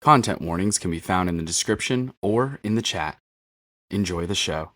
Content warnings can be found in the description or in the chat. Enjoy the show.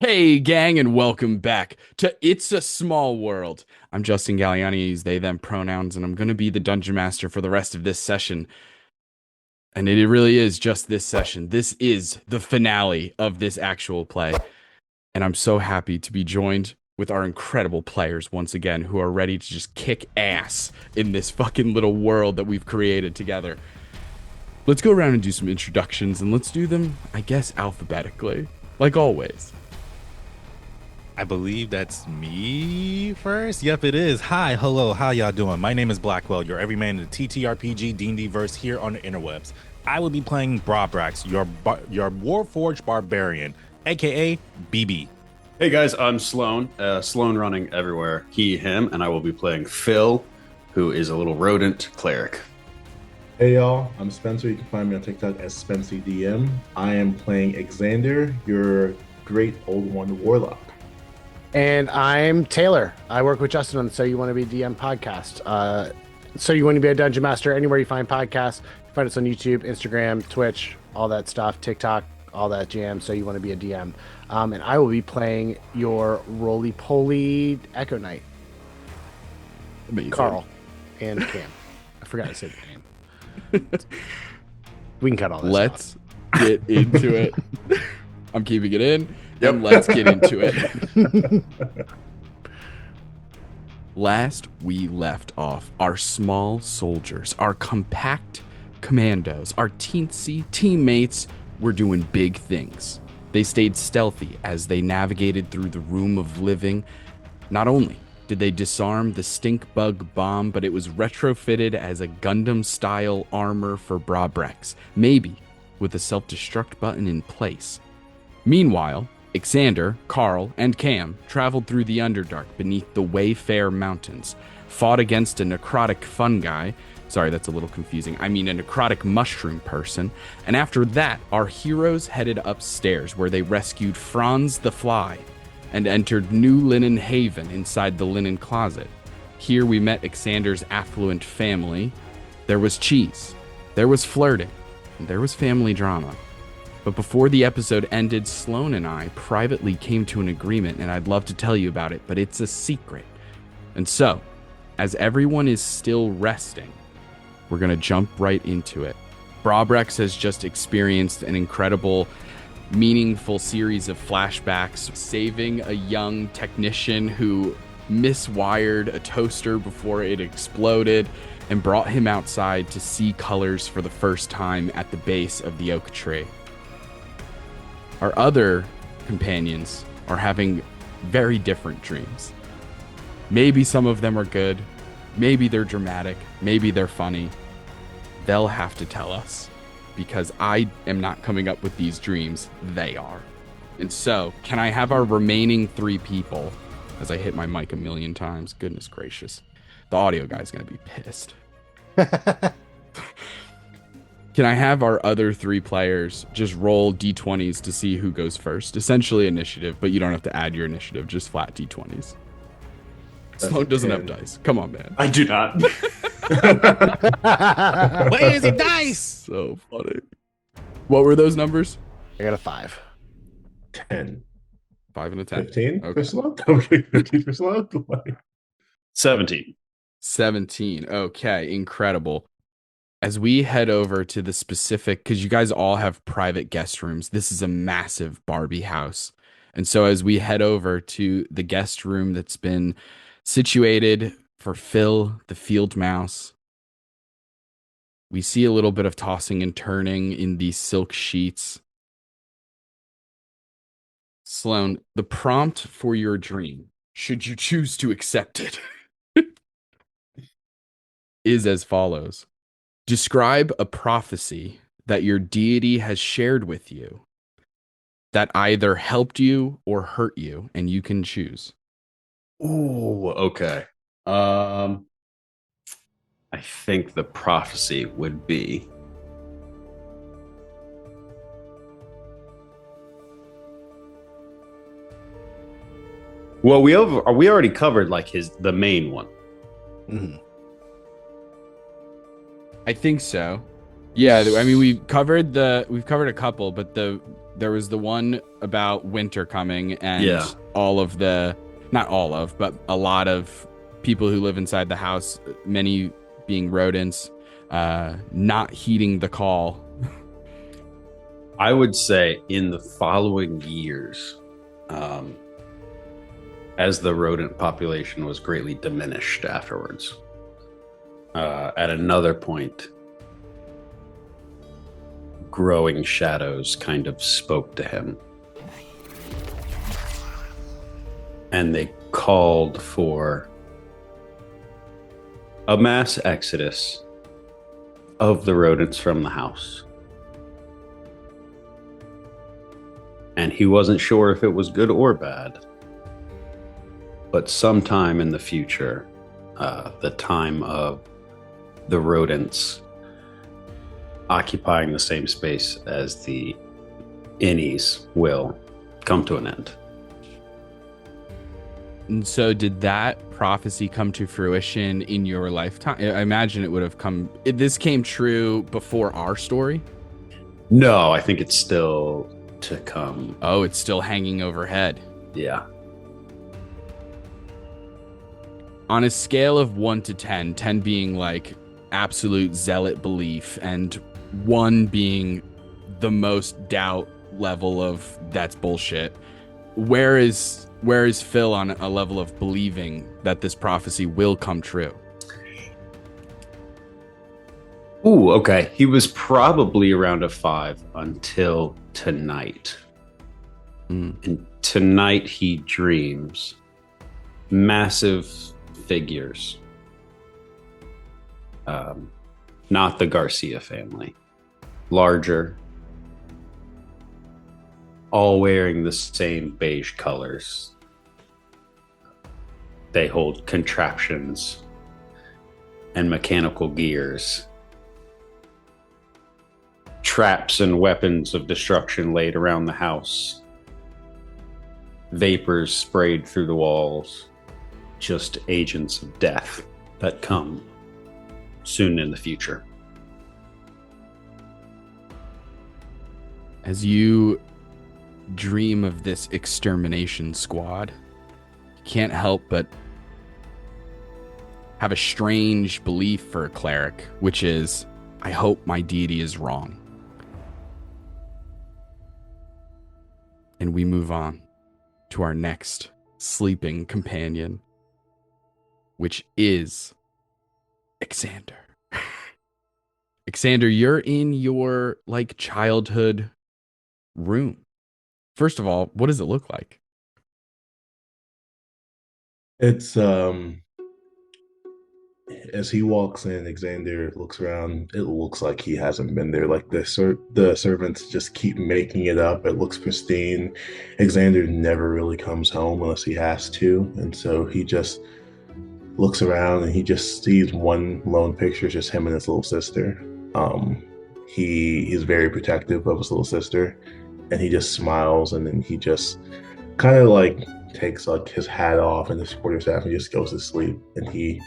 Hey, gang, and welcome back to It's a Small World. I'm Justin Galliani. I use they, them pronouns, and I'm going to be the dungeon master for the rest of this session. And it really is just this session. This is the finale of this actual play. And I'm so happy to be joined with our incredible players once again who are ready to just kick ass in this fucking little world that we've created together. Let's go around and do some introductions, and let's do them, I guess, alphabetically, like always. I believe that's me first. Yep, it is. Hi, hello, how y'all doing? My name is Blackwell, your everyman in the TTRPG D&D verse here on the interwebs. I will be playing Brobrax, your Warforged Barbarian, aka BB. Hey guys, I'm Sloan. Sloan running everywhere. He, him, and I will be playing Phil, who is a little rodent cleric. Hey y'all, I'm Spencer. You can find me on TikTok as SpencyDM. I am playing Xander, your great old one warlock. And I'm Taylor. I work with Justin on the So You Want to Be DM podcast. So You Want to Be a Dungeon Master, anywhere you find podcasts. You find us on YouTube, Instagram, Twitch, all that stuff, TikTok, all that jam. So You Want to Be a DM. And I will be playing your roly-poly Echo Knight. Amazing. Carl and Cam. I forgot to say the name. We can cut all this Let's get into it. I'm keeping it in. Yep. And let's get into it. Last we left off, our small soldiers, our compact commandos, our teensy teammates were doing big things. They stayed stealthy as they navigated through the room of living. Not only did they disarm the stink bug bomb, but it was retrofitted as a Gundam-style armor for Brabrex, maybe with a self-destruct button in place. Meanwhile, Xander, Carl, and Cam traveled through the Underdark beneath the Wayfair Mountains, fought against a necrotic fungi. Sorry, that's a little confusing. I mean a necrotic mushroom person. And after that, our heroes headed upstairs where they rescued Franz the Fly and entered New Linen Haven inside the linen closet. Here we met Xander's affluent family. There was cheese, there was flirting, and there was family drama. But before the episode ended, Sloan and I privately came to an agreement, and I'd love to tell you about it, but it's a secret. And so, as everyone is still resting, we're going to jump right into it. Brabrex has just experienced an incredible, meaningful series of flashbacks, saving a young technician who miswired a toaster before it exploded and brought him outside to see colors for the first time at the base of the oak tree. Our other companions are having very different dreams. Maybe some of them are good, maybe they're dramatic, maybe they're funny. They'll have to tell us, because I am not coming up with these dreams, they are. And so, can I have our remaining 3 people, as I hit my mic a million times, goodness gracious, the audio guy's gonna be pissed. Can I have our other 3 players just roll d20s to see who goes first? Essentially initiative, but you don't have to add your initiative, just flat d20s. Sloan doesn't have dice. Come on, man. I do not. Where is it dice? So funny. What were those numbers? I got a 5. 10. 5 and a 10. 15 Okay. for Sloan? Okay, 15 for Sloan? 17. 17. Okay, incredible. As we head over to the specific, because you guys all have private guest rooms, this is a massive Barbie house. And so as we head over to the guest room that's been situated for Phil, the field mouse, we see a little bit of tossing and turning in these silk sheets. Sloan, the prompt for your dream, should you choose to accept it, is as follows. Describe a prophecy that your deity has shared with you that either helped you or hurt you, and you can choose. Ooh, okay. I think the prophecy would be well, we already covered like the main one. Mhm. I think so. Yeah, I mean we've covered a couple, but there was the one about winter coming and Yeah. all of the not all of, but a lot of people who live inside the house, many being rodents, not heeding the call. I would say in the following years, as the rodent population was greatly diminished afterwards, at another point, growing shadows kind of spoke to him. And they called for a mass exodus of the rodents from the house. And he wasn't sure if it was good or bad. But sometime in the future, the time of the rodents occupying the same space as the innies will come to an end. And so did that prophecy come to fruition in your lifetime? I imagine it would have come. This came true before our story? No, I think it's still to come. Oh, it's still hanging overhead. Yeah. On a scale of 1 to 10, 10 being like absolute zealot belief and 1 being the most doubt level of that's bullshit, where is Phil on a level of believing that this prophecy will come true? Ooh, okay. He was probably around a 5 until tonight. And tonight he dreams massive figures. Not the Garcia family. Larger. All wearing the same beige colors. They hold contraptions and mechanical gears. Traps and weapons of destruction laid around the house. Vapors sprayed through the walls. Just agents of death that come soon in the future. As you dream of this extermination squad, you can't help but have a strange belief for a cleric, which is, I hope my deity is wrong. And we move on to our next sleeping companion, which is Xander. Xander, you're in your childhood room. First of all, what does it look like? It's as he walks in, Xander looks around. It looks like he hasn't been there. Like the servants just keep making it up. It looks pristine. Xander never really comes home unless he has to, and so he just looks around and he just sees one lone picture, just him and his little sister. He is very protective of his little sister, and he just smiles, and then he just kind of takes his hat off and his quarterstaff and just goes to sleep. And he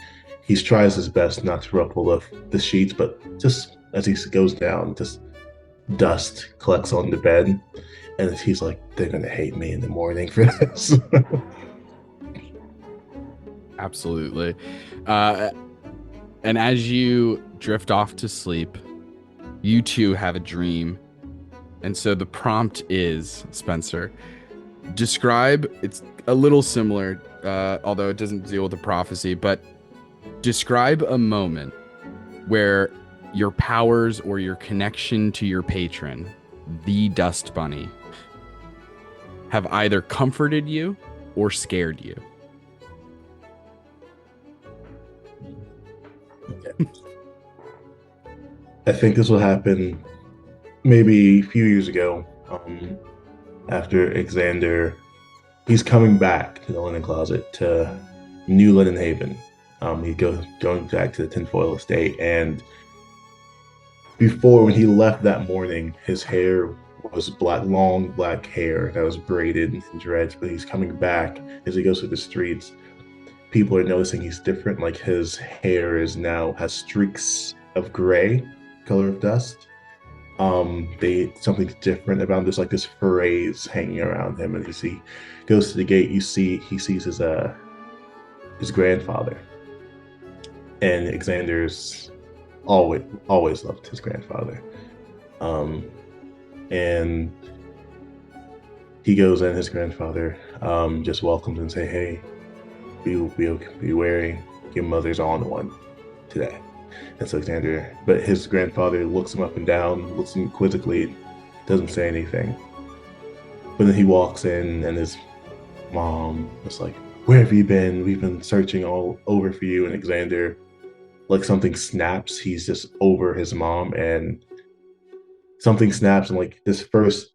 tries his best not to ruffle the sheets, but just as he goes down, just dust collects on the bed, and he's like, they're gonna hate me in the morning for this. Absolutely. And as you drift off to sleep, you too have a dream. And so the prompt is, Spencer, describe, it's a little similar, although it doesn't deal with the prophecy, but describe a moment where your powers or your connection to your patron, the Dust Bunny, have either comforted you or scared you? I think this will happen maybe a few years ago. After Xander, he's coming back to the linen closet to New Linen Haven. Going back to the tinfoil estate, and before when he left that morning, his hair was black, long black hair that was braided in dreads. But he's coming back as he goes through the streets. People are noticing he's different. Like his hair is now has streaks of gray, color of dust. Something's different about this, like this phrase hanging around him. And he goes to the gate. He sees his grandfather, and Xander's always loved his grandfather. And he goes in. His grandfather just welcomes and say, "Hey, be wary. Your mother's on one today." That's Xander. But his grandfather looks him up and down, looks him quizzically, doesn't say anything. But then he walks in, and his mom is like, "Where have you been? We've been searching all over for you." And Xander, like something snaps. He's just over his mom, and something snaps, and like this first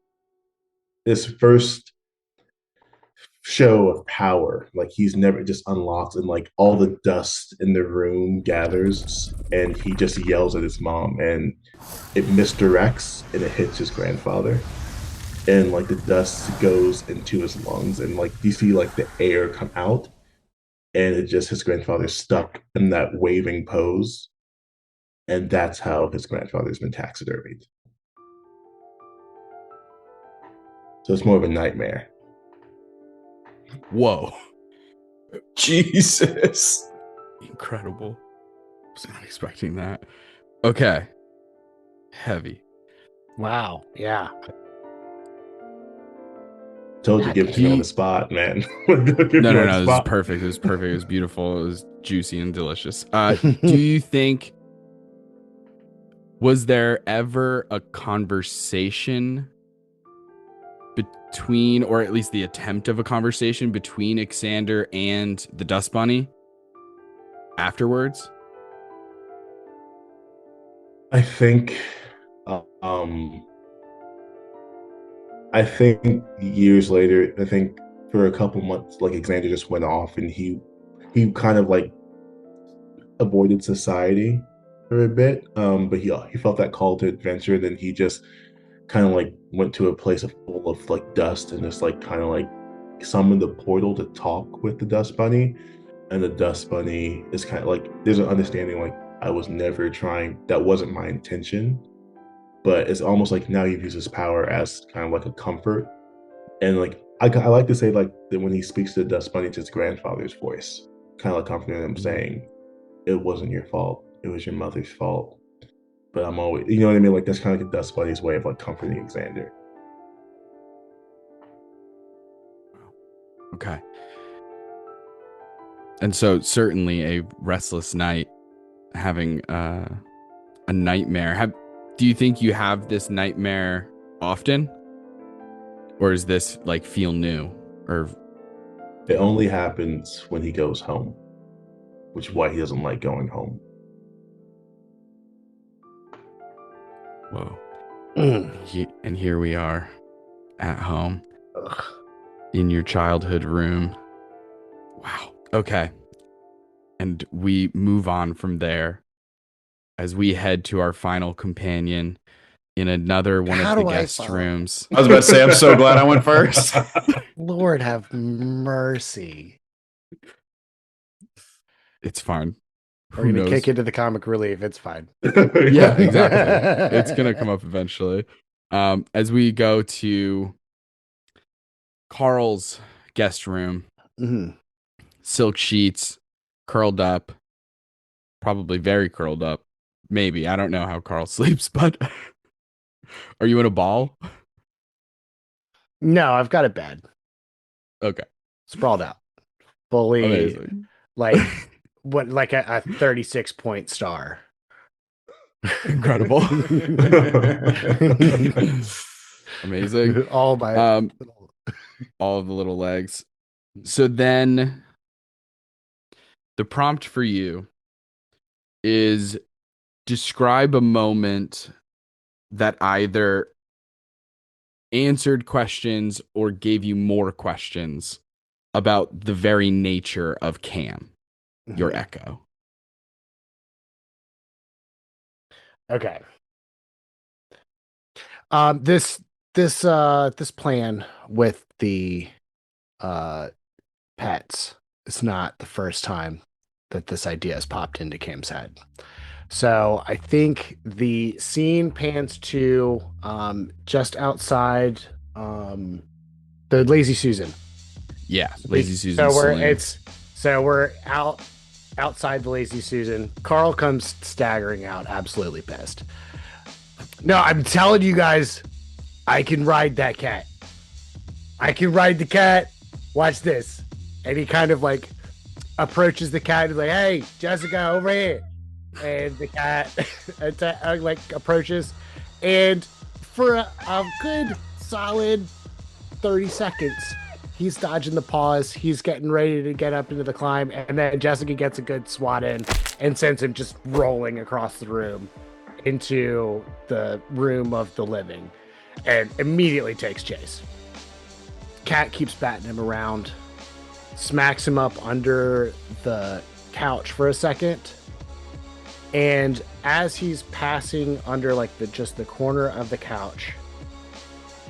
show of power, like he's never just unlocks, and like all the dust in the room gathers, and he just yells at his mom, and it misdirects and it hits his grandfather, and like the dust goes into his lungs, and like you see like the air come out, and it just his grandfather's stuck in that waving pose, and that's how his grandfather's been taxidermied. So it's more of a nightmare. Whoa. Jesus. Incredible. Was not expecting that. Okay. Heavy. Wow. Yeah. Told you, give it to me on the spot, man. No. This is perfect. It was perfect. It was beautiful. It was juicy and delicious. Do you think, was there ever a conversation between, or at least the attempt of a conversation between Xander and the Dust Bunny afterwards? I think years later, I think for a couple months, like Xander just went off, and he kind of like avoided society for a bit. But he felt that call to adventure. Then he just kind of like went to a place full of like dust, and just like kind of like summoned the portal to talk with the Dust Bunny. And the Dust Bunny is kind of like, there's an understanding like, I was never trying, that wasn't my intention. But it's almost like now you've used his power as kind of like a comfort. And like I like to say like that when he speaks to the Dust Bunny, it's his grandfather's voice, kind of like comforting him, saying, "It wasn't your fault. It was your mother's fault. But I'm always," you know what I mean? Like that's kind of like the Dust Bunny's way of like comforting Xander. Okay. And so certainly a restless night, having a nightmare. Do you think you have this nightmare often? Or is this like feel new? Or it only happens when he goes home, which is why he doesn't like going home. Whoa. And here we are at home. Ugh. In your childhood room. Wow. Okay. And we move on from there as we head to our final companion in another one of the guest rooms. I was about to say, I'm so glad I went first. Lord have mercy. It's fine. We're going to kick into the comic relief. It's fine. Yeah, exactly. It's going to come up eventually. As we go to Carl's guest room, silk sheets, curled up, probably very curled up. Maybe. I don't know how Carl sleeps, but are you in a ball? No, I've got a bed. Okay. Sprawled out. Fully, amazing. like like a 36-point star. Incredible. Amazing. All by all of the little legs. So then the prompt for you is describe a moment that either answered questions or gave you more questions about the very nature of Cam, your echo. Okay. This plan with the uh pets is not the first time that this idea has popped into Cam's head. So I think the scene pans to just outside the Lazy Susan. Yeah, Lazy So Susan we're Saloon. it's so we're outside the Lazy Susan. Carl comes staggering out, absolutely pissed. No, I'm telling you guys, I can ride that cat. I can ride the cat. Watch this. And he kind of like approaches the cat and is like, hey, Jessica, over here. And the cat like approaches. And for a good solid 30 seconds, he's dodging the paws. He's getting ready to get up into the climb. And then Jessica gets a good swat in and sends him just rolling across the room into the room of the living and immediately takes chase. Cat keeps batting him around, smacks him up under the couch for a second, and as he's passing under like the corner of the couch,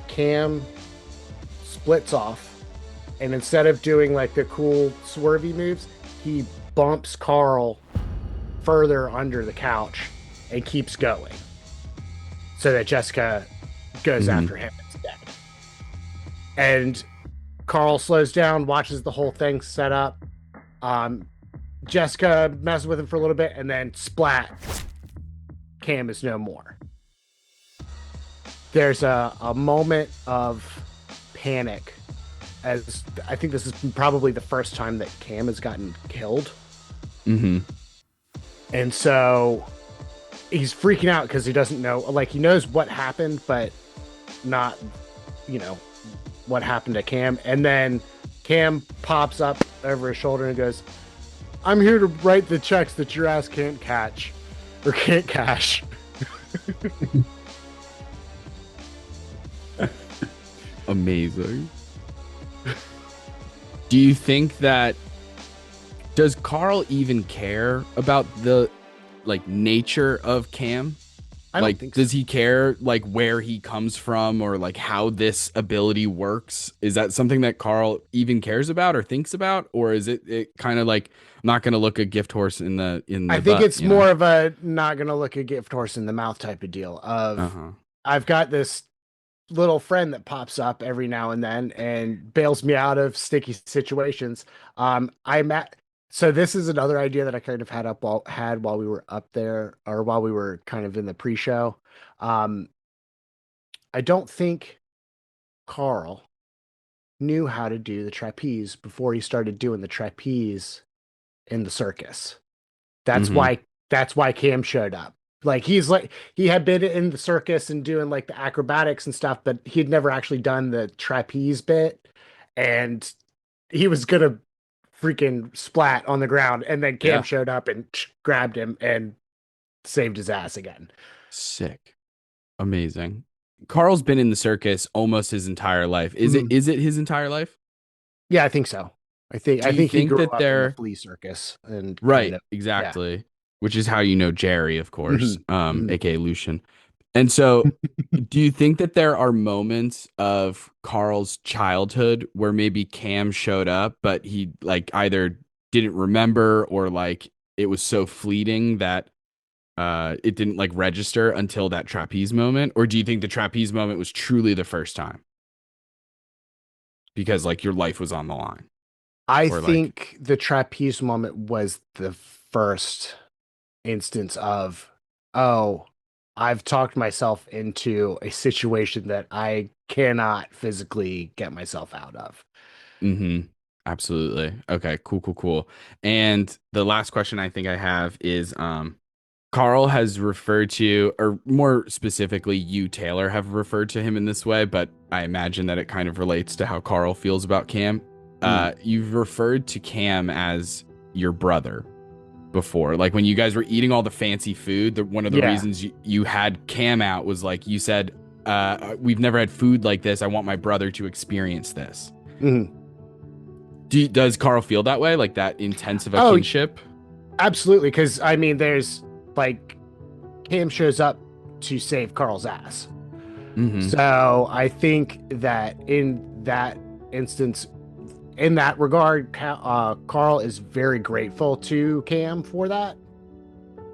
Cam splits off, and instead of doing like the cool swervy moves, he bumps Carl further under the couch and keeps going so that Jessica goes after him instead. And Carl slows down, watches the whole thing set up. Jessica messes with him for a little bit, and then splat. Cam is no more. There's a moment of panic, as I think this is probably the first time that Cam has gotten killed. Mm-hmm. And so he's freaking out because he doesn't know, like he knows what happened, but not, what happened to Cam. And then Cam pops up over his shoulder and goes, I'm here to write the checks that your ass can't catch or can't cash. Amazing. Do you think that does Carl even care about the nature of Cam? I don't think so. Does he care where he comes from or how this ability works? Is that something that Carl even cares about or thinks about, or is it kind of I'm not going to look a gift horse in the I think it's more of a not going to look a gift horse in the mouth type of deal of I've got this little friend that pops up every now and then and bails me out of sticky situations. So this is another idea that I kind of had while we were up there, or while we were kind of in the pre-show. I don't think Carl knew how to do the trapeze before he started doing the trapeze in the circus. That's why Cam showed up. He had been in the circus and doing the acrobatics and stuff, but he'd never actually done the trapeze bit, and he was gonna freaking splat on the ground, and then Cam showed up and grabbed him and saved his ass again. Sick. Amazing. Carl's been in the circus almost his entire life. Is it his entire life? Yeah, I think so. I think he think grew that up they're in the flea circus, and right, exactly. Which is how you know Jerry, of course, aka Lucian. And so, do you think that there are moments of Carl's childhood where maybe Cam showed up, but he either didn't remember or it was so fleeting that it didn't register until that trapeze moment? Or do you think the trapeze moment was truly the first time? Because your life was on the line. I think the trapeze moment was the first instance of, oh, I've talked myself into a situation that I cannot physically get myself out of. Absolutely. Okay, cool. And the last question I think I have is Carl has referred to, or more specifically, you, Taylor, have referred to him in this way, but I imagine that it kind of relates to how Carl feels about Cam. You've referred to Cam as your brother before. Like when you guys were eating all the fancy food, one of the reasons you had Cam out was like you said, we've never had food like this. I want my brother to experience this. Mm-hmm. Does Carl feel that way? Like that intense of a kinship? Absolutely. Because, I mean, there's like Cam shows up to save Carl's ass. Mm-hmm. So I think that in that instance, in that regard, Carl is very grateful to Cam for that,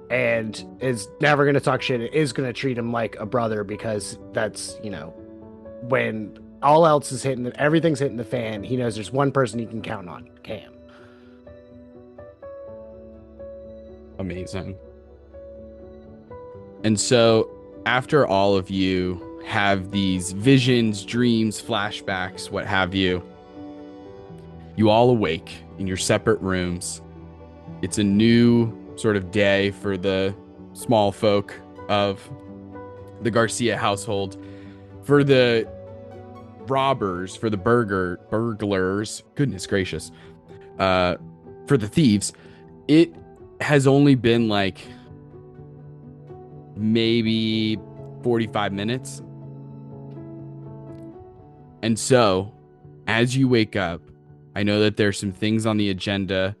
and is never going to talk shit. It is going to treat him like a brother, because that's, you know, when all else is hitting, everything's hitting the fan, he knows there's one person he can count on, Cam. Amazing. And so after all of you have these visions, dreams, flashbacks, what have you, you all awake in your separate rooms. It's a new sort of day for the small folk of the Garcia household. For the robbers, for the burglars, goodness gracious, for the thieves, it has only been like maybe 45 minutes. And so, as you wake up, I know that there's some things on the agenda.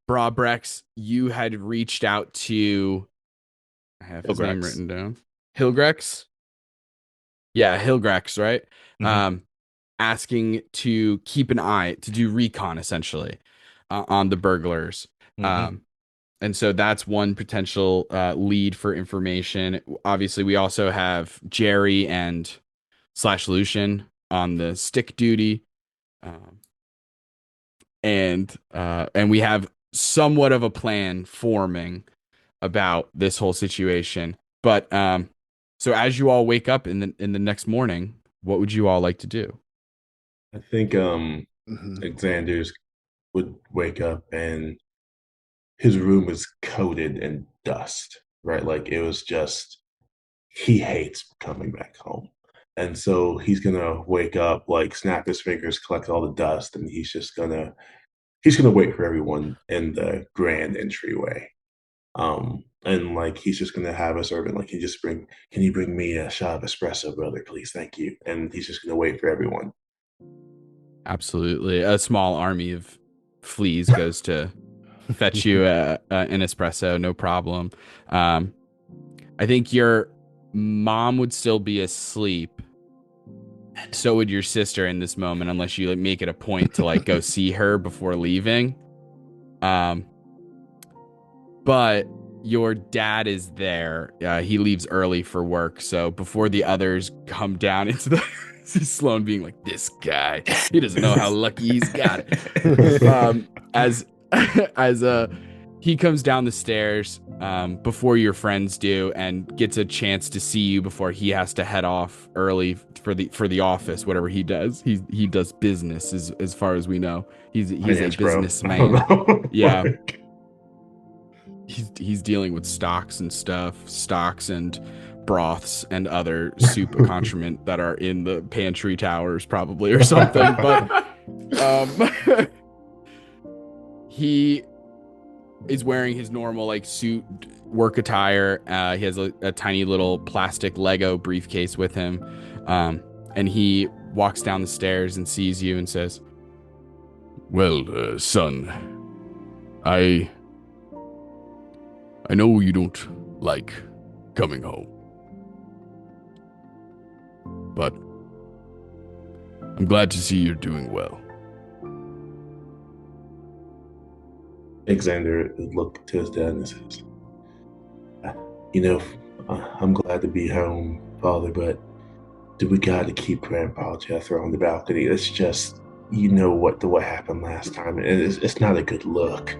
Brabrex, you had reached out to, I have his name written down. Hilgrex? Yeah, Hilgrex, right? Mm-hmm. Asking to keep an eye, to do recon essentially on the burglars. Mm-hmm. And so that's one potential lead for information. Obviously, we also have Jerry and / Lucian on the stick duty. And we have somewhat of a plan forming about this whole situation. But so as you all wake up in the next morning, what would you all like to do? I think Xander's would wake up and his room is coated in dust, right? Like it was just, he hates coming back home. And so he's gonna wake up, like snap his fingers, collect all the dust, and he's gonna wait for everyone in the grand entryway. And like he's just gonna have a servant, like, can you bring me a shot of espresso, brother, please? Thank you. And he's just gonna wait for everyone. Absolutely. A small army of fleas goes to fetch you an espresso, no problem. I think your mom would still be asleep. So would your sister in this moment, unless you like make it a point to like go see her before leaving. But your dad is there. He leaves early for work, so before the others come down into the Sloan being like, this guy, he doesn't know how lucky he's got it. As he comes down the stairs before your friends do, and gets a chance to see you before he has to head off early for the office, whatever he does. He does business as far as we know. He's a businessman. Yeah. He's dealing with stocks and broths and other soup accoutrement that are in the pantry towers probably or something. But he is wearing his normal like suit work attire. He has a tiny little plastic Lego briefcase with him. And he walks down the stairs and sees you and says, well, son, I know you don't like coming home, but I'm glad to see you're doing well. Xander looked to his dad and says, I'm glad to be home, Father, but do we got to keep Grandpa Jethro on the balcony? It's just, what happened last time. It's not a good look.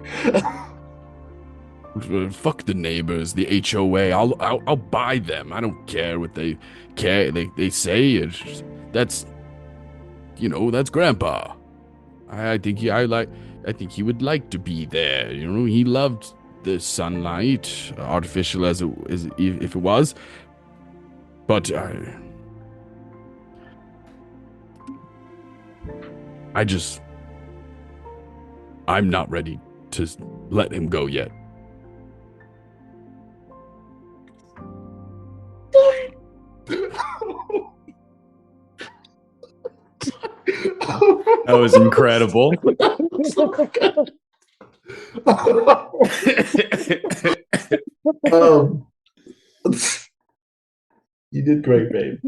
Fuck the neighbors, the HOA. I'll buy them. I don't care what they care. They say that's Grandpa. I think he would like to be there. He loved the sunlight, artificial as if it was. But I'm not ready to let him go yet. That was incredible. You did great, babe.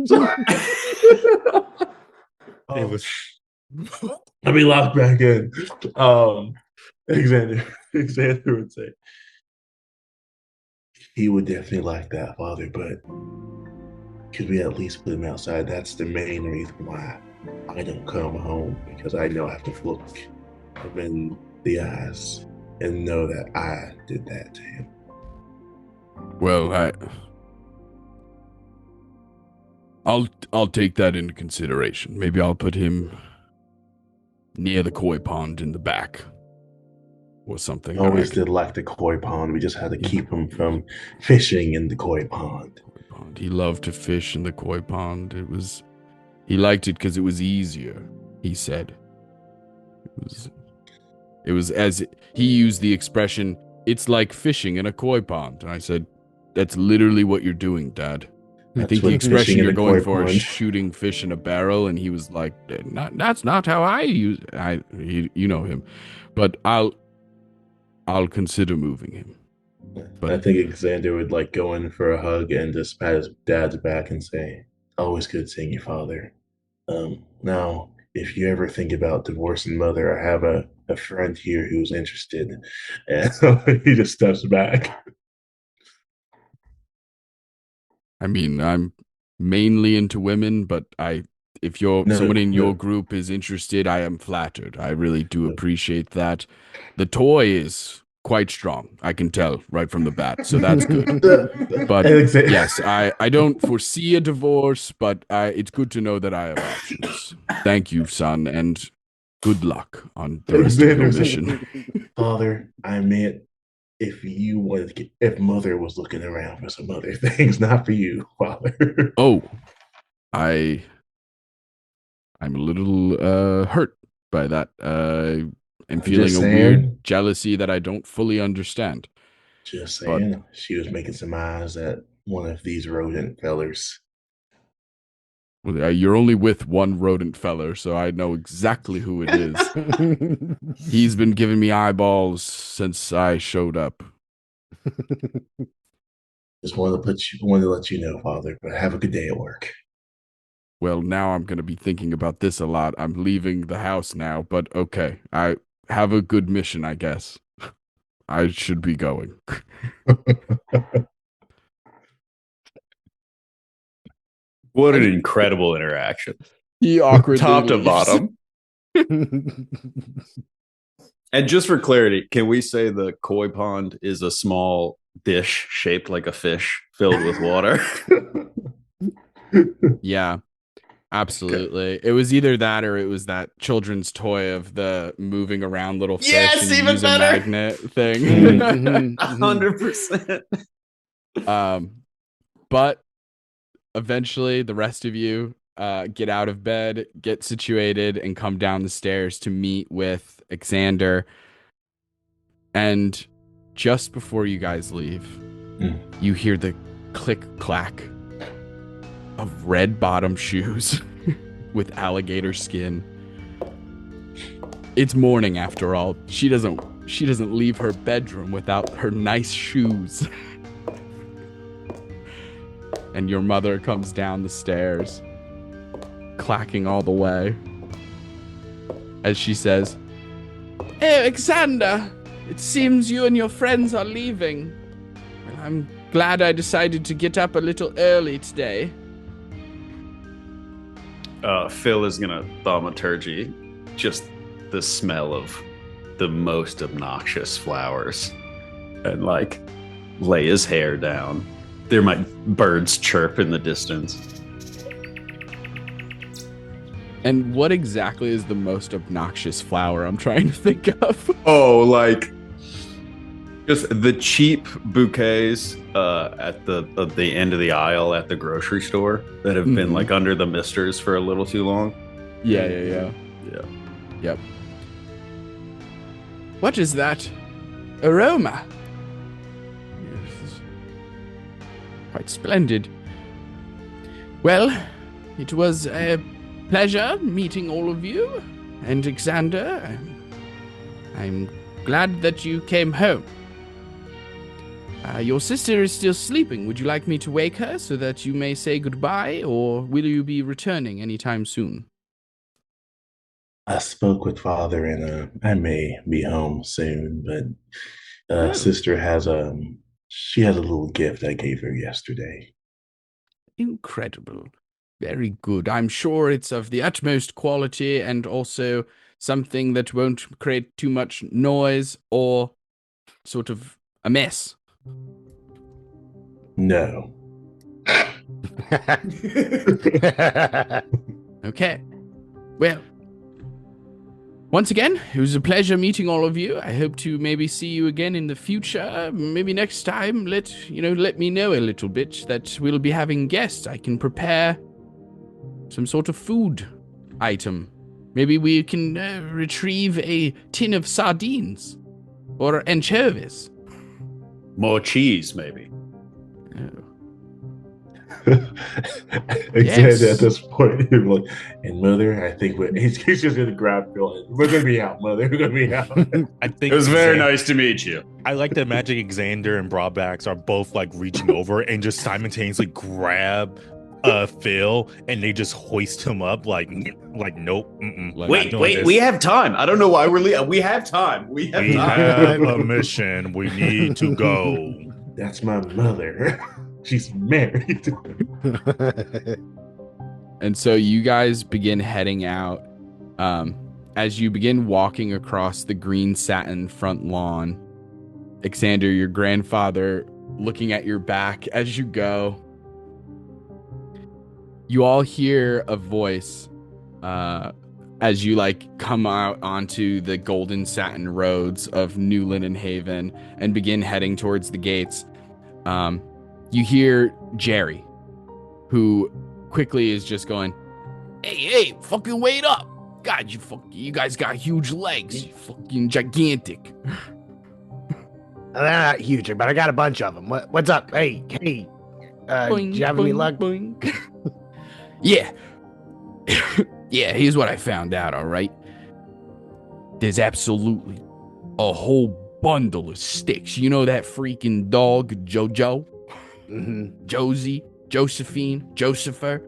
It was Let me lock back in. Alexander would say, he would definitely like that, Father, but could we at least put him outside? That's the main reason why I don't come home, because I know I have to look him in the eyes and know that I did that to him. Well, I'll take that into consideration. Maybe I'll put him near the koi pond in the back or something. Always did like the koi pond. We just had to keep him from fishing in the koi pond. He loved to fish in the koi pond. He liked it because it was easier, he said. It was as he used the expression, it's like fishing in a koi pond. And I said, that's literally what you're doing, Dad. I think the expression you're going for is shooting fish in a barrel, and he was like, that's not how I use it. You know him. But I'll consider moving him. But I think Alexander would like go in for a hug and just pat his dad's back and say, always good seeing you, Father. Now, if you ever think about divorcing Mother, I have a friend here who's interested. And he just steps back. I mean, I'm mainly into women, but if someone in your group is interested, I am flattered. I really do appreciate that. The toy is quite strong, I can tell right from the bat, so that's good. But yes, I don't foresee a divorce, but it's good to know that I have options. Thank you, son, and good luck on the rest of your mission. Father, I meant if Mother was looking around for some other things, not for you, Father. Oh, I'm a little hurt by that. I'm feeling a weird jealousy that I don't fully understand. Just saying, she was making some eyes at one of these rodent fellers. Well, you're only with one rodent feller, so I know exactly who it is. He's been giving me eyeballs since I showed up. Just wanted to let you know, Father, but have a good day at work. Well, now I'm going to be thinking about this a lot. I'm leaving the house now, but okay. I have a good mission, I guess. I should be going. What an incredible interaction. He awkwardly top to leaves. bottom. And just for clarity, can we say the koi pond is a small dish shaped like a fish filled with water? Yeah, absolutely. Okay. It was either that or it was that children's toy of the moving around little fish and even use better. A magnet thing. 100%. But eventually the rest of you get out of bed, get situated, and come down the stairs to meet with Alexander. And just before you guys leave, you hear the click-clack of red bottom shoes with alligator skin. It's morning after all. She doesn't leave her bedroom without her nice shoes. And your mother comes down the stairs, clacking all the way, as she says, "Hey, Alexander, it seems you and your friends are leaving. I'm glad I decided to get up a little early today." Phil is gonna thaumaturgy just the smell of the most obnoxious flowers and like lay his hair down. There might birds chirp in the distance. And what exactly is the most obnoxious flower I'm trying to think of? Oh, like Just the cheap bouquets at the end of the aisle at the grocery store that have been like under the misters for a little too long. Yeah. Yeah. Yep. What is that aroma? Yes, quite splendid. Well, it was a pleasure meeting all of you. And Xander, I'm glad that you came home. Your sister is still sleeping. Would you like me to wake her so that you may say goodbye, or will you be returning anytime soon? I spoke with father, and I may be home soon. But Oh, sister has she has a little gift I gave her yesterday. incredible. Very good. I'm sure it's of the utmost quality and also something that won't create too much noise or sort of a mess. No. Okay. Well, once again, it was a pleasure meeting all of you. I hope to maybe see you again in the future. Maybe next time, let me know a little bit that we'll be having guests. I can prepare some sort of food item. Maybe we can retrieve a tin of sardines or anchovies. More cheese, maybe. Exactly at this point, he's like, and mother, I think he's just gonna grab Phil. We're gonna be out, mother. We're gonna be out. I think It was very nice to meet you. I like that Magic Xander and Broadbacks are both like reaching over and just simultaneously grab Phil, and they just hoist him up like nope. Wait, we have time. I don't know why we're leaving. We have time. We have We time. have a mission. We need to go. That's my mother. She's married. And so you guys begin heading out. As you begin walking across the green satin front lawn, Xander, your grandfather, looking at your back as you go, you all hear a voice as you come out onto the golden satin roads of New Linden Haven and begin heading towards the gates. You hear Jerry, who quickly is just going, hey, fucking wait up. God, you guys got huge legs. You fucking gigantic. They're not huge, but I got a bunch of them. What's up? Hey, Boing, do you have any boing, luck? boing. Yeah. Yeah, here's what I found out, all right? There's absolutely a whole bundle of sticks. You know that freaking dog, Jojo? Mm-hmm. Josie, Josephine, Josepher,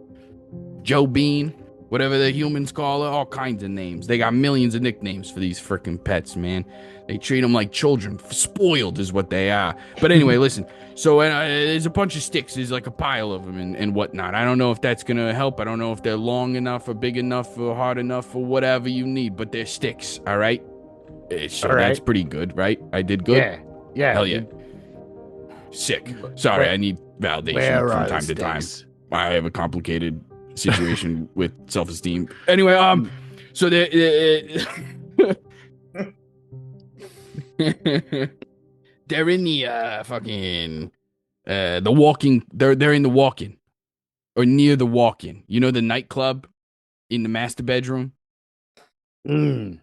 Joe Bean, whatever the humans call her, all kinds of names. They got millions of nicknames for these freaking pets, man. They treat them like children. Spoiled is what they are. But anyway, listen. So there's a bunch of sticks. There's like a pile of them and whatnot. I don't know if that's going to help. I don't know if they're long enough or big enough or hard enough or whatever you need, but they're sticks, all right? So All right. that's pretty good, right? I did good? Yeah. Hell yeah. Sick. Sorry, I need validation from time to time. I have a complicated situation with self-esteem. Anyway, so they're in the fucking the walking. They're in the walk-in or near the walk-in. You know the nightclub in the master bedroom. All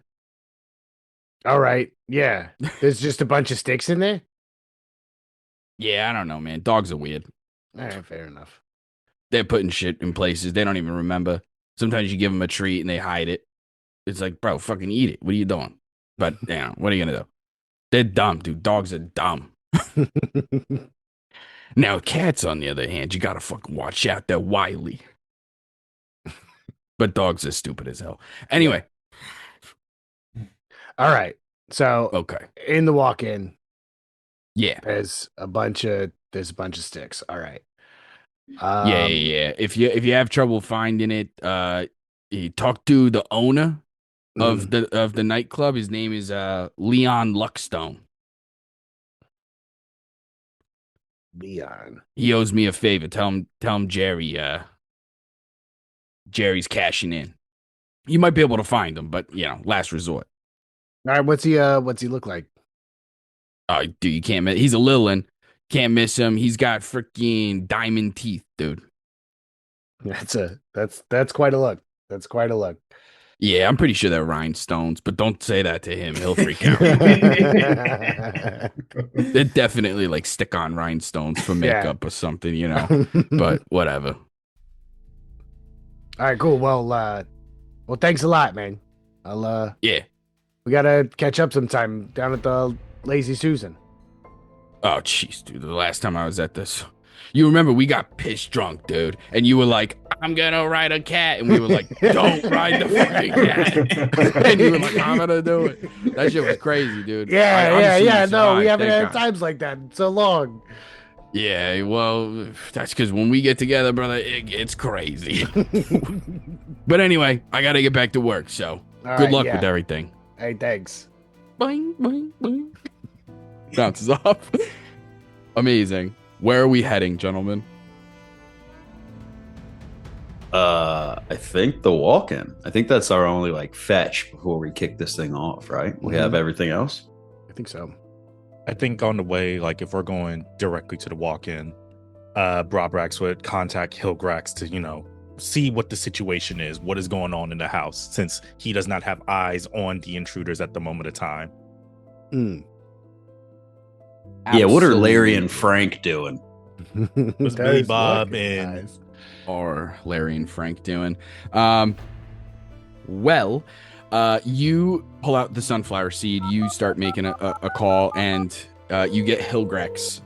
right. Yeah. There's just a bunch of sticks in there. Yeah, I don't know, man. Dogs are weird. All right, fair enough. They're putting shit in places they don't even remember. Sometimes you give them a treat and they hide it. It's like, bro, fucking eat it. What are you doing? But, what are you going to do? They're dumb, dude. Dogs are dumb. Now, cats, on the other hand, you got to fucking watch out. They're wily. But dogs are stupid as hell. Anyway. All right. So, Okay. in the walk-in, Yeah. there's a bunch of sticks. All right. Yeah. If you have trouble finding it, you talk to the owner of the nightclub. His name is Leon Luckstone. Leon. He owes me a favor. Tell him Jerry. Jerry's cashing in. You might be able to find him, but last resort. All right. What's he look like? Oh, dude, you can't miss. He's a Lilin. Can't miss him. He's got freaking diamond teeth, dude. That's quite a look. That's quite a look. Yeah, I'm pretty sure they're rhinestones, but don't say that to him. He'll freak out. They're definitely like stick-on rhinestones for makeup or something, you know. But whatever. All right, cool. Well, thanks a lot, man. Yeah. We gotta catch up sometime down at the Lazy Susan. Oh, jeez, dude. The last time I was at this, you remember we got pissed drunk, dude, and you were like, "I'm gonna ride a cat," and we were like, "Don't ride the fucking cat," and you were like, "I'm gonna do it." That shit was crazy, dude. Yeah. No, we survived, haven't thank had God. times like that in so long. Yeah, well, that's because when we get together, brother, it gets crazy. But anyway, I gotta get back to work, so All good right, luck yeah. with everything. Hey, thanks. Boing, boing, boing. Bounces off. Amazing. Where are we heading, gentlemen? I think the walk-in. I think that's our only like fetch before we kick this thing off, right? We have everything else. I think so. I think on the way, like if we're going directly to the walk-in, Brobrax would contact Hilgrax to, see what the situation is, what is going on in the house, since he does not have eyes on the intruders at the moment of time. Yeah, what are Larry and Frank doing? What's Billy Bob and Or Larry and Frank doing? Well, you pull out the sunflower seed, you start making a call, and you get Hilgrex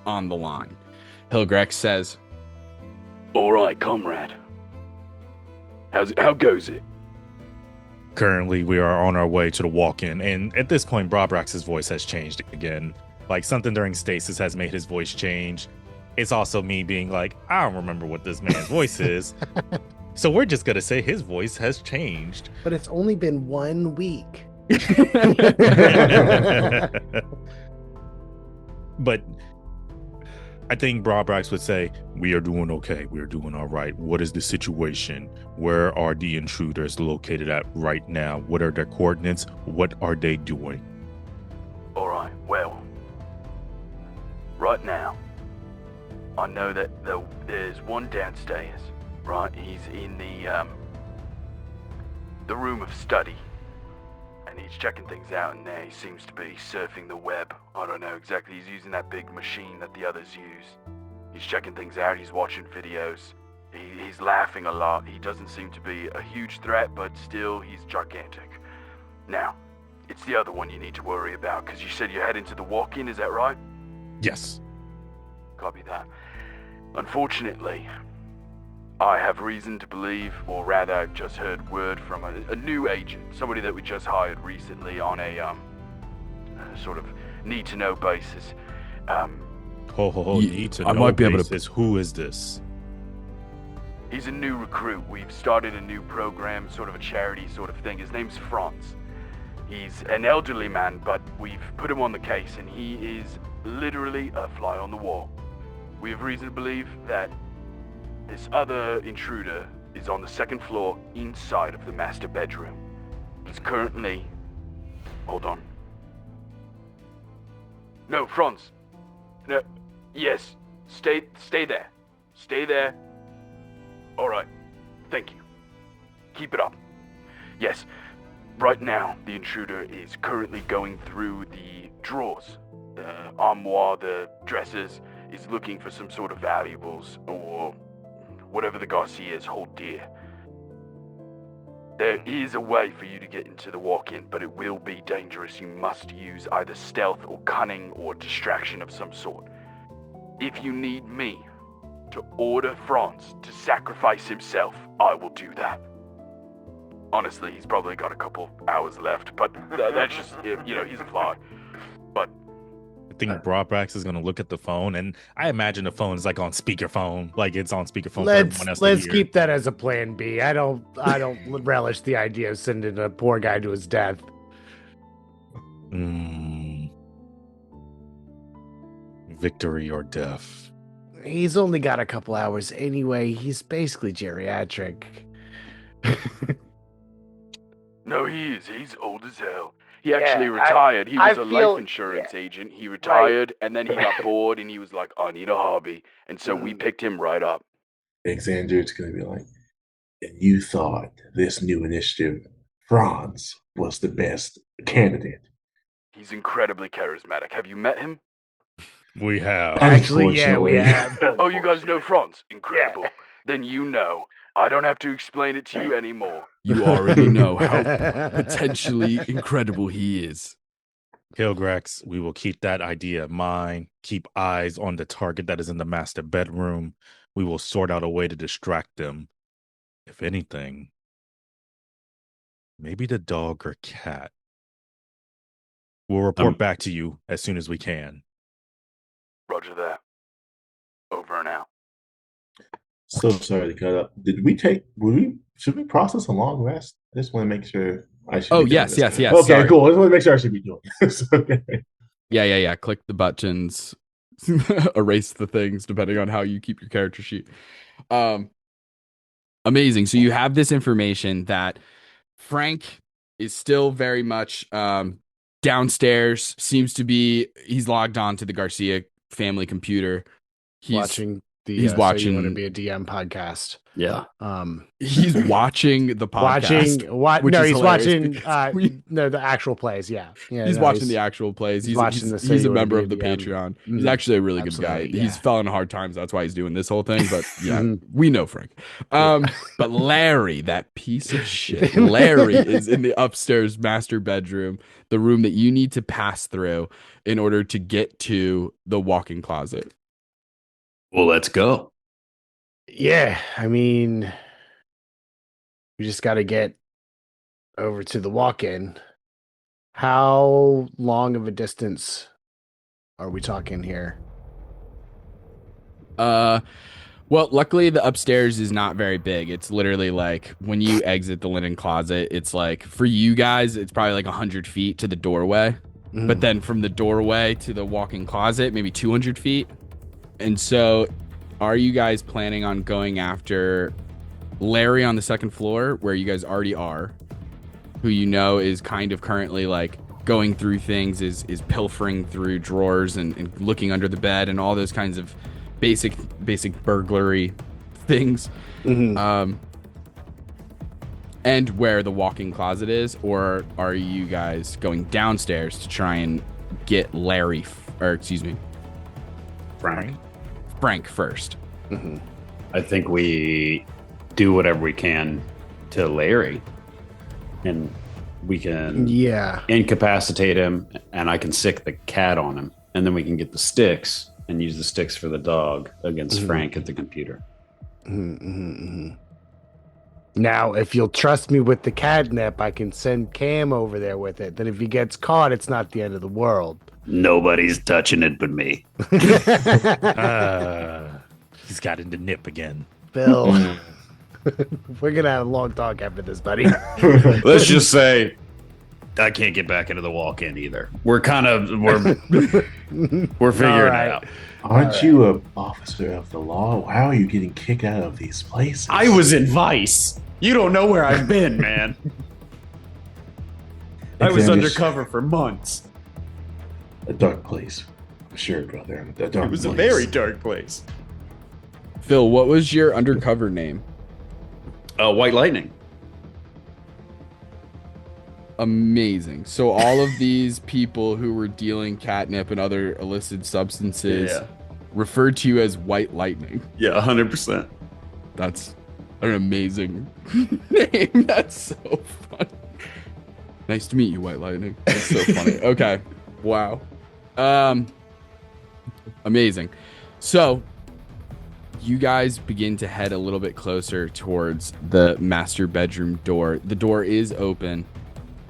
on the line. Hilgrex says, "All right, comrade. How goes it?" Currently, we are on our way to the walk-in, and at this point, Brobrax's voice has changed again. Like something during stasis has made his voice change. It's also me being like, I don't remember what this man's voice is. So we're just going to say his voice has changed. But it's only been 1 week. But I think Brobrax would say, we are doing okay. We are doing all right. What is the situation? Where are the intruders located at right now? What are their coordinates? What are they doing? All right, well, right now, I know that there's one downstairs, right? He's in the room of study, and he's checking things out in there. He seems to be surfing the web. I don't know exactly. He's using that big machine that the others use. He's checking things out. He's watching videos. He's laughing a lot. He doesn't seem to be a huge threat, but still, he's gigantic. Now, it's the other one you need to worry about, because you said you're heading to the walk-in, is that right? Yes. Copy that. Unfortunately, I have reason to believe, or rather, I've just heard word from a new agent, somebody that we just hired recently on a sort of need-to-know basis. Need to I know might be able to- basis. Who is this? He's a new recruit. We've started a new program, sort of a charity sort of thing. His name's Franz. He's an elderly man, but we've put him on the case, and he is literally a fly on the wall. We have reason to believe that this other intruder is on the second floor inside of the master bedroom. He's currently... Hold on. No, Franz. No. Yes. Stay there. Stay there. All right. Thank you. Keep it up. Yes. Right now, the intruder is currently going through the drawers, the armoire, the dressers. He's looking for some sort of valuables or whatever the Garcias hold dear. There is a way for you to get into the walk-in, but it will be dangerous. You must use either stealth or cunning or distraction of some sort. If you need me to order Franz to sacrifice himself, I will do that. Honestly, he's probably got a couple hours left, but that's just, he's a fly. But I think Brobrax is going to look at the phone, and I imagine the phone is like on speakerphone, like it's on speakerphone for everyone else to Let's hear. keep that as a plan B. I don't relish the idea of sending a poor guy to his death. Victory or death. He's only got a couple hours anyway. He's basically geriatric. no, he is. He's old as hell. He actually Yeah, retired. He I was a feel- life insurance agent. He retired, and then he got bored, and he was like, I need a hobby. And so we picked him right up. Xander's going to be like, and you thought this new initiative, Franz, was the best candidate. He's incredibly charismatic. Have you met him? We have. Actually, yeah, we Unfortunately. have. Oh, you guys know Franz? Incredible. Then you know. I don't have to explain it to you anymore. You already know how potentially incredible he is. Hilgrax, we will keep that idea in mind. Keep eyes on the target that is in the master bedroom. We will sort out a way to distract them. If anything, maybe the dog or cat. We'll report back to you as soon as we can. Roger that. Over and out. So sorry to cut up. Should we process a long rest? I just want to make sure I should. Oh, be doing yes, this. yes, yes. Okay, Sorry. cool. I just want to make sure I should be doing this. Okay. Yeah. Click the buttons, erase the things depending on how you keep your character sheet. Amazing. So you have this information that Frank is still very much downstairs. Seems to be he's logged on to the Garcia family computer. He's watching the he's So watching- You Want to Be a DM podcast. Yeah. he's watching the podcast. which is he's hilarious watching because the actual plays. Yeah, he's watching the actual plays. He's watching the So he's a You Wanna member Be of the a DM. Patreon. He's Mhm. actually a really good guy. Absolutely, He's yeah. fell in hard times. That's why he's doing this whole thing. But yeah, Mhm. we know Frank. But Larry, that piece of shit, Larry is in the upstairs master bedroom, the room that you need to pass through in order to get to the walk-in closet. Well, let's go. Yeah, I mean, we just got to get over to the walk-in. How long of a distance are we talking here? Well, luckily the upstairs is not very big. It's literally like when you exit the linen closet, it's like for you guys, it's probably like 100 feet to the doorway. But then from the doorway to the walk-in closet, maybe 200 feet. And so are you guys planning on going after Larry on the second floor where you guys already are, who you know is kind of currently like going through things, is pilfering through drawers and looking under the bed and all those kinds of basic burglary things, and where the walk-in closet is? Or are you guys going downstairs to try and get Frank first? I think we do whatever we can to Larry, and we can incapacitate him, and I can sick the cat on him, and then we can get the sticks and use the sticks for the dog against Frank at the computer. Now, if you'll trust me with the catnip, I can send Cam over there with it. Then if he gets caught, it's not the end of the world. Nobody's touching it but me. He's got into nip again. Bill, we're going to have a long talk after this, buddy. Let's just say I can't get back into the walk-in either. We're figuring it out. Aren't you an officer of the law? How are you getting kicked out of these places? I was in Vice. You don't know where I've been, man. I was undercover for months. A dark place. I'm sure, brother. A dark It was a place. very dark place. Phil, what was your undercover name? White Lightning. Amazing. So all of these people who were dealing catnip and other illicit substances referred to you as White Lightning. Yeah, 100%. That's an amazing name. That's so funny. Nice to meet you, White Lightning. That's so funny. Okay. Wow. Amazing. So you guys begin to head a little bit closer towards the master bedroom door. The door is open,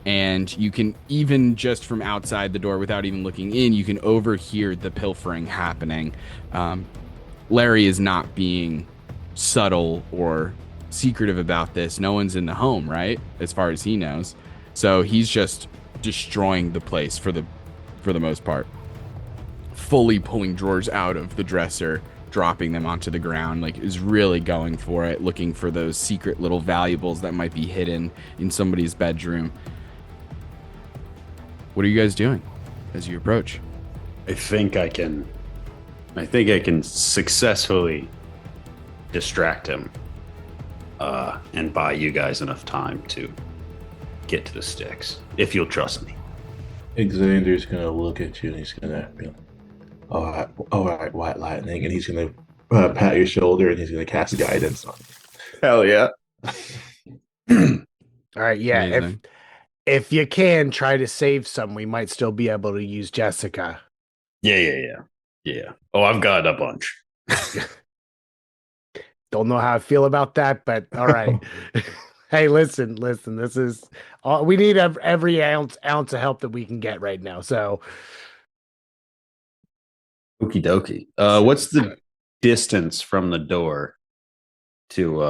and you can, even just from outside the door without even looking in, you can overhear the pilfering happening. Larry is not being subtle or secretive about this. No one's in the home, right? As far as he knows. So he's just destroying the place for the most part. Fully pulling drawers out of the dresser, dropping them onto the ground, like is really going for it, looking for those secret little valuables that might be hidden in somebody's bedroom. What are you guys doing as you approach? I think I can successfully distract him and buy you guys enough time to get to the sticks, if you'll trust me. Xander's gonna look at you and he's gonna be like, all right, White Lightning, and he's gonna pat your shoulder and he's gonna cast guidance on you. Hell yeah. All right, yeah. Amazing. If you can try to save some, we might still be able to use Jessica. Yeah. Oh, I've got a bunch. Don't know how I feel about that, but all right. Hey, listen. This is all we need. Every ounce of help that we can get right now. So, Okie dokie. What's the distance from the door to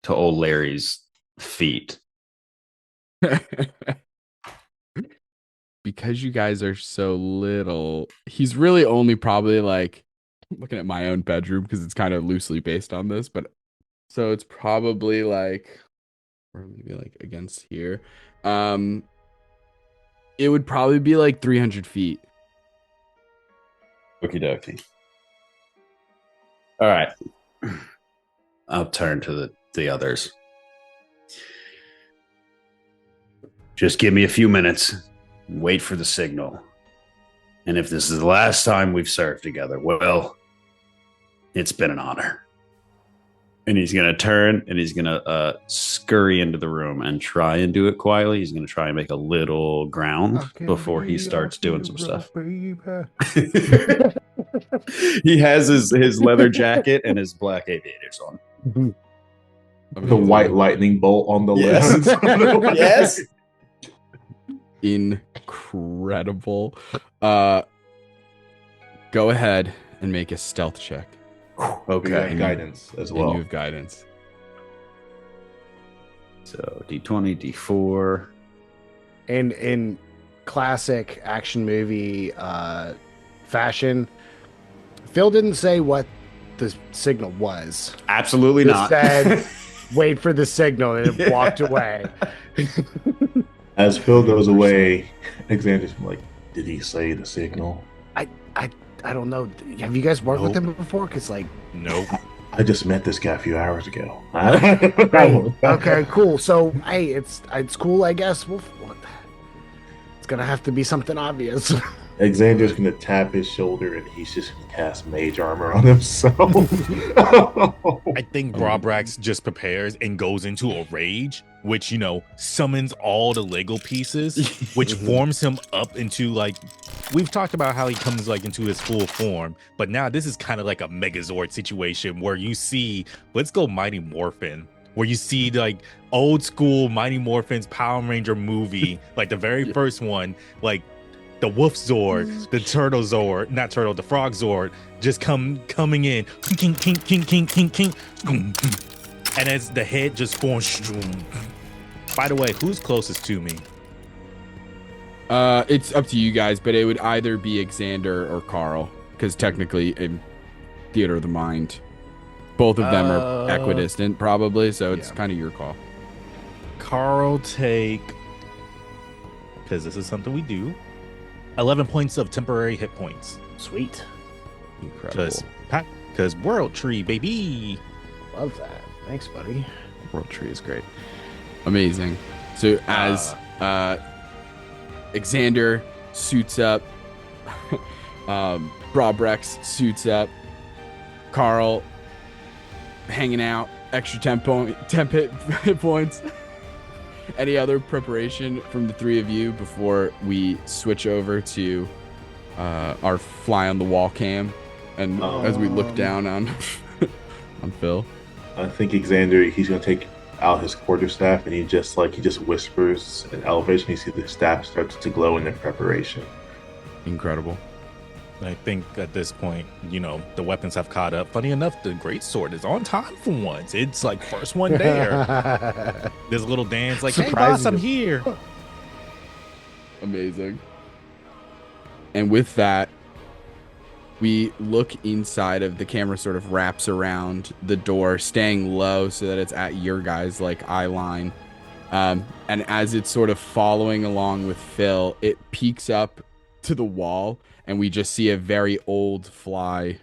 old Larry's feet? Because you guys are so little, he's really only probably like, I'm looking at my own bedroom because it's kind of loosely based on this, but so it's probably like, or maybe like against here. It would probably be like 300 feet. Okie dokie. All right. I'll turn to the others. Just give me a few minutes. Wait for the signal. And if this is the last time we've served together, well, it's been an honor. And he's going to turn and he's going to scurry into the room and try and do it quietly. He's going to try and make a little ground before he starts doing some stuff. He has his leather jacket and his black aviators on. The White Lightning bolt on the Yes. left. Yes. Incredible. Go ahead and make a stealth check. Okay. And guidance as And well. you have guidance. So D20, D4. and in classic action movie fashion, Phil didn't say what the signal was. Absolutely Just not. said, "Wait for the signal," and it walked away. As Phil goes away, Xander's like, "Did he say the signal?" I don't know. Have you guys worked with him before? Because like, Nope. I just met this guy a few hours ago. okay, cool. So hey, it's cool, I guess. It's gonna have to be something obvious. Xander's gonna tap his shoulder and he's just gonna cast mage armor on himself. I think Brobrax just prepares and goes into a rage, which, you know, summons all the Lego pieces, which forms him up into, like, we've talked about how he comes like into his full form, but now this is kind of like a Megazord situation where you see, let's go Mighty Morphin, where you see like old school Mighty Morphin's Power Ranger movie, like the very first one, like the Wolf Zord, the Turtle Zord, not Turtle, the Frog Zord, just coming in, king, king, king, king, king, king, and as the head just forms. By the way, who's closest to me? It's up to you guys, but it would either be Xander or Carl, because technically in Theater of the Mind, both of them are equidistant probably, so it's kind of your call. Carl take, because this is something we do, 11 points of temporary hit points. Sweet, Incredible. Because World Tree, baby. love that. Thanks, buddy. World Tree is great. Amazing. So as Xander suits up, Brobrex suits up, Carl hanging out, extra 10 hit points. Any other preparation from the three of you before we switch over to our fly on the wall cam, and as we look down on on Phil? I think Xander, he's gonna take out his quarterstaff and he just whispers in elevation. You see the staff starts to glow in their preparation. Incredible. I think at this point, you know, the weapons have caught up. Funny enough, the greatsword is on time for once. It's like first one there. There's a little dance like, hey boss, I'm here. Amazing. And with that, we look inside of the camera, sort of wraps around the door, staying low so that it's at your guys' like eye line. And as it's sort of following along with Phil, it peeks up to the wall, and we just see a very old fly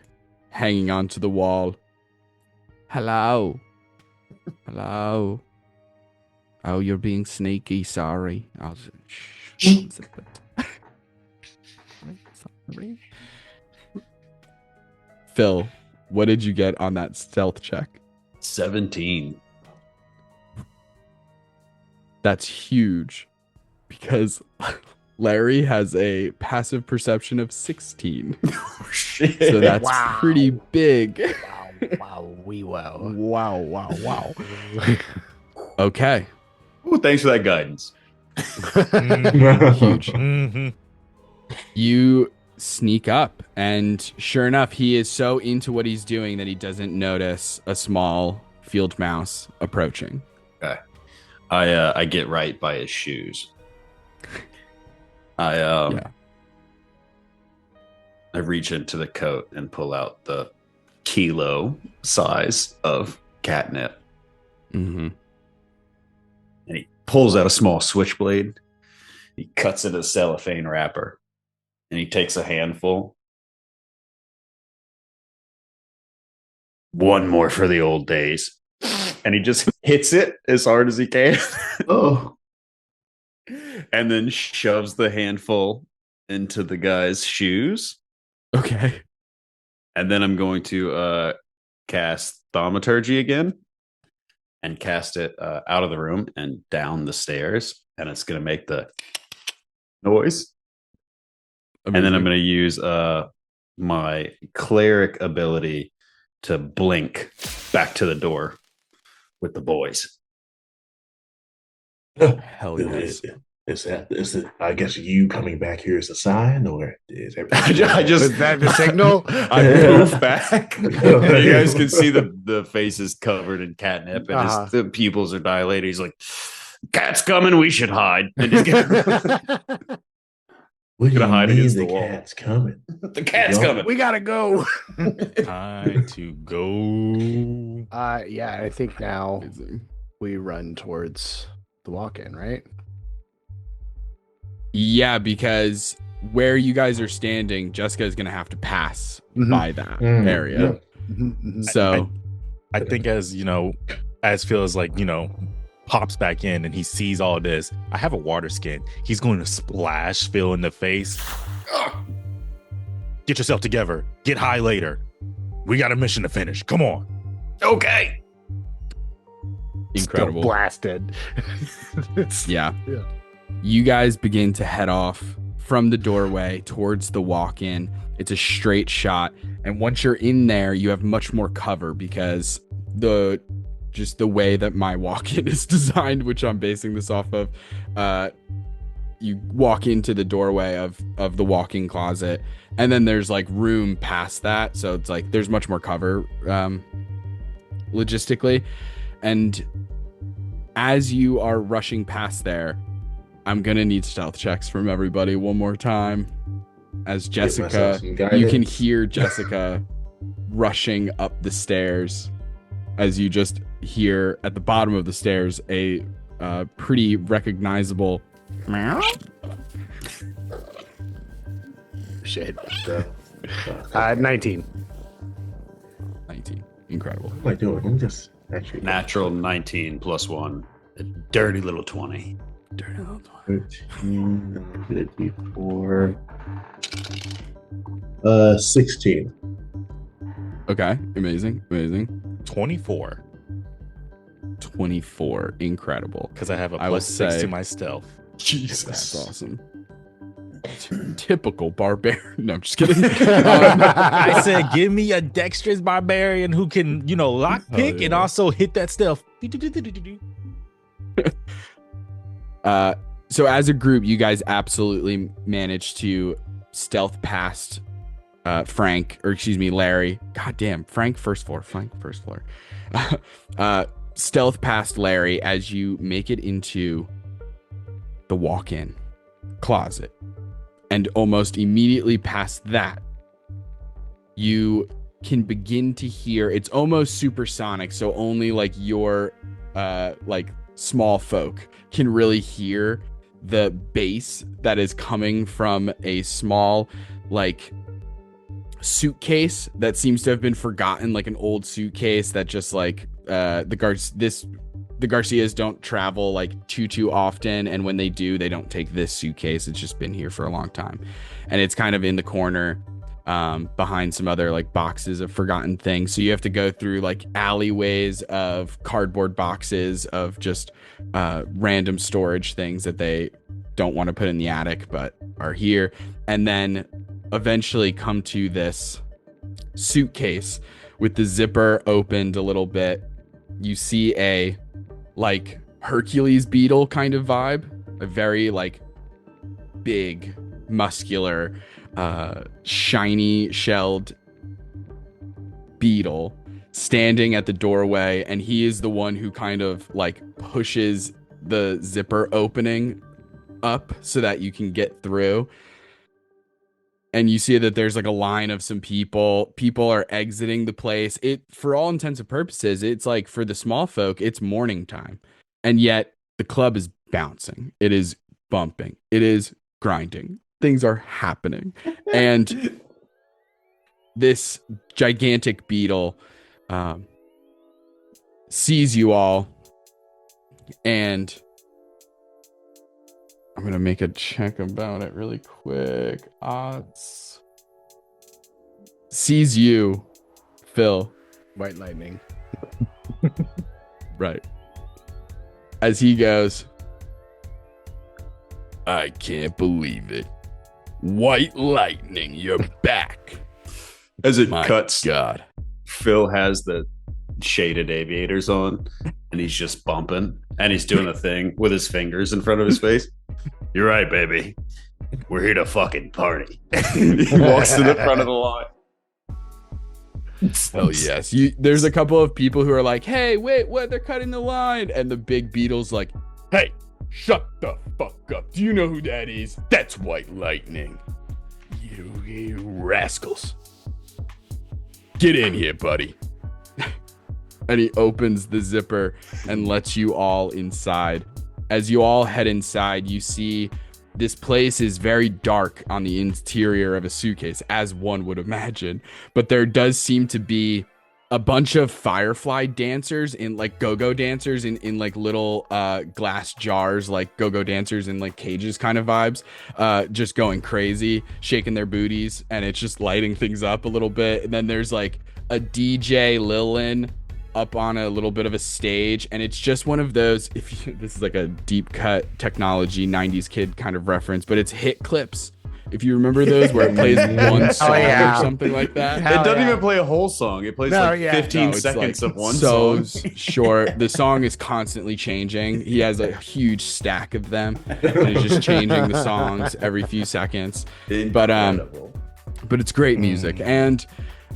hanging onto the wall. Hello. Hello. Oh, you're being sneaky. Sorry. Sorry. Phil, what did you get on that stealth check? 17. That's huge because Larry has a passive perception of 16. Oh, shit. So that's Wow. pretty big. Wow. Wow. Okay. Ooh, thanks for that guidance. Huge. Mhm. You sneak up, and sure enough, he is so into what he's doing that he doesn't notice a small field mouse approaching. Okay. I get right by his shoes. I reach into the coat and pull out the kilo size of catnip. Mm-hmm. And he pulls out a small switchblade. He cuts it a cellophane wrapper. And he takes a handful. One more for the old days. And he just hits it as hard as he can. Oh, And then shoves the handful into the guy's shoes. Okay. And then I'm going to cast Thaumaturgy again and cast it out of the room and down the stairs. And it's going to make the noise. Amazing. And then I'm going to use my cleric ability to blink back to the door with the boys. Hell yes. Is it? I guess you coming back here is a sign, or is I everything? just Is that the signal? I move back. You guys can see the faces covered in catnip, and the pupils are dilated. He's like, "Cat's coming. We should hide." And just What do Gonna you hide mean against the the wall. cat's coming? the cat's Yup. coming. We gotta go. Time to go. Yeah, I think now Amazing. we run towards the walk-in, right? Yeah, because where you guys are standing, Jessica is going to have to pass Mhm. by that Mm, area. So, I think as Phil is like, pops back in and he sees all this. I have a water skin. He's going to splash Phil in the face. Get yourself together. Get high later. We got a mission to finish. Come on. Okay. incredible. Still blasted. Yeah. Yeah. You guys begin to head off from the doorway towards the walk-in. It's a straight shot. And once you're in there, you have much more cover because the way that my walk-in is designed, which I'm basing this off of, you walk into the doorway of the walk-in closet, and then there's like room past that. So it's like there's much more cover logistically. And as you are rushing past there, I'm gonna need stealth checks from everybody one more time. As Jessica, myself some you guidance. can hear Jessica rushing up the stairs. As you just hear at the bottom of the stairs a pretty recognizable meow. Shit. So, 19. 19. Incredible. what am I doing? I'm just actually Natural 19 plus 1. A dirty little 20. 13, Ep.4. 16. Okay, amazing. 24. 24. Incredible. Because I have a I will plus 6 say- to my stealth. That's awesome. Typical barbarian. No, I'm just kidding. I said, give me a dexterous barbarian who can, lock pick and yeah. also hit that stealth. So as a group, you guys absolutely managed to stealth past Larry. God damn, Frank first floor. Stealth past Larry as you make it into the walk-in closet. And almost immediately past that, you can begin to hear, it's almost supersonic, so only like your small folk can really hear the bass that is coming from a small, like, suitcase that seems to have been forgotten, like an old suitcase that just like the Garcias don't travel like too often, and when they do, they don't take this suitcase. It's just been here for a long time, and it's kind of in the corner behind some other like boxes of forgotten things. So you have to go through like alleyways of cardboard boxes of just random storage things that they don't want to put in the attic but are here, and then eventually come to this suitcase with the zipper opened a little bit. You see a like Hercules beetle kind of vibe, a very like big, muscular, shiny shelled beetle standing at the doorway, and he is the one who kind of like pushes the zipper opening up so that you can get through. And you see that there's like a line of some people. People are exiting the place. It, for all intents and purposes, it's like for the small folk, it's morning time. And yet the club is bouncing. It is bumping. It is grinding. Things are happening. And this gigantic beetle sees you all. And I'm going to make a check about it really quick. Odds. Sees you, Phil. White lightning. Right. As he goes, I can't believe it. White lightning, you're back. As it My cuts, God. Phil has the shaded aviators on, and he's just bumping, and he's doing a thing with his fingers in front of his face. You're right, baby. We're here to fucking party. He walks to the front of the line. Hell yes. There's a couple of people who are like, hey, wait, what? They're cutting the line. And the big beetle's like, hey, shut the fuck up. Do you know who that is? That's White Lightning. You rascals. Get in here, buddy. And he opens the zipper and lets you all inside. As you all head inside, you see this place is very dark on the interior of a suitcase, as one would imagine. But there does seem to be a bunch of firefly dancers in like go-go dancers in like little glass jars, like go-go dancers in like cages kind of vibes, just going crazy, shaking their booties, and it's just lighting things up a little bit. And then there's like a DJ Lilin up on a little bit of a stage, and it's just one of those, this is like a deep cut technology 90s kid kind of reference, but it's hit clips. If you remember those, where it plays one song or something like that. It doesn't even play a whole song. It plays 15 seconds of one song. So short. The song is constantly changing. He has a huge stack of them, and he's just changing the songs every few seconds. Incredible. But it's great music, and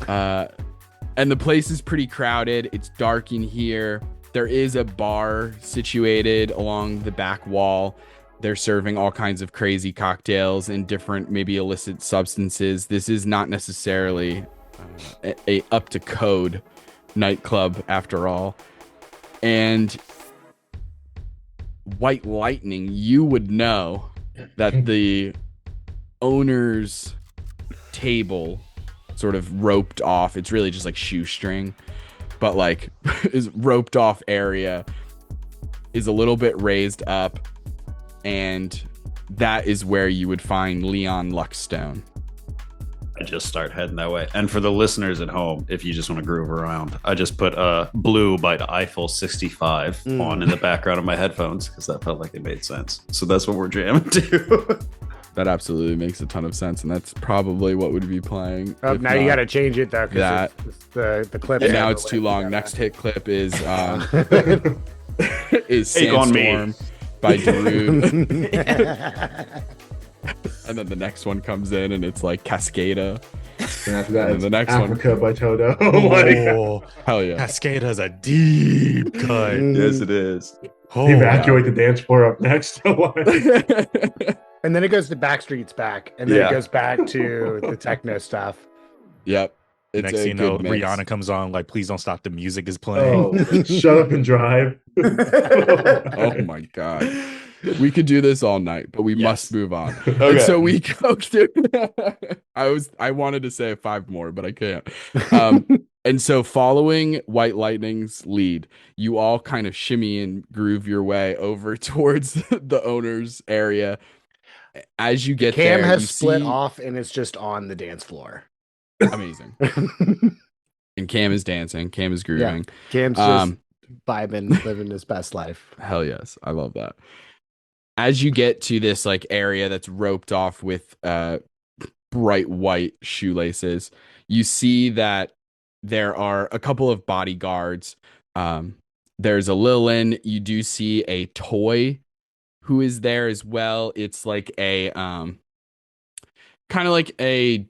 the place is pretty crowded. It's dark in here. There is a bar situated along the back wall. They're serving all kinds of crazy cocktails and different, maybe illicit substances. This is not necessarily a up to code nightclub after all. And White Lightning, you would know that the owner's table sort of roped off. It's really just like shoestring, but like is roped off area is a little bit raised up, and that is where you would find Leon Luckstone. I just start heading that way. And for the listeners at home, if you just want to groove around, I just put Blue by the Eiffel 65 on in the background of my headphones because that felt like it made sense. So that's what we're jamming to. That absolutely makes a ton of sense, and that's probably what would be playing. Now you got to change it though, because the clip. And now it's too long. Next hit clip is is Sandstorm by Darude. And then the next one comes in, and it's like Cascada. And after that, and the next Africa by Toto. Oh, hell yeah! Cascada's a deep cut. Yes, it is. Oh, Evacuate the dance floor up next. And then it goes to Backstreet's Back, and then it goes back to the techno stuff. Yep. It's Next a thing you know, good mix. Rihanna comes on, like, please don't stop, the music is playing. Oh, shut up and drive. Oh my god. We could do this all night, but we must move on. And so we go through I wanted to say 5 more, but I can't. And so following White Lightning's lead, you all kind of shimmy and groove your way over towards the owner's area. As you get Cam there, has you split see off and is just on the dance floor. amazing. And Cam is dancing, Cam is grooving. Cam's just vibing, living his best life. Hell yes. I love that. As you get to this like area that's roped off with bright white shoelaces, you see that there are a couple of bodyguards. There's a Lilin. You do see a toy who is there as well. It's like a kind of like a,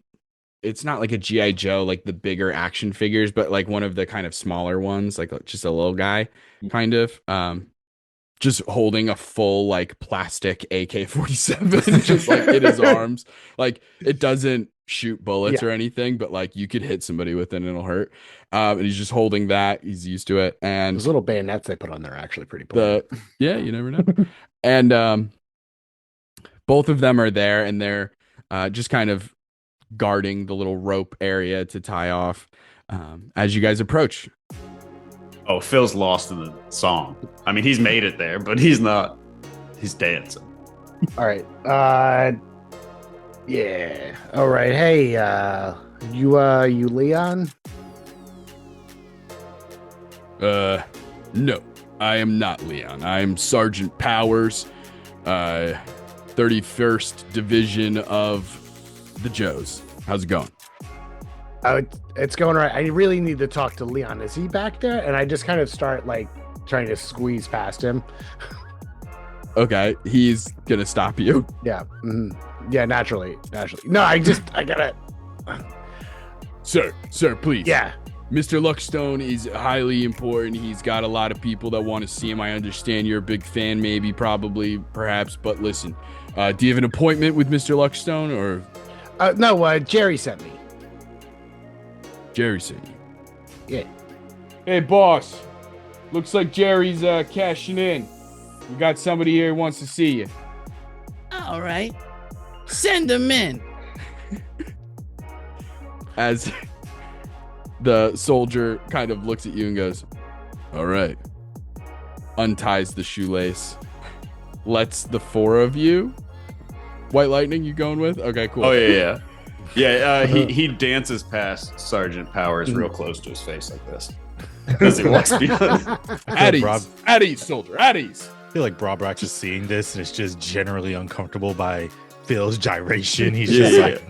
it's not like a G.I. Joe, like the bigger action figures, but like one of the kind of smaller ones, like just a little guy kind of. Just holding a full like plastic AK-47 just like in his arms. Like it doesn't shoot bullets or anything, but like you could hit somebody with it and it'll hurt. And he's just holding that. He's used to it. And those little bayonets they put on there are actually pretty cool. Yeah, you never know. And both of them are there and they're just kind of guarding the little rope area to tie off as you guys approach. Oh, Phil's lost in the song. I mean, he's made it there, but he's not. He's dancing. All right. Yeah. All right. Hey, you Leon? No, I am not Leon. I am Sergeant Powers, 31st Division of the Joes. How's it going? It's going right. I really need to talk to Leon. Is he back there? And I just kind of start like trying to squeeze past him. Okay, he's gonna stop you. Yeah. Yeah, naturally. No, I gotta. Sir, please. Yeah. Mr. Luckstone is highly important. He's got a lot of people that want to see him. I understand you're a big fan, maybe, probably, perhaps. But listen, do you have an appointment with Mr. Luckstone or? No, Jerry sent me. Jerry sent you. Yeah. Hey, boss. Looks like Jerry's cashing in. We got somebody here who wants to see you. All right. Send him in. As the soldier kind of looks at you and goes, all right. Unties the shoelace. Lets the 4 of you. White Lightning, you going with? Okay, cool. Oh, yeah. Yeah, he dances past Sergeant Powers real close to his face like this. As he walks behind. At ease, soldier, at ease. I feel like Brobrax is seeing this and is just generally uncomfortable by Phil's gyration. He's just like,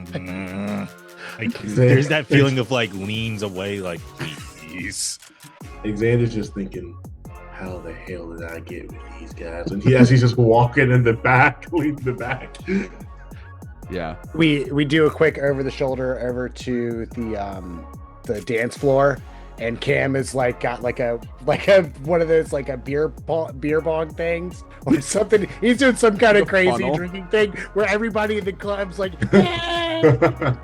there's that feeling of like leans away, like, please. Xander's just thinking, how the hell did I get with these guys? And he's just walking in the back, leading the back. Yeah. We do a quick over the shoulder over to the dance floor, and Cam is like got like a one of those like a beer bong things or something. He's doing some kind of crazy funnel. drinking thing where everybody in the club's like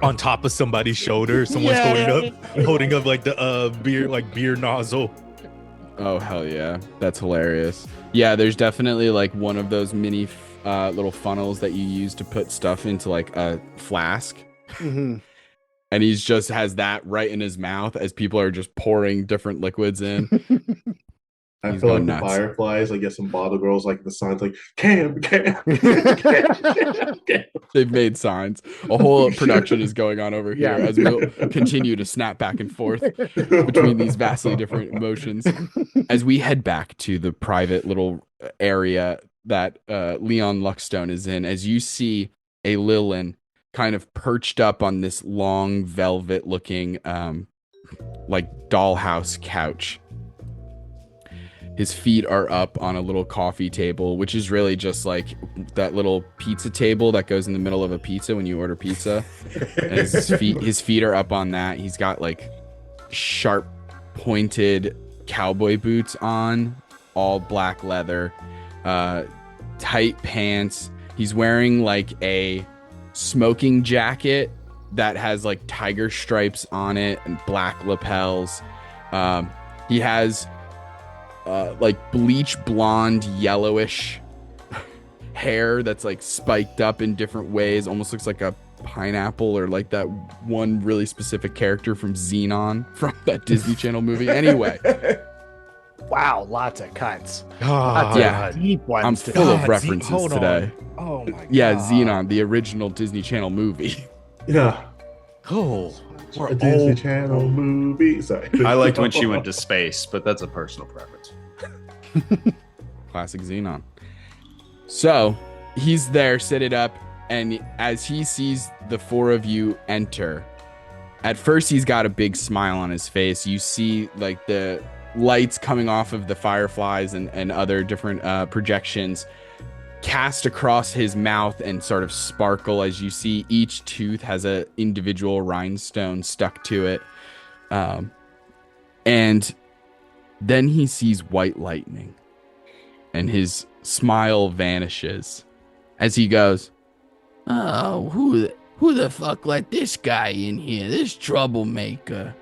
On top of somebody's shoulder, someone's holding up like the beer nozzle. Oh, hell yeah. That's hilarious. Yeah, there's definitely like one of those mini little funnels that you use to put stuff into like a flask. Mm-hmm. And he's just has that right in his mouth as people are just pouring different liquids in. I He's feel like going the nuts. Fireflies, I guess some bottle girls, like the signs like, Cam. They've made signs. A whole production is going on over here Yeah. as we'll continue to snap back and forth between these vastly different emotions. As we head back to the private little area that Leon Luckstone is in, as you see a Lilin kind of perched up on this long velvet looking like dollhouse couch. His feet are up on a little coffee table, which is really just like that little pizza table that goes in the middle of a pizza when you order pizza. And his feet are up on that. He's got like sharp pointed cowboy boots on, all black leather, tight pants. He's wearing like a smoking jacket that has like tiger stripes on it and black lapels. He has like bleach blonde, yellowish hair that's like spiked up in different ways. Almost looks like a pineapple, or like that one really specific character from Xenon from that Disney Channel movie. Anyway. Wow, lots of cuts. Oh, Yeah. Deep ones. I'm today. full of references hold today. On. Oh my god. Yeah, Xenon, the original Disney Channel movie. Yeah. Oh, we're A Disney old. Channel movie. Sorry. I liked when she went to space, but that's a personal preference. Classic Xenon. So he's there, set it up, and as he sees the four of you enter, at first he's got a big smile on his face. You see like the lights coming off of the fireflies and other different projections cast across his mouth and sort of sparkle as you see each tooth has a individual rhinestone stuck to it. And then he sees white lightning and his smile vanishes as he goes, Oh, who the fuck let this guy in here? This troublemaker.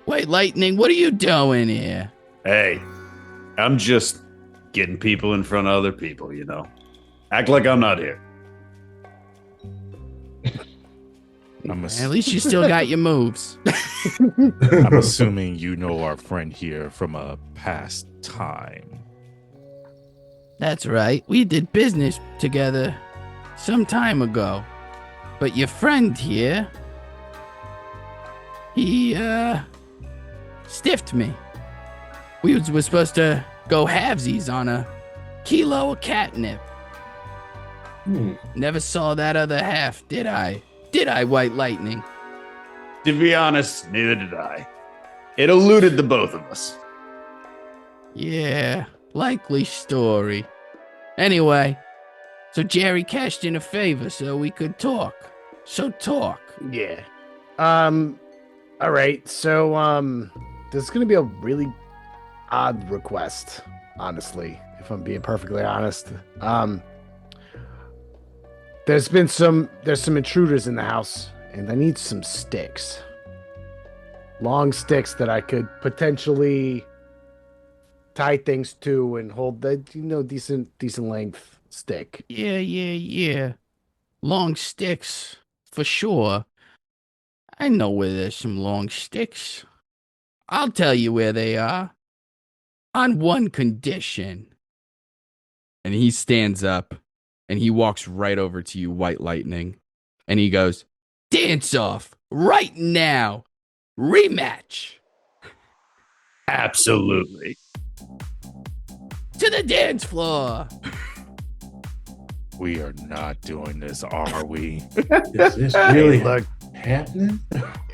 White Lightning, what are you doing here? Hey, I'm just getting people in front of other people, you know. Act like I'm not here. At least you still got your moves. I'm assuming you know our friend here from a past time. That's right. We did business together some time ago. But your friend here, he, stiffed me. We were supposed to go halvesies on a kilo of catnip. Never saw that other half, did I? Did I, White Lightning? To be honest, neither did I. It eluded the both of us. Yeah, likely story. Anyway, so Jerry cashed in a favor so we could talk. So talk. Yeah. All right. So, this is gonna be a really odd request, honestly, if I'm being perfectly honest. There's some intruders in the house, and I need some sticks. Long sticks that I could potentially tie things to and hold the, decent length stick. Yeah. Long sticks, for sure. I know where there's some long sticks. I'll tell you where they are. On one condition. and he stands up and he walks right over to you, White Lightning, and he goes, "Dance off right now. Rematch." Absolutely. To the dance floor. We are not doing this, are we? Is this really Look, happening?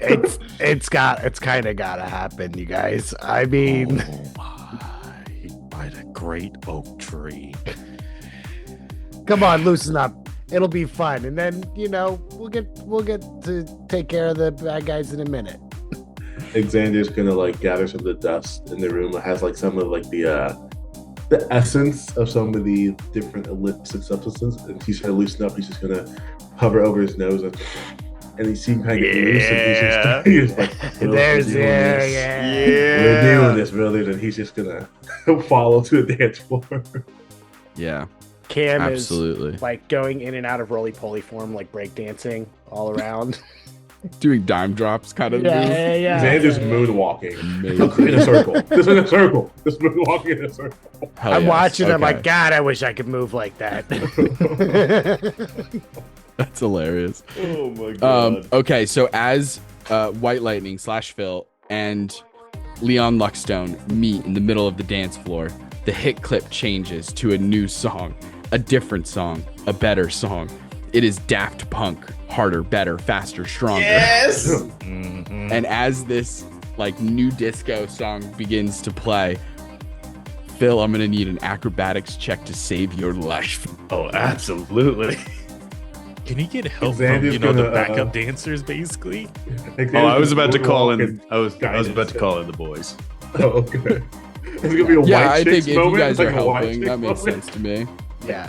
it's kind of gotta happen, you guys. I mean, Oh my, by the great oak tree. come on, loosen up. It'll be fun, and then we'll get to take care of the bad guys in a minute. Xander's gonna like gather some of the dust in the room. It has like some of like the essence of some of the different illicit substances, and he's trying to loosen up. He's just gonna hover over his nose, and he seems kind of loose, and he's just like, There's we're doing this, brothers, and he's just gonna follow to the dance floor. Yeah, Cam absolutely. is like going in and out of roly-poly form, like breakdancing all around. Doing dime drops kind of move. yeah. Xander's moonwalking Amazing. in a circle. Just in a circle. Just moonwalking in a circle. Hell I'm yes. watching. I'm Okay. like, God, I wish I could move like that. That's hilarious. Oh my god. Okay, so as White Lightning / Phil and Leon Luckstone meet in the middle of the dance floor, the hit clip changes to a new song, a different song, a better song. It is Daft Punk, harder, better, faster, stronger. Yes. Mhm. And as this like new disco song begins to play, Phil, I'm gonna need an acrobatics check to save your life. Oh, absolutely. Can he get help Xander's from the gonna, backup dancers, basically? Oh, I was about to call in. Moonwalking I was guidance. about to call in the boys. Oh, okay. It's gonna be a Yeah, white I chicks think if you moment. guys Like are a white helping, chicks that makes moment. sense to me. Yeah.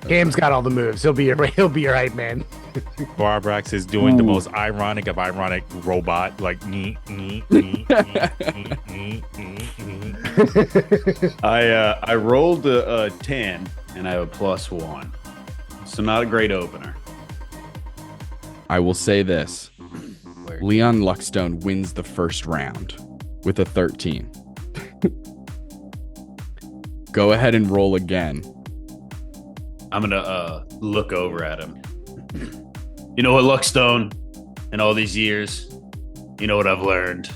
Cam's got all the moves. He'll be your hype man. Barbrax is doing the most ironic of ironic robot, like I rolled a 10 and I have a +1, so not a great opener. I will say this. Leon Luckstone wins the first round with a 13. Go ahead and roll again. I'm gonna look over at him. You know what, Luckstone? In all these years, you know what I've learned?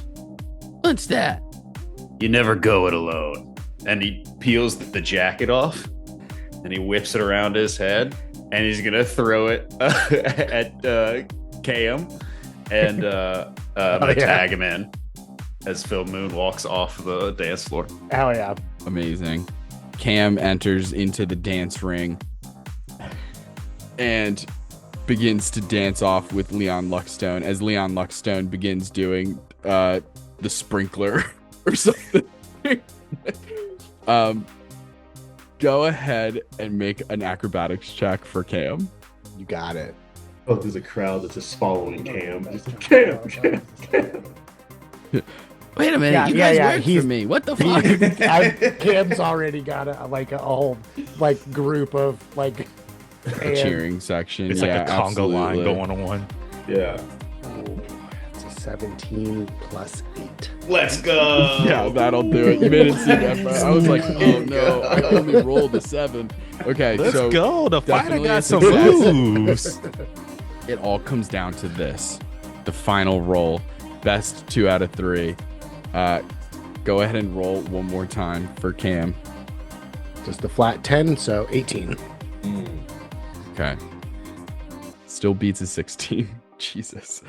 What's that? You never go it alone. And he peels the jacket off, and he whips it around his head, and he's gonna throw it at Cam, and tag him in as Phil Moon walks off the dance floor. Hell yeah. Amazing. Cam enters into the dance ring and begins to dance off with Leon Luckstone as Leon Luckstone begins doing the sprinkler or something. Go ahead and make an acrobatics check for Cam. You got it. Oh, there's a crowd that's just following Cam. Just like, Cam. Wait a minute, Yeah, you yeah, guys yeah, work he's- for me. What the fuck? Cam's already got a whole group of fans. Cheering section. It's yeah, like a conga line absolutely. going on. Yeah. Oh, it's a 17 plus 8. Let's go. Yeah, that'll do it. You made it seem that bad. I was like, oh no, I only rolled a 7. Okay, Let's so go. The fighter definitely a got some success. moves. It all comes down to this. The final roll. Best 2 out of 3. Go ahead and roll one more time for Cam. Just a flat 10, so 18. Okay. Still beats a 16. Jesus.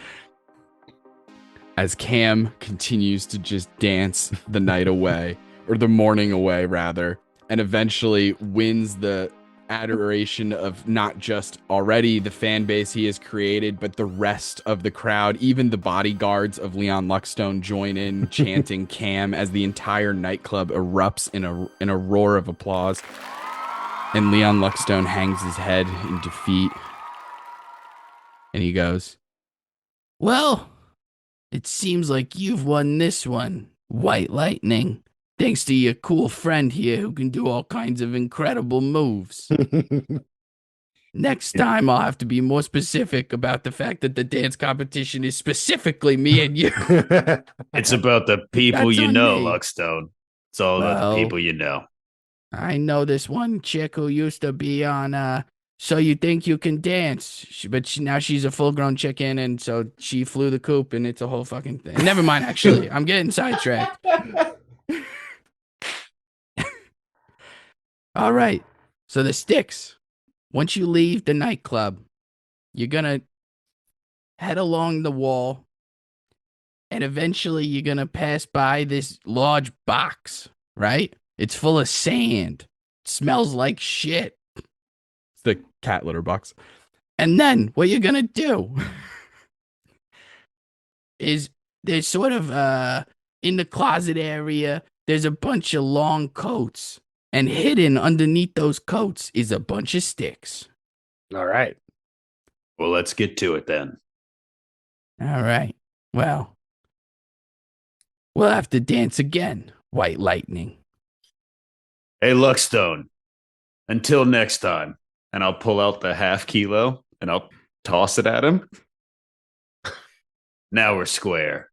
As Cam continues to just dance the night away, or the morning away, rather, and eventually wins the adoration of not just already the fan base he has created, but the rest of the crowd. Even the bodyguards of Leon Luckstone join in chanting Cam as the entire nightclub erupts in a roar of applause. And Leon Luckstone hangs his head in defeat. And he goes, Well, it seems like you've won this one, White Lightning. Thanks to your cool friend here who can do all kinds of incredible moves. Next time, I'll have to be more specific about the fact that the dance competition is specifically me and you. It's about the people That's you on know, me. Luckstone. It's all about Well, the people you know. I know this one chick who used to be on So You Think You Can Dance, now she's a full-grown chicken, and so she flew the coop, and it's a whole fucking thing. Never mind, actually. I'm getting sidetracked. All right. So the sticks. Once you leave the nightclub, you're going to head along the wall, and eventually you're going to pass by this large box, right? It's full of sand. It smells like shit. it's the cat litter box. And then what you're going to do is there's sort of in the closet area, there's a bunch of long coats. And hidden underneath those coats is a bunch of sticks. All right. Well, let's get to it then. All right. Well, we'll have to dance again, White Lightning. Hey, Luckstone, until next time. And I'll pull out the half kilo and I'll toss it at him. Now we're square.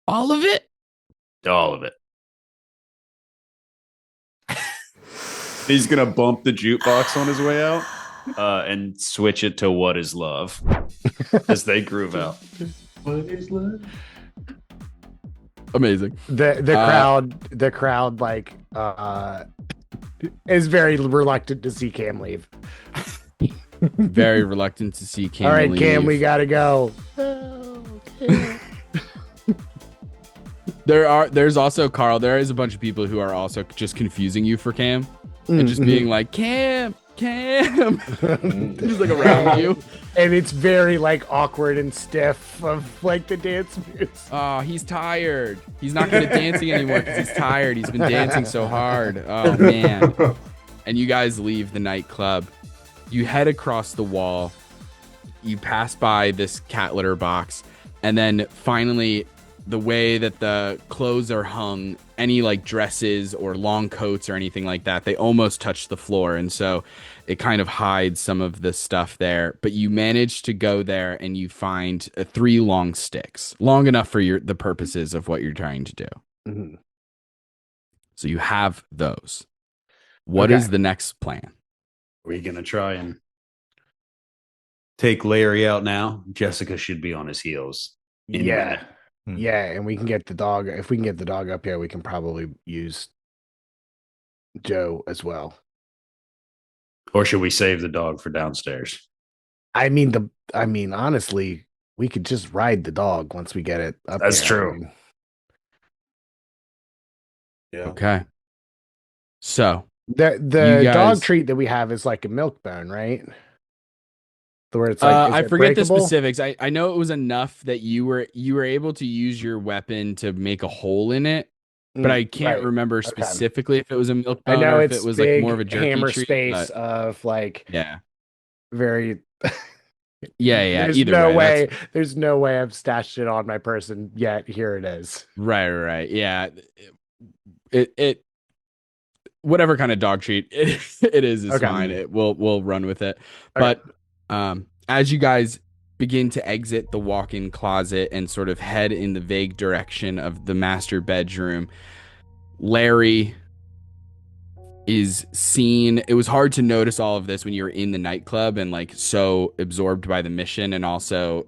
All of it? All of it. He's going to bump the jukebox on his way out and switch it to What Is Love as they groove out. What is love? Amazing. The crowd is very reluctant to see Cam leave. Very reluctant to see Cam All right, leave. Cam, we gotta go. There's also Carl. There is a bunch of people who are also just confusing you for Cam and just being like, Cam, just like around you. And it's very awkward and stiff of the dance moves. Oh, he's tired. He's not good at dancing anymore because he's tired. He's been dancing so hard. Oh man. And you guys leave the nightclub. You head across the wall you pass by this cat litter box, and then finally the way that the clothes are hung, any like dresses or long coats or anything like that, they almost touch the floor, and so it kind of hides some of the stuff there. But you manage to go there and you find 3 long sticks, long enough for the purposes of what you're trying to do. Mhm. So you have those. What is the next plan? Are you going to try and take Larry out now? Jessica should be on his heels. Any Yeah. minute. Yeah, and we can get the dog. If we can get the dog up here, we can probably use Joe as well. Or should we save the dog for downstairs? I mean, honestly, we could just ride the dog once we get it up. That's here. true. I mean, Yeah. Okay. So the You guys- dog treat that we have is like a milk bone, right? The where it's like, is I it forget breakable? the specifics. I know it was enough that you were able to use your weapon to make a hole in it, but I can't right. remember specifically if it was a milk bone I know or if it's it was big like more of a jerky hammer treat, space but of like yeah. very. Yeah. There's Either no way. way. There's no way I've stashed it on my person yet. Here it is. Right. Yeah. It whatever kind of dog treat it is Okay. fine. We'll run with it. But as you guys begin to exit the walk-in closet and sort of head in the vague direction of the master bedroom, Larry is seen. It was hard to notice all of this when you were in the nightclub and like so absorbed by the mission and also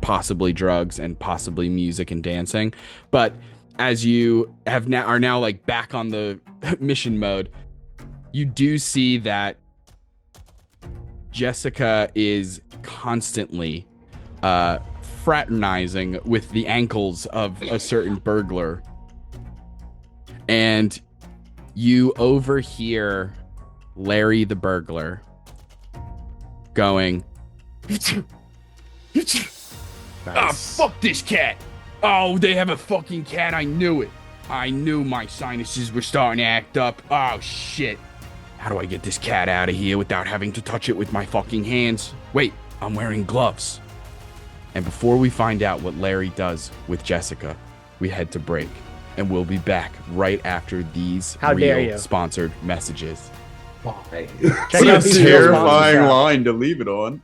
possibly drugs and possibly music and dancing. But as you are now like back on the mission mode, you do see that Jessica is constantly fraternizing with the ankles of a certain burglar. And you overhear Larry the burglar going, "Ah, fuck this cat. Oh, they have a fucking cat. I knew it. I knew my sinuses were starting to act up. Oh, shit. How do I get this cat out of here without having to touch it with my fucking hands? Wait, I'm wearing gloves." And before we find out what Larry does with Jessica, we head to break. And we'll be back right after these How dare you. sponsored messages. Check What out a these terrifying sponsors. line to leave it on.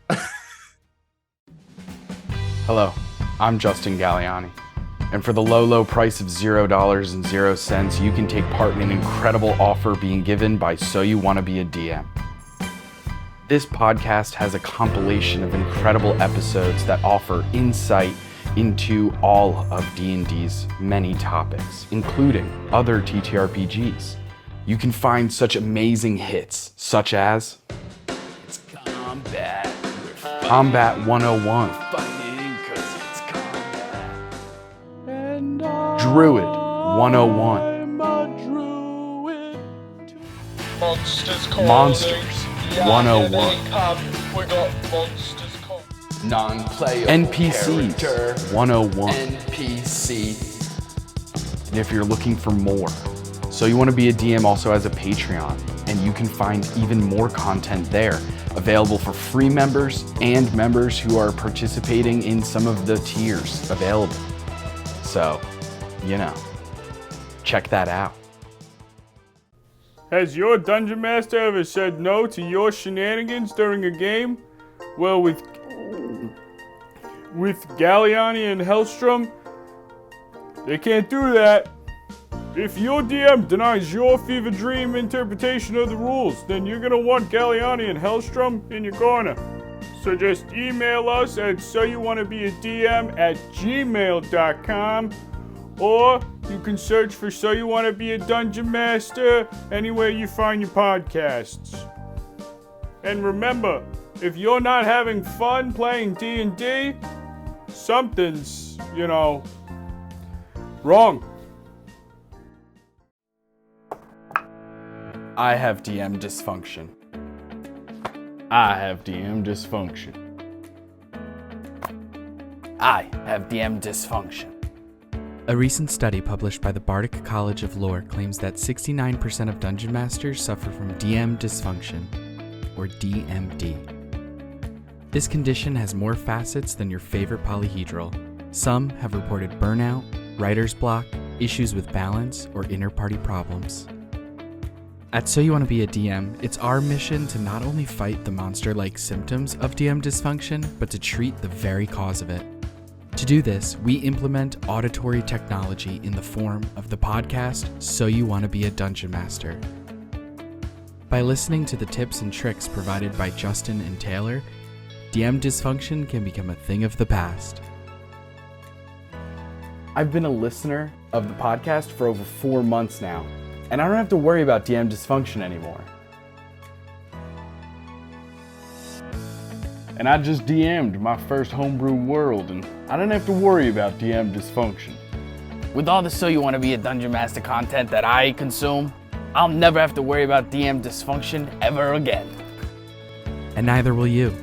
Hello, I'm Justin Galliani. And for the low price of $0.00, you can take part in an incredible offer being given by So You Want to Be a DM. This podcast has a compilation of incredible episodes that offer insight into all of D&D's many topics, including other TTRPGs. You can find such amazing hits, such as It's Combat 101, Druid 101, Monsters 101, Non-playable NPCs character. 101. NPC. And if you're looking for more, So You Want to Be a DM also has a Patreon, and you can find even more content there, available for free members and members who are participating in some of the tiers available. So, check that out. Has your dungeon master ever said no to your shenanigans during a game? Well, with Galliani and Hellstrom, they can't do that. If your DM denies your fever dream interpretation of the rules, then you're gonna want Galliani and Hellstrom in your corner. So just email us at soyouwannabeadm@gmail.com, or you can search for So You Wanna Be a Dungeon Master anywhere you find your podcasts. And remember, if you're not having fun playing D&D, something's, wrong. I have DM dysfunction. I have DM dysfunction. I have DM dysfunction. A recent study published by the Bardic College of Lore claims that 69% of dungeon masters suffer from DM dysfunction, or DMD. This condition has more facets than your favorite polyhedral. Some have reported burnout, writer's block, issues with balance, or inner party problems. At So You Want to Be a DM, it's our mission to not only fight the monster-like symptoms of DM dysfunction, but to treat the very cause of it. To do this, we implement auditory technology in the form of the podcast So You Want to Be a Dungeon Master. By listening to the tips and tricks provided by Justin and Taylor, DM dysfunction can become a thing of the past. I've been a listener of the podcast for over 4 months now, and I don't have to worry about DM dysfunction anymore. And I just DM'd my first homebrew world, and I didn't have to worry about DM dysfunction. With all the So You Want to Be a Dungeon Master content that I consume, I'll never have to worry about DM dysfunction ever again. And neither will you.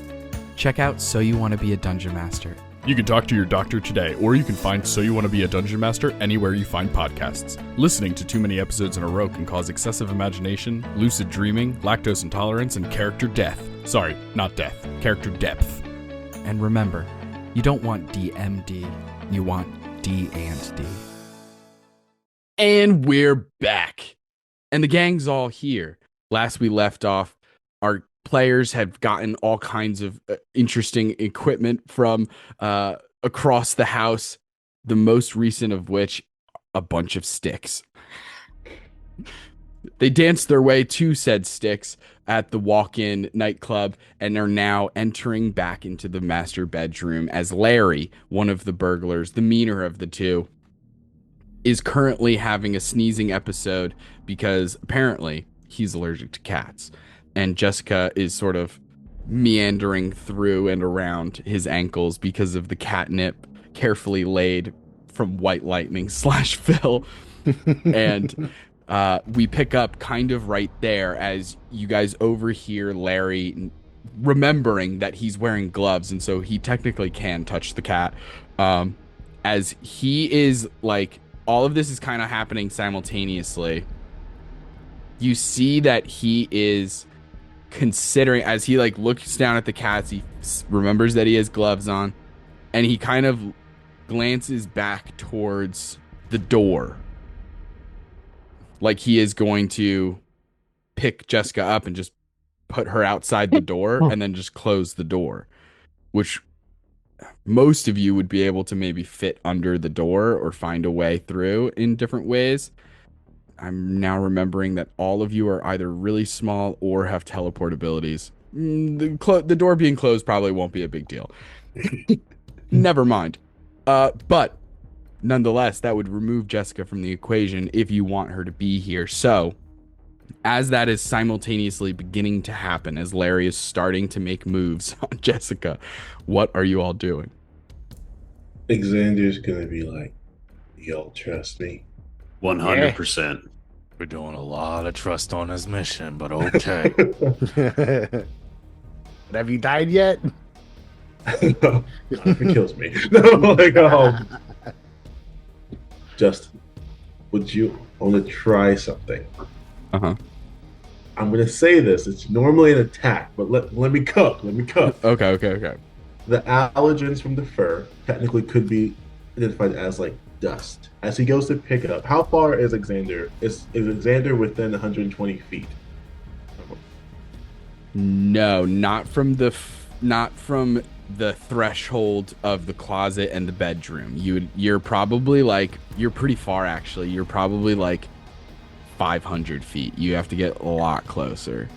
Check out So You Want to Be a Dungeon Master. You can talk to your doctor today, or you can find So You Want to Be a Dungeon Master anywhere you find podcasts. Listening to too many episodes in a row can cause excessive imagination, lucid dreaming, lactose intolerance, and character death. Sorry, not death, character depth. And remember, you don't want DMD, you want D&D. And we're back. And the gang's all here. Last we left off, our players have gotten all kinds of interesting equipment from across the house, the most recent of which, a bunch of sticks. They danced their way to said sticks at the walk-in nightclub and are now entering back into the master bedroom as Larry, one of the burglars, the meaner of the two, is currently having a sneezing episode because apparently he's allergic to cats. And Jessica is sort of meandering through and around his ankles because of the catnip carefully laid from White Lightning / Phil. And we pick up kind of right there as you guys overhear Larry remembering that he's wearing gloves, and so he technically can touch the cat. As he is like, all of this is kind of happening simultaneously. You see that he is considering, as he like looks down at the cats, he remembers that he has gloves on, and he kind of glances back towards the door, like he is going to pick Jessica up and just put her outside the door and then just close the door, which most of you would be able to maybe fit under the door or find a way through in different ways. I'm now remembering that all of you are either really small or have teleport abilities. The door being closed probably won't be a big deal. Never mind. But nonetheless, that would remove Jessica from the equation if you want her to be here. So, as that is simultaneously beginning to happen, as Larry is starting to make moves on Jessica, what are you all doing? Xander's gonna be like, y'all trust me? 100%. We're doing a lot of trust on this mission, but okay. But have you died yet? No, if it kills me. No, like, Justin, would you want to try something? Uh-huh. I'm going to say this. It's normally an attack, but let me cook. Okay. The allergens from the fur technically could be identified as like dust. As he goes to pick it up, how far is Xander? Is Xander within 120 feet? No, not from the threshold of the closet and the bedroom. You're probably like, you're pretty far actually. You're probably like 500 feet. You have to get a lot closer.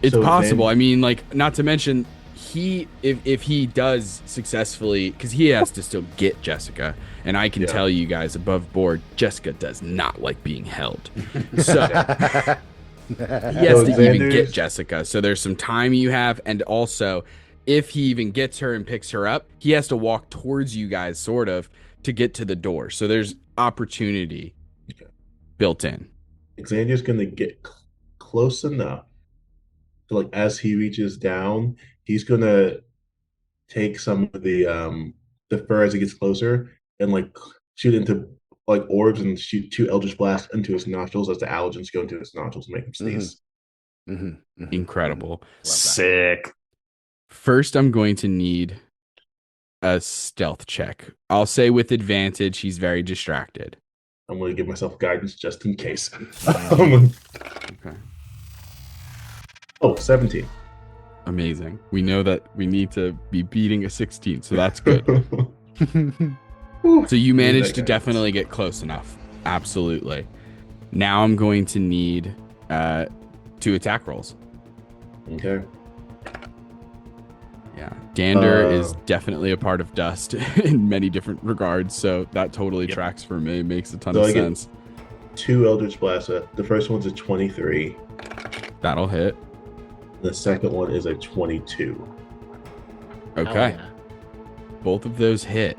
It's So possible. then- I mean, like, not to mention if he does successfully, because he has to still get Jessica, and I can tell you guys above board, Jessica does not like being held. So he has to even get Jessica. So there's some time you have, and also if he even gets her and picks her up, he has to walk towards you guys sort of to get to the door. So there's opportunity built in. Xander's gonna get close enough to, like, as he reaches down, he's gonna take some of the fur as he gets closer and like shoot into like orbs and shoot 2 Eldritch Blasts into his nostrils as the allergens go into his nostrils and make him sneeze. Incredible. Sick. First, I'm going to need a stealth check. I'll say with advantage, he's very distracted. I'm going to give myself guidance just in case. Okay. Oh, 17. Amazing. We know that we need to be beating a 16, so that's good. So you managed to definitely get close enough. Absolutely. Now I'm going to need 2 attack rolls. Okay. Yeah. Dander is definitely a part of dust in many different regards, so that totally tracks for me. Makes a ton of sense. 2 Eldritch Blasts. The first one's a 23. That'll hit. The second one is a 22. Okay. Both of those hit.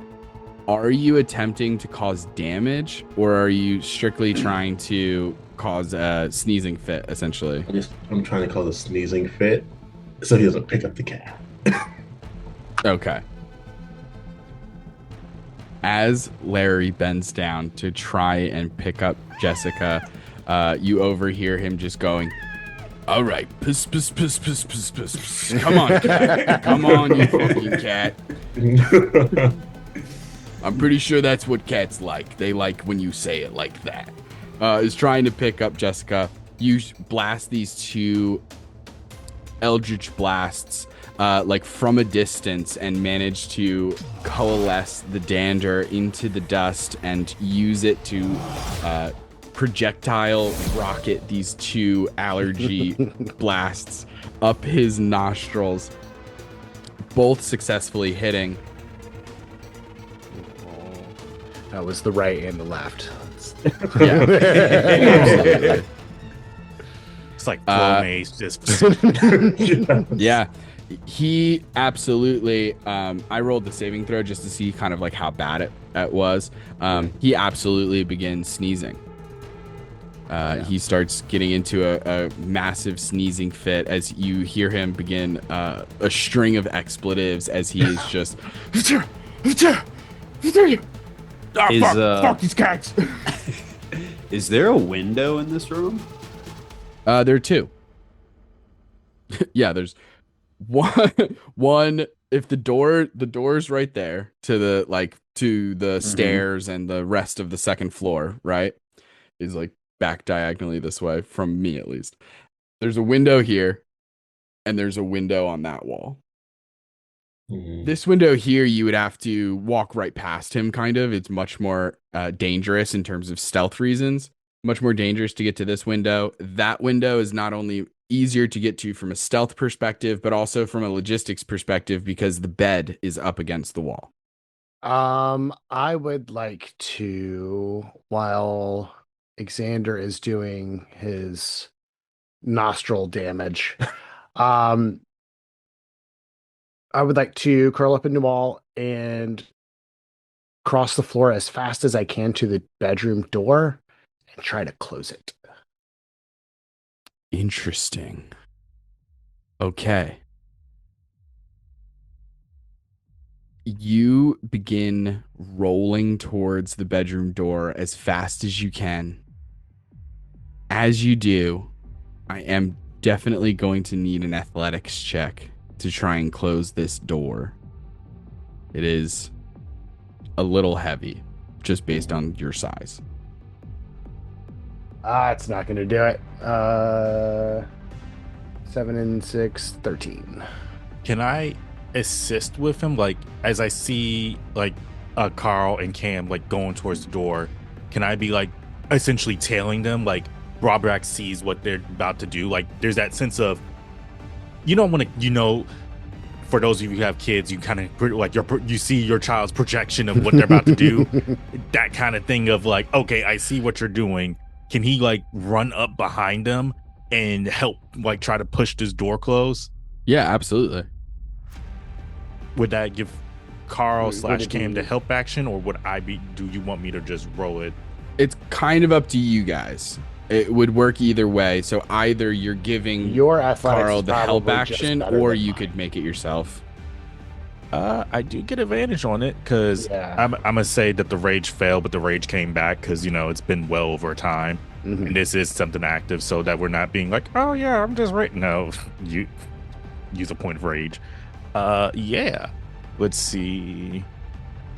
Are you attempting to cause damage, or are you strictly trying to cause a sneezing fit, essentially? I'm trying to cause a sneezing fit so he doesn't pick up the cat. Okay. As Larry bends down to try and pick up Jessica, you overhear him just going, "All right, piss, piss, piss, piss, piss, piss, piss. Come on, cat. Come on, you fucking cat." I'm pretty sure that's what cats like. They like when you say it like that. Is trying to pick up Jessica. You blast these 2 Eldritch Blasts like from a distance and manage to coalesce the dander into the dust and use it to projectile rocket these 2 allergy blasts up his nostrils, both successfully hitting. That was the right and the left. Yeah. Absolutely. It's like mace just Yeah. He absolutely I rolled the saving throw just to see kind of like how bad it was. He absolutely begins sneezing. He starts getting into a massive sneezing fit as you hear him begin a string of expletives as he is just fuck these cats. Is there a window in this room? There are 2. Yeah, there's one if the door's right there to the stairs, and the rest of the second floor, right, is like back diagonally this way from me at least. There's a window here, and there's a window on that wall. This window here, you would have to walk right past him, kind of. It's much more dangerous in terms of stealth reasons. Much more dangerous to get to this window. That window is not only easier to get to from a stealth perspective, but also from a logistics perspective because the bed is up against the wall. I would like to, while Xander is doing his nostril damage, I would like to curl up in the wall and cross the floor as fast as I can to the bedroom door and try to close it. Interesting. Okay. You begin rolling towards the bedroom door as fast as you can. As you do, I am definitely going to need an athletics check to try and close this door. It is a little heavy, just based on your size. It's not going to do it. 7 and 6, 13. Can I assist with him? Like, as I see, like, Carl and Cam, like, going towards the door, can I be, like, essentially tailing them? Like, Robrak sees what they're about to do. Like, there's that sense of, you don't want to, for those of you who have kids, you kind of, like, you see your child's projection of what they're about to do. That kind of thing of, like, okay, I see what you're doing. Can he, like, run up behind them and help, like, try to push this door closed? Yeah, absolutely. Would that give Carl / Cam the help action, or do you want me to just roll it? It's kind of up to you guys. It would work either way. So either you're giving your Carl the help action, or you could make it yourself. I do get advantage on it because I'm gonna say that the rage failed, but the rage came back because it's been well over a time, and this is something active, so that we're not being like, oh yeah, I'm just right. No, you use a point of rage. Yeah. Let's see.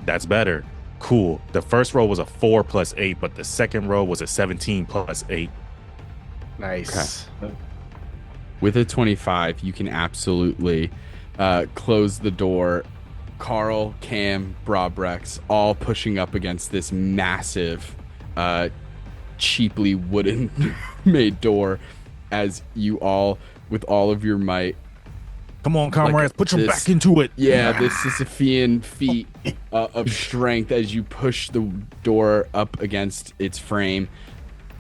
That's better. Cool. The first roll was a 4 plus 8, but the second roll was a 17 plus 8. Nice. With a 25, you can absolutely close the door. Carl, Cam, Brobrex, all pushing up against this massive, cheaply wooden made door as you all, with all of your might. Come on, comrades, put your back into it. Yeah, this Sisyphean feat of strength as you push the door up against its frame.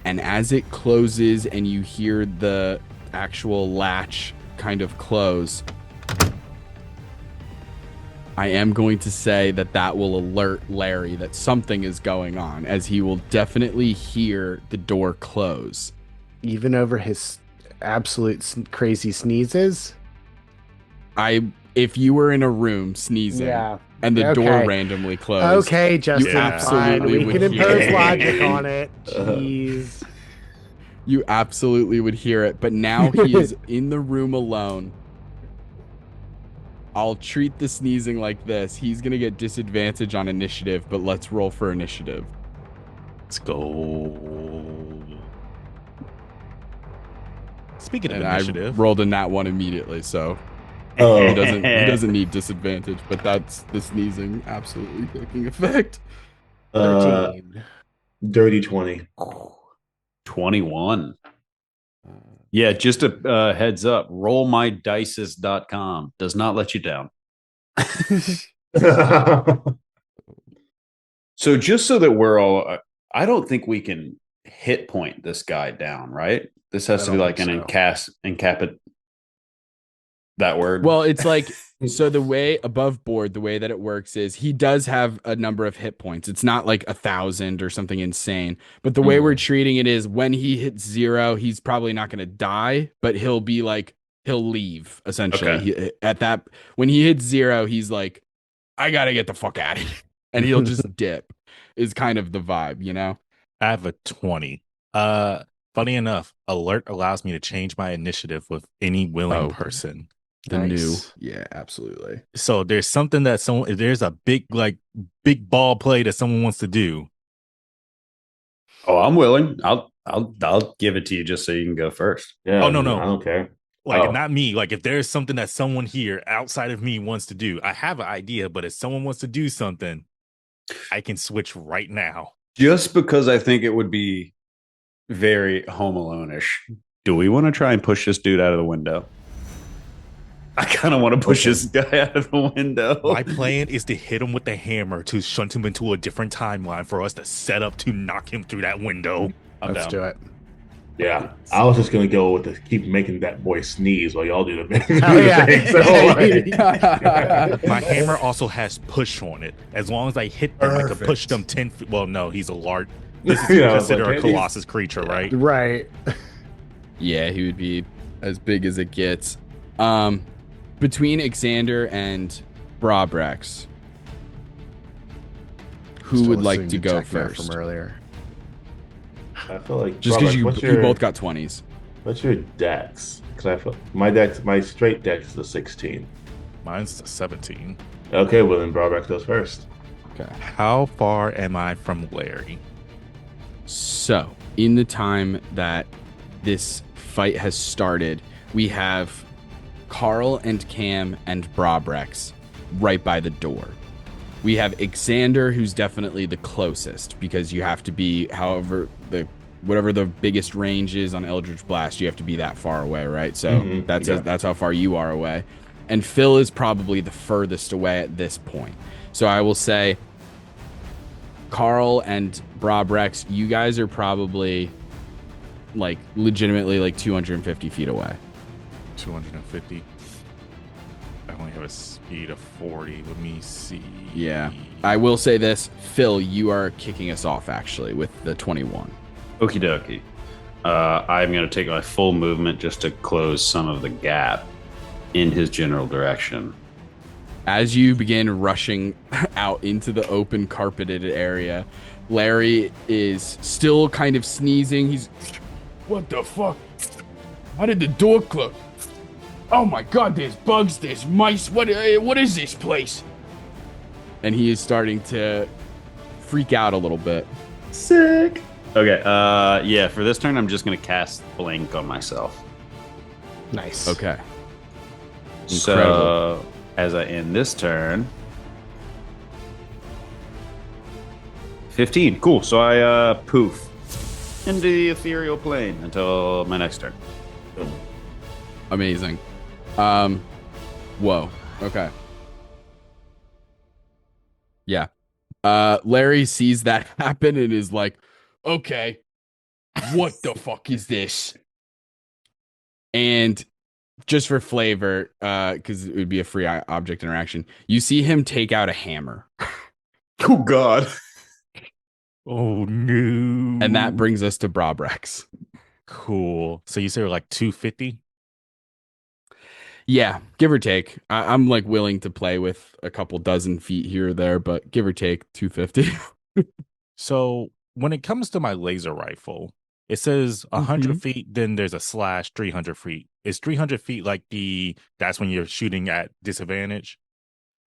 And as it closes and you hear the actual latch kind of close, I am going to say that will alert Larry that something is going on, as he will definitely hear the door close. Even over his absolute crazy sneezes? If you were in a room sneezing and the door randomly closed. Okay, Justin, you absolutely fine. We can impose logic on it. Jeez. You absolutely would hear it, but now he is in the room alone. I'll treat the sneezing like this. He's going to get disadvantage on initiative, but let's roll for initiative. Let's go. Speaking of and initiative, I rolled a nat 1 immediately, so he doesn't need disadvantage, but that's the sneezing absolutely taking effect. 13. Dirty 20. 21. Yeah, just a heads up. Rollmydices.com does not let you down. So just so that we're all, I don't think we can hit point this guy down, right? This has to be like an incapit. That word. Well, it's like, so the way above board, the way that it works is he does have a number of hit points. It's not like 1,000 or something insane, but the way we're treating it is when he hits 0, he's probably not going to die, but he'll be like, he'll leave essentially. Okay. When he hits 0, he's like, I got to get the fuck out of here. And he'll just dip is kind of the vibe, you know? I have a 20. Funny enough, alert allows me to change my initiative with any willing person. Yeah, absolutely. So there's something that there's a big ball play that someone wants to do. Oh, I'm willing. I'll give it to you just so you can go first. Yeah. Oh, no. I don't care. Not me. Like, if there's something that someone here outside of me wants to do, I have an idea, but if someone wants to do something, I can switch right now. Just because I think it would be very Home Alone-ish. Do we want to try and push this dude out of the window? I kind of want to push this guy out of the window. My plan is to hit him with the hammer to shunt him into a different timeline for us to set up to knock him through that window. Let's do it. Yeah, I was just gonna go with the keep making that boy sneeze while y'all do the big thing. My hammer also has push on it. As long as I hit them, I can push them 10 feet. Well, no, he's a large. This is considered a Colossus creature, right? Right. Yeah, he would be as big as it gets. Between Xander and Brobrex, who would like to go first? From earlier. I feel like just because you both got 20s. What's your dex? Because I feel my straight dex is a 16. Mine's a 17. Okay, well then Brobrex goes first. Okay. How far am I from Larry? So, in the time that this fight has started, we have Carl and Cam and Brobrex right by the door. We have Xander, who's definitely the closest, because you have to be, whatever the biggest range is on Eldritch Blast, you have to be that far away, right? So that's how far you are away. And Phil is probably the furthest away at this point. So I will say, Carl and Brobrex, you guys are probably legitimately 250 feet away. 250. I only have a speed of 40. Let me see. Yeah. I will say this, Phil, you are kicking us off actually with the 21. Okie dokie. I'm going to take my full movement just to close some of the gap in his general direction. As you begin rushing out into the open carpeted area, Larry is still kind of sneezing. He's, what the fuck? How did the door close? Oh my god, there's bugs, there's mice. What is this place? And he is starting to freak out a little bit. Sick. Okay, yeah, for this turn, I'm just going to cast Blink on myself. Nice. Okay. So, as I end this turn... 15. Cool. So I poof into the ethereal plane until my next turn. Amazing. Whoa. Okay. Yeah. Larry sees that happen and is like, okay, what the fuck is this? And just for flavor, because it would be a free object interaction, you see him take out a hammer. Oh, God. Oh, no. And that brings us to Brobrex. Cool. So you say we're like 250? Yeah, give or take. I'm like willing to play with a couple dozen feet here or there, but give or take 250. So when it comes to my laser rifle, it says 100 feet, then there's a slash 300 feet. Is 300 feet like that's when you're shooting at disadvantage?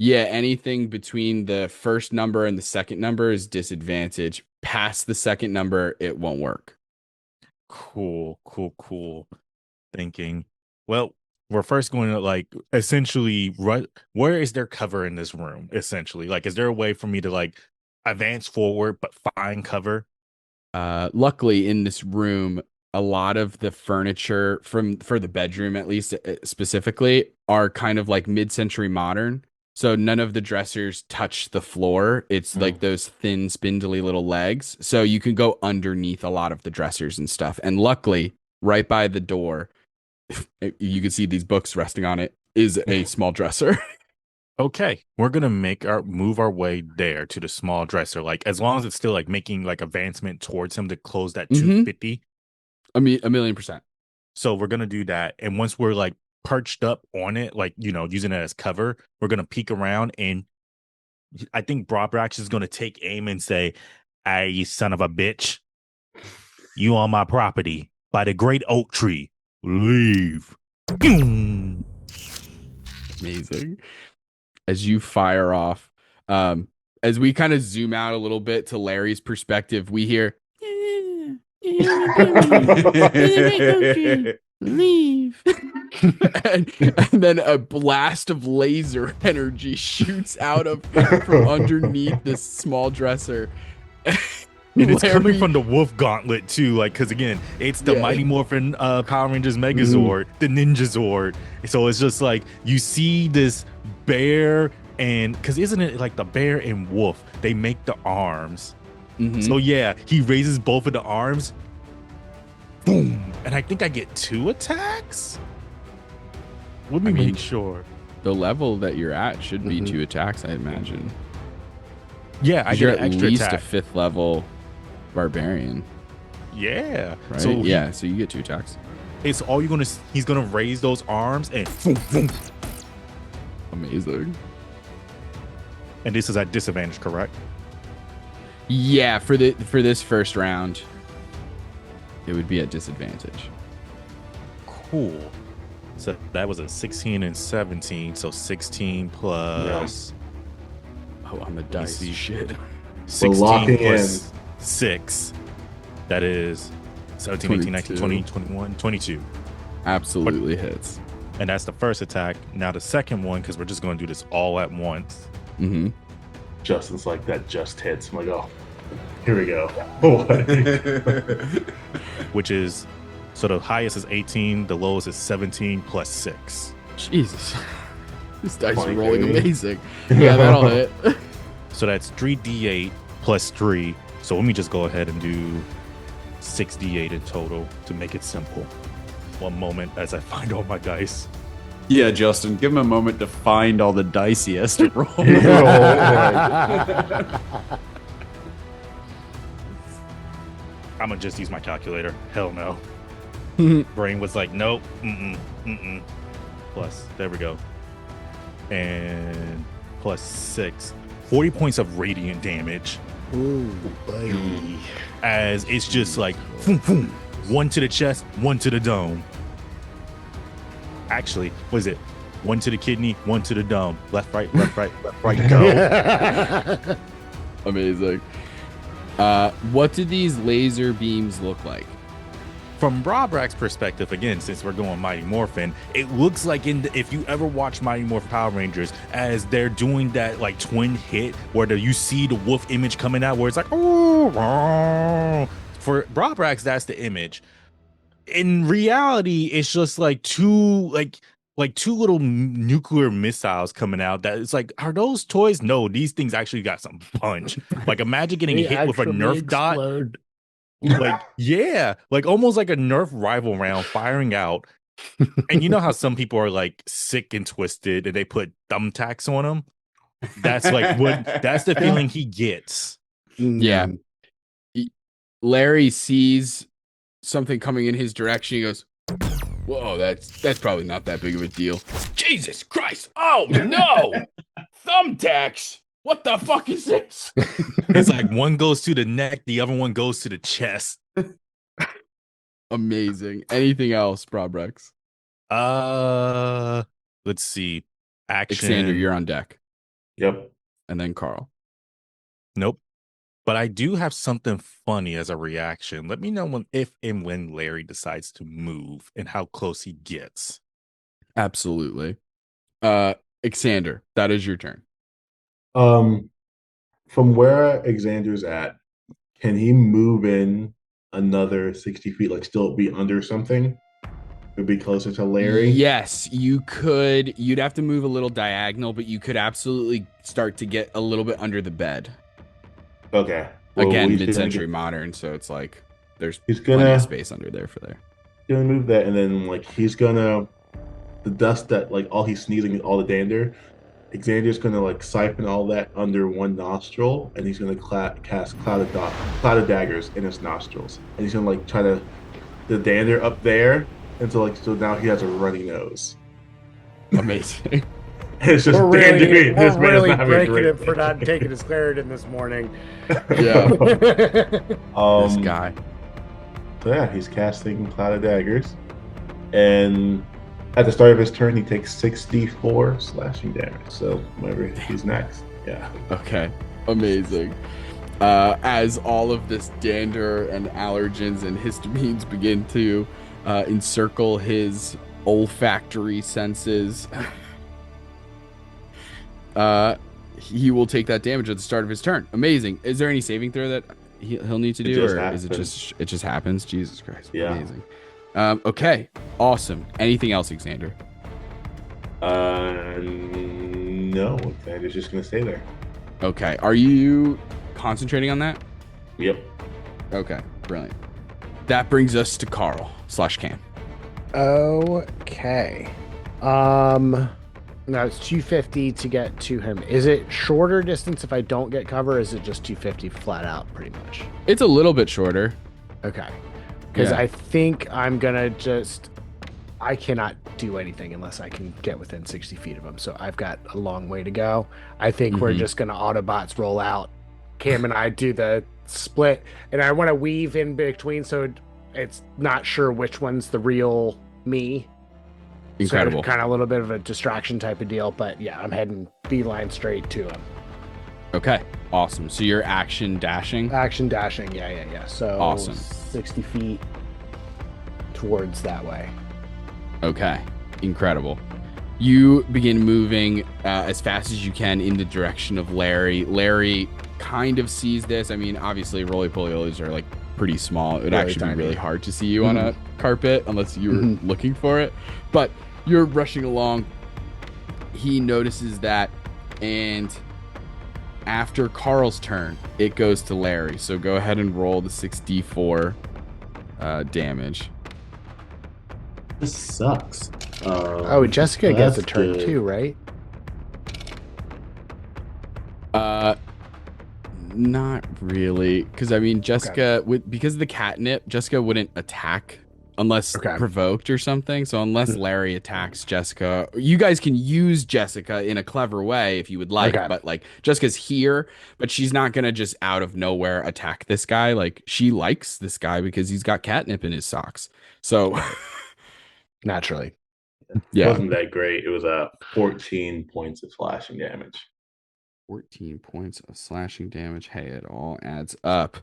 Yeah, anything between the first number and the second number is disadvantage. Past the second number, it won't work. Cool. Thinking. Well, we're first going to like essentially where is there cover in this room? Essentially, like, is there a way for me to like advance forward but find cover? Luckily, in this room, a lot of the furniture for the bedroom, at least specifically, are kind of like mid-century modern. So none of the dressers touch the floor. It's like those thin, spindly little legs. So you can go underneath a lot of the dressers and stuff. And luckily, right by the door, you can see these books resting on it, is a small dresser. Okay, we're gonna move our way there to the small dresser. Like, as long as it's still like making like advancement towards him to close that 250. A million %. So we're gonna do that, and once we're like perched up on it, like, you know, using it as cover, we're gonna peek around, and I think Brobrax is gonna take aim and say, "Hey, you son of a bitch, you on my property by the great oak tree. Leave." Amazing. As you fire off, as we kind of zoom out a little bit to Larry's perspective, we hear leave. and then a blast of laser energy shoots out from underneath this small dresser. And it's coming from the Wolf Gauntlet too, like, because again, it's the Mighty Morphin Power Rangers Megazord, the Ninja Zord. So it's just like you see this bear, and because isn't it like the bear and wolf? They make the arms. So yeah, he raises both of the arms. Boom, and I think I get 2 attacks. Let me make sure. The level that you're at should be 2 attacks, I imagine. Yeah, I get at an extra least attack. a 5th level barbarian. Yeah. Right? So so you get 2 attacks. It's all he's gonna raise those arms and boom, boom. Amazing. And this is at disadvantage, correct? Yeah, for this first round, it would be at disadvantage. Cool. So that was a 16 and 17. So 16 plus. Oh, on the dice. Shit. 16 plus 6. That is 17, 18, 19, 20, 21, 22. Absolutely hits. And that's the first attack. Now the second one, because we're just going to do this all at once. Justin's like, that just hits. I'm like, oh, here we go. Which is, so the highest is 18, the lowest is 17 plus 6. Jesus. This dice is rolling amazing. Yeah, that'll hit. So that's 3d8 plus 3. So let me just go ahead and do 6d8 in total to make it simple. One moment as I find all my dice. Yeah, Justin, give him a moment to find all the dice he has to roll. I'm gonna just use my calculator. Hell no. Brain was like, nope. Plus, there we go. And plus 6. 40 points of radiant damage. Ooh, buddy. As it's just like, boom, boom. One to the chest, one to the dome. Actually, was it one to the kidney, one to the dome, left, right, go. Amazing. What do these laser beams look like? From Robrak's perspective, again, since we're going Mighty Morphin, it looks like if you ever watch Mighty Morphin Power Rangers, as they're doing that like twin hit where you see the wolf image coming out, where it's like, oh, for Robrak's, that's the image. In reality, it's just like two little nuclear missiles coming out. That it's like, are those toys? No, these things actually got some punch. Like, imagine getting hit with a Nerf dot. Like, yeah, like almost like a Nerf rival round firing out. And you know how some people are like sick and twisted and they put thumbtacks on them? That's like that's the feeling he gets. Yeah. Larry sees something coming in his direction. He goes, whoa, that's probably not that big of a deal. Jesus Christ. Oh no. Thumbtacks. What the fuck is this? It's like one goes to the neck, the other one goes to the chest. Amazing. Anything else, Probrex? Let's see. Action. Xander, you're on deck. Yep. And then Carl. Nope. But I do have something funny as a reaction. Let me know if and when Larry decides to move and how close he gets. Absolutely. Xander, that is your turn. From where Xander's at, can he move in another 60 feet, like still be under something? Would be closer to Larry? Yes, you could. You'd have to move a little diagonal, but you could absolutely start to get a little bit under the bed. Okay. Well, again, mid-century modern, so it's like there's plenty of space under there for there. He's gonna move that, and then like he's gonna the dust that like all he's sneezing, all the dander. Xander's gonna like siphon all that under one nostril, and he's gonna cast cloud of daggers in his nostrils, and he's gonna like try to the dander up there, and so now he has a runny nose. Amazing. It's just we're really breaking him for not taking his Claritin this morning. Yeah. This guy. So yeah, he's casting cloud of daggers, and at the start of his turn, he takes 6d4 slashing damage. So whenever he's next, yeah. Okay, amazing. As all of this dander and allergens and histamines begin to encircle his olfactory senses, he will take that damage at the start of his turn. Amazing. Is there any saving throw that he'll need to do, or is it just happens? Jesus Christ. Yeah. Amazing. Okay, awesome. Anything else, Xander? No, Xander's just gonna stay there. Okay, are you concentrating on that? Yep. Okay, brilliant. That brings us to Carl/Cam. Okay. No, it's 250 to get to him. Is it shorter distance if I don't get cover, or is it just 250 flat out, pretty much? It's a little bit shorter. Okay. Because Yeah. I think I'm gonna I cannot do anything unless I can get within 60 feet of him. So I've got a long way to go. I think we're just gonna Autobots roll out. Cam and I do the split, and I want to weave in between so it's not sure which one's the real me. Incredible. So kind of a little bit of a distraction type of deal, but yeah, I'm heading beeline straight to him. Okay, awesome. So you're action dashing? Action dashing, yeah. So Awesome. 60 feet towards that way. Okay, incredible. You begin moving as fast as you can in the direction of Larry. Larry kind of sees this. I mean, obviously, roly-polioles are like pretty small. It would Really actually tiny. be really hard to see you on a carpet unless you were looking for it. But you're rushing along. He notices that, and after Carl's turn, it goes to Larry. So go ahead and roll the 6d4 damage. This sucks. Jessica gets a that's turn good. too, right? Not really, because I mean, Jessica because of the catnip, Jessica wouldn't attack unless provoked or something. So unless Larry attacks Jessica, you guys can use Jessica in a clever way if you would like. But like, Jessica's here, but she's not gonna just out of nowhere attack this guy. Like, she likes this guy because he's got catnip in his socks. So Naturally. It Yeah. wasn't that great. It was 14 points of slashing damage. 14 points of slashing damage. Hey, it all adds up.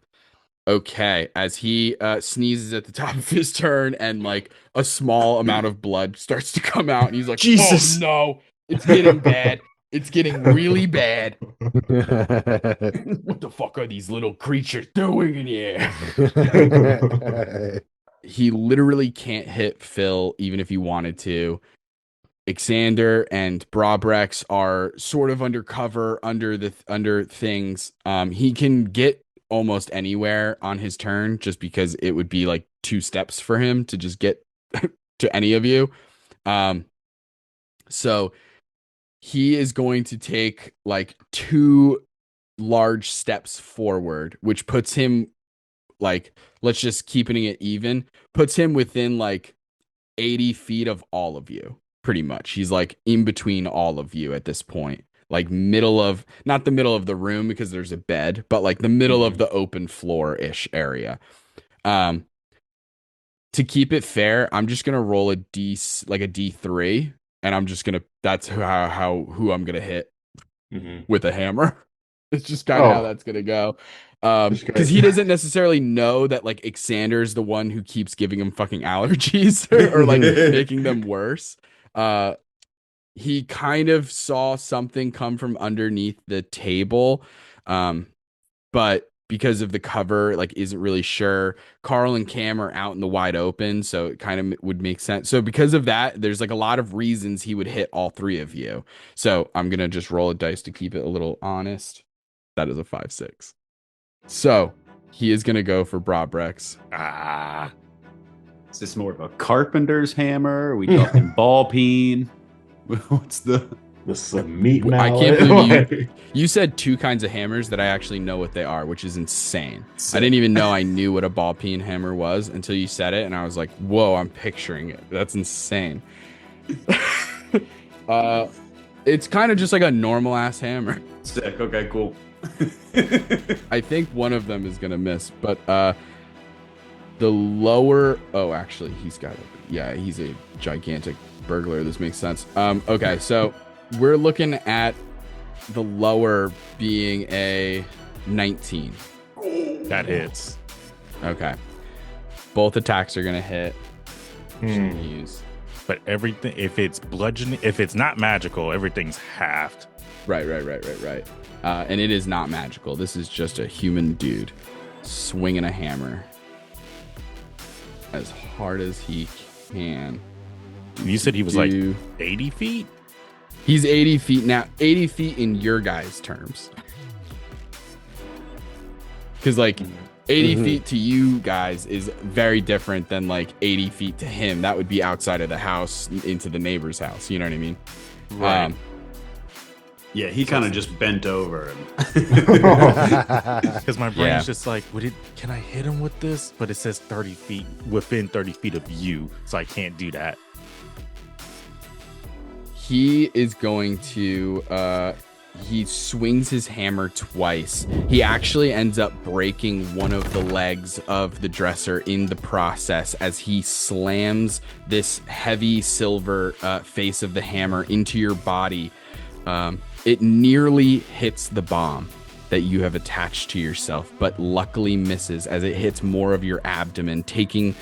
Okay, as he sneezes at the top of his turn and like a small amount of blood starts to come out, and he's like, Jesus. "Oh no, it's getting bad. It's getting really bad. What the fuck are these little creatures doing in here?" He literally can't hit Phil even if he wanted to. Xander and Brobrex are sort of undercover under things. He can get almost anywhere on his turn just because it would be like 2 steps for him to just get to any of you. So he is going to take like 2 large steps forward, which puts him like, let's just keeping it even, puts him within like 80 feet of all of you. Pretty much. He's like in between all of you at this point. Like middle of, not the middle of the room because there's a bed, but like the middle of the open floor-ish area. To keep it fair, I'm just gonna roll a D3, and I'm just gonna, that's who I'm gonna hit with a hammer. It's just kind of how that's gonna go. Because he doesn't necessarily know that like Xander's the one who keeps giving him fucking allergies or like making them worse. He kind of saw something come from underneath the table, but because of the cover, like isn't really sure. Carl and Cam are out in the wide open, so it kind of would make sense. So because of that, there's like a lot of reasons he would hit all 3 of you. So I'm gonna just roll a dice to keep it a little honest. That is a 5-6. So he is gonna go for Brobrex. Is this more of a carpenter's hammer? Are we talking ball peen? What's the meat mallet? I can't believe you said 2 kinds of hammers that I actually know what they are, which is insane. I didn't even know I knew what a ball peen hammer was until you said it, and I was like, whoa, I'm picturing it. That's insane. It's kind of just like a normal ass hammer. Sick. Okay, cool. I think one of them is gonna miss, but the lower, actually he's a gigantic burglar. This makes sense. Okay, so we're looking at the lower being a 19. That hits. Okay, both attacks are gonna hit. Use. But everything, if it's bludgeoning, if it's not magical, everything's halved. Right. And it is not magical. This is just a human dude swinging a hammer as hard as he can. You said he was like 80 feet? He's 80 feet now. 80 feet in your guys' terms. Because like 80 feet to you guys is very different than like 80 feet to him. That would be outside of the house into the neighbor's house. You know what I mean? Right. Yeah, he kind of just bent over. Because my brain's just like, can I hit him with this? But it says 30 feet, within 30 feet of you. So I can't do that. He is going to, he swings his hammer twice. He actually ends up breaking one of the legs of the dresser in the process as he slams this heavy silver face of the hammer into your body. It nearly hits the bomb that you have attached to yourself, but luckily misses as it hits more of your abdomen, taking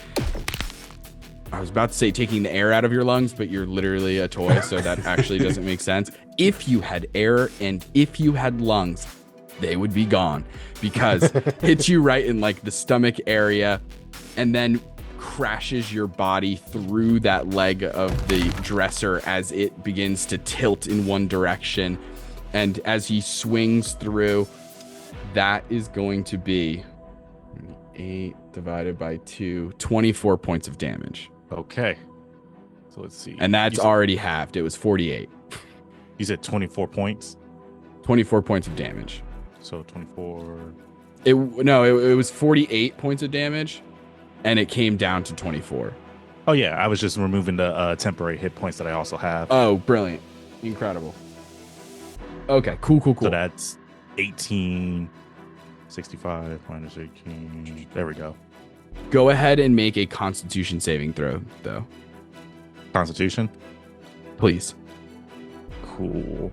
the air out of your lungs, but you're literally a toy, so that actually doesn't make sense. If you had air and if you had lungs, they would be gone, because hits you right in like the stomach area and then crashes your body through that leg of the dresser as it begins to tilt in one direction. And as he swings through, that is going to be 8 divided by 2, 24 points of damage. Okay. So let's see. And that's already halved. It was 48. You said 24 points? 24 points of damage. So 24. It was 48 points of damage, and it came down to 24. Oh, yeah. I was just removing the temporary hit points that I also have. Oh, brilliant. Incredible. Okay, cool. So that's 18, 65 minus 18. There we go. Go ahead and make a Constitution saving throw, though. Constitution. Please. Cool.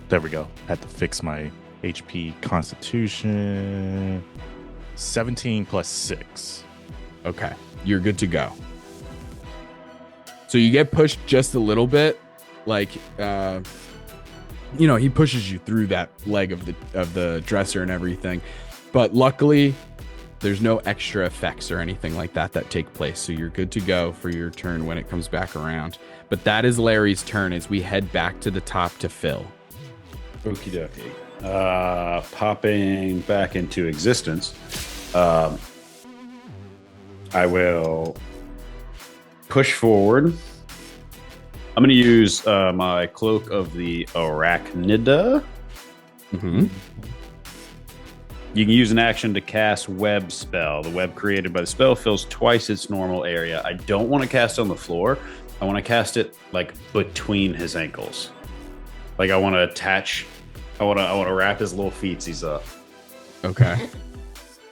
There we go. Had to fix my HP. Constitution. 17 plus 6. Okay. You're good to go. So you get pushed just a little bit, like he pushes you through that leg of the dresser and everything. But luckily, there's no extra effects or anything like that take place. So you're good to go for your turn when it comes back around. But that is Larry's turn as we head back to the top to Phil. Okie dokie. Popping back into existence. I will push forward. I'm going to use my Cloak of the Arachnida. Mm-hmm. You can use an action to cast Web spell. The web created by the spell fills twice its normal area. I don't want to cast it on the floor. I want to cast it like between his ankles. Like I want to attach. I want to wrap his little feetsies up. Okay.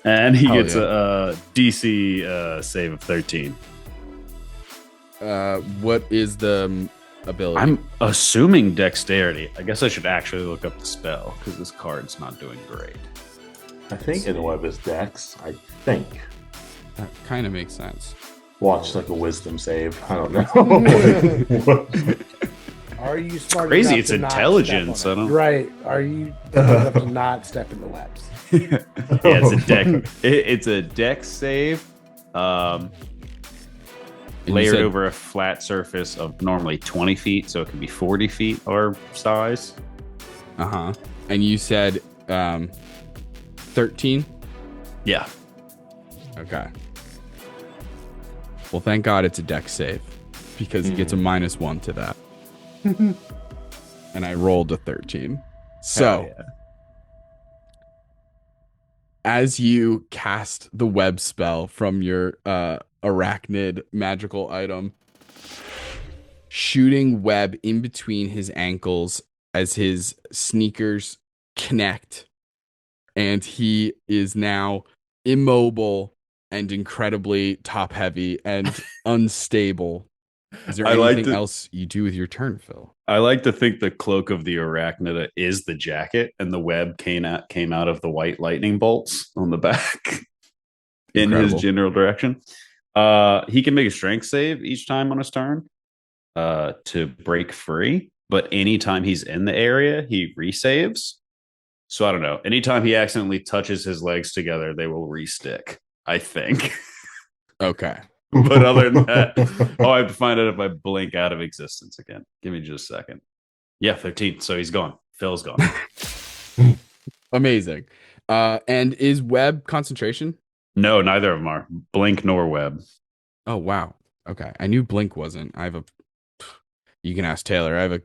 And he gets a DC save of 13. What is the ability? I'm assuming dexterity. I guess I should actually look up the spell because this card's not doing great. I think in web is dex. I think. That kind of makes sense. Watch like a wisdom save. I don't know. Are you smart Crazy. enough It's to not intelligence. step I on it? don't. Right. Are you smart enough to not step in the webs? Yeah, it's a deck. It's a dex save. Layered over a flat surface of normally 20 feet, so it could be 40 feet or size. Uh-huh. And you said 13? Yeah. Okay. Well, thank God it's a dex save because he gets a -1 to that. And I rolled a 13. So, as you cast the web spell from your arachnid magical item, shooting web in between his ankles as his sneakers connect, and he is now immobile and incredibly top heavy and unstable. Is there anything else you do with your turn, Phil? I like to think the Cloak of the Arachnida is the jacket, and the web came out of the white lightning bolts on the back in his general direction. He can make a strength save each time on his turn to break free, but anytime he's in the area, he resaves. So I don't know. Anytime he accidentally touches his legs together, they will restick, I think. Okay. But other than that, I have to find out if I blink out of existence again. Give me just a second. Yeah, 13. So he's gone. Phil's gone. Amazing. And is web concentration? No, neither of them are. Blink nor web. Oh, wow. Okay. I knew blink wasn't. You can ask Taylor. I have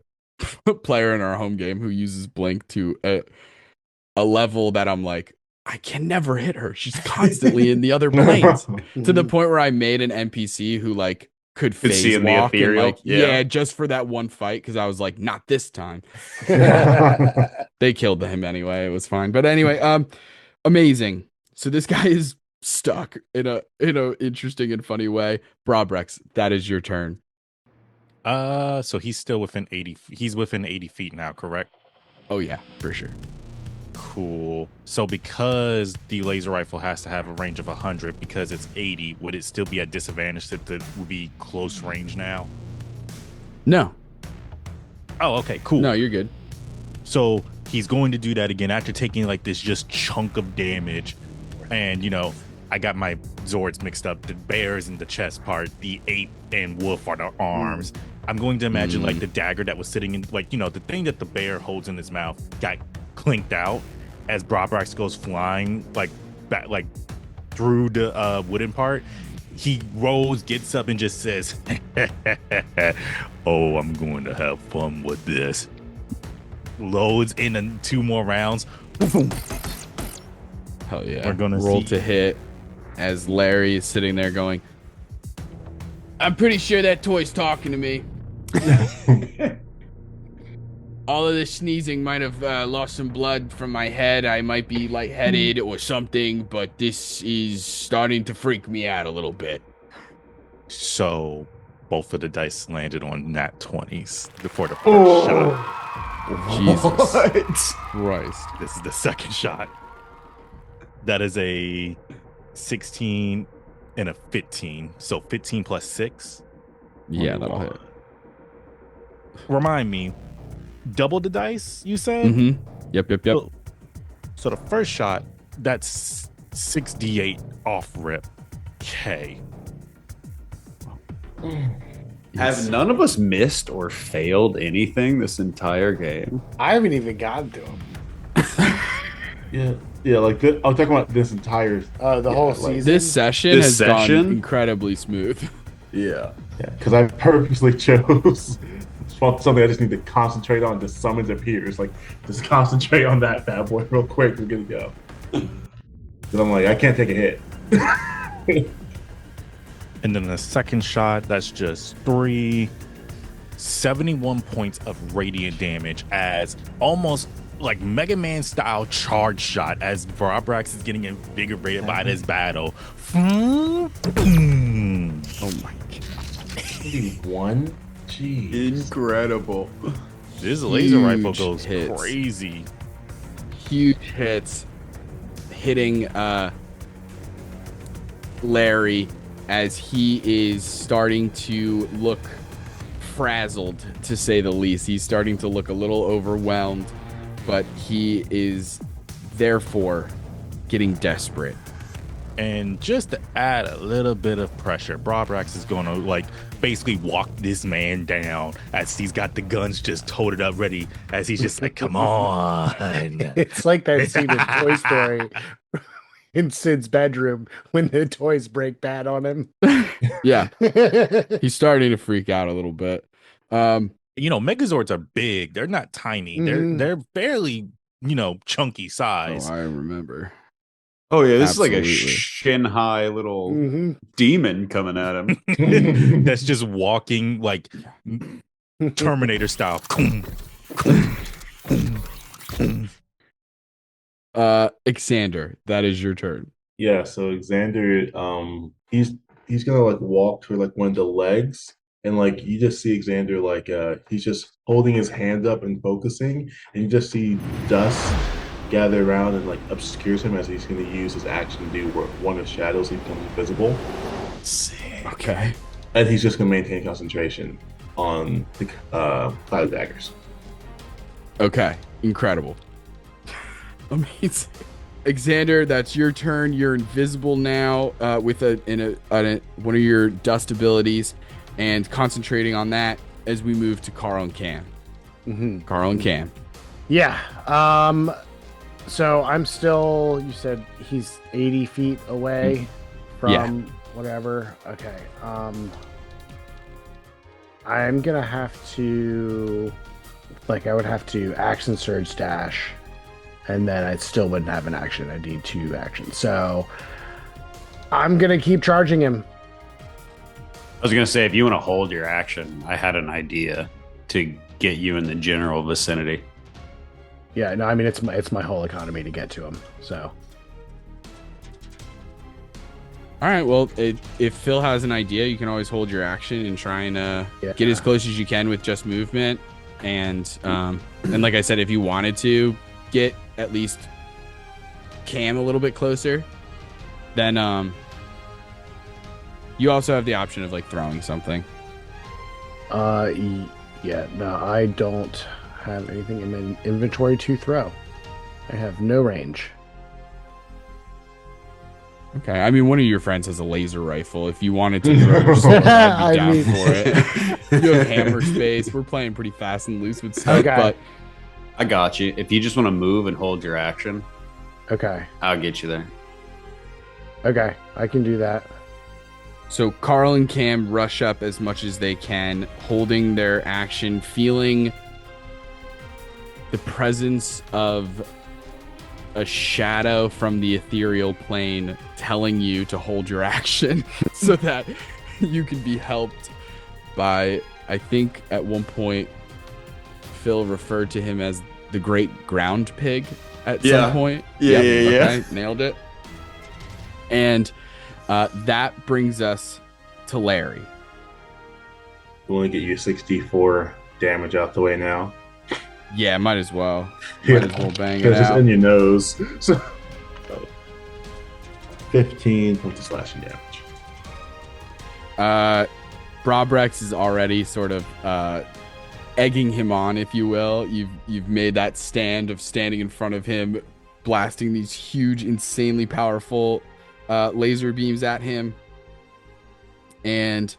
a player in our home game who uses blink to a level that I'm like, I can never hit her. She's constantly in the other planes to the point where I made an NPC who like could phase see in walk the ethereal. and like, yeah, just for that one fight. Cause I was like, not this time. They killed him anyway. It was fine. But anyway, amazing. So this guy is stuck in a interesting and funny way. Brobrex, that is your turn. So he's still within 80. He's within 80 feet now, correct? Oh yeah, for sure. Cool. So because the laser rifle has to have a range of 100 because it's 80, would it still be at disadvantage that it would be close range now? No. Oh, okay, cool. No, you're good. So he's going to do that again after taking like this just chunk of damage. And, I got my Zords mixed up. The bears in the chest part, the ape and wolf are the arms. I'm going to imagine like the dagger that was sitting in, like, the thing that the bear holds in his mouth got clinked out as Brobrax goes flying like back, like through the wooden part. He rolls, gets up, and just says, "Oh, I'm going to have fun with this." Loads in 2 more rounds. Hell yeah! We're gonna roll see. To hit as Larry is sitting there going, "I'm pretty sure that toy's talking to me." All of this sneezing might have lost some blood from my head. I might be lightheaded or something, but this is starting to freak me out a little bit. So Both of the dice landed on nat 20s before the first shot. Jesus Christ. This is the second shot. That is a 16 and a 15. So 15 plus 6. Yeah, that'll hit. Remind me, double the dice, you said? Mm-hmm. Yep. So the first shot, that's 6d8 off rip. Okay. Have none of us missed or failed anything this entire game? I haven't even gotten to him. Yeah, like I'm talking about this entire the whole season. This session has gone incredibly smooth. Yeah, because I purposely chose something I just need to concentrate on. The summons appears, like just concentrate on that bad boy real quick. We're gonna go. Because I'm like, I can't take a hit. And then the second shot, that's just 71 points of radiant damage as almost like Mega Man style charge shot as Varabrax is getting invigorated by this battle. Oh my god. One? Jeez. Incredible. This laser rifle Huge goes hits. crazy. Huge hits hitting Larry as he is starting to look frazzled, to say the least. He's starting to look a little overwhelmed, but he is therefore getting desperate. And just to add a little bit of pressure, Brobrax is going to like basically walk this man down as he's got the guns just toted up ready, as he's just like, come on. It's like that scene in Toy Story in Sid's bedroom when the toys break bad on him. Yeah. He's starting to freak out a little bit. You know, Megazords are big. They're not tiny. They're fairly, chunky size. Oh, I remember. Oh yeah, this Absolutely. is like a shin high little demon coming at him. That's just walking like Terminator style. Xander, that is your turn. Yeah, so Xander, he's gonna like walk to like one of the legs, and like you just see Xander like he's just holding his hand up and focusing, and you just see dust gather around and like obscures him as he's gonna use his action to do one of the shadows, he becomes invisible. Sick. Okay. And he's just gonna maintain concentration on the cloud daggers. Okay. Incredible. Amazing. Xander, that's your turn. You're invisible now with one of your dust abilities, and concentrating on that as we move to Carl and Cam. Carl and Cam. Yeah. So I'm still, you said he's 80 feet away from whatever. Okay. I'm going to have to, I would have to action surge dash, and then I still wouldn't have an action. I need 2 actions. So I'm going to keep charging him. I was gonna say, if you want to hold your action, I had an idea to get you in the general vicinity. Yeah, no, I mean, it's my whole economy to get to him, so. All right, well, if Phil has an idea, you can always hold your action and try and get as close as you can with just movement. And like I said, if you wanted to get at least Cam a little bit closer, then you also have the option of throwing something. Yeah, no, I don't have anything in my inventory to throw. I have no range. Okay, I mean, one of your friends has a laser rifle. If you wanted to throw yourself, I'd be down for it. You have hammer space. We're playing pretty fast and loose with stuff, but I got you. If you just want to move and hold your action, okay, I'll get you there. Okay, I can do that. So Carl and Cam rush up as much as they can, holding their action, feeling the presence of a shadow from the ethereal plane telling you to hold your action so that you can be helped by, I think at one point, Phil referred to him as the great ground pig at some point. Yeah. Okay, nailed it. And that brings us to Larry. We'll only get you 64 damage out the way now. Yeah, might as well. Might as well bang it It's just out. in your nose. So, 15 points of slashing damage. Brobrex is already sort of egging him on, if you will. You've made that stand of standing in front of him, blasting these huge, insanely powerful laser beams at him. And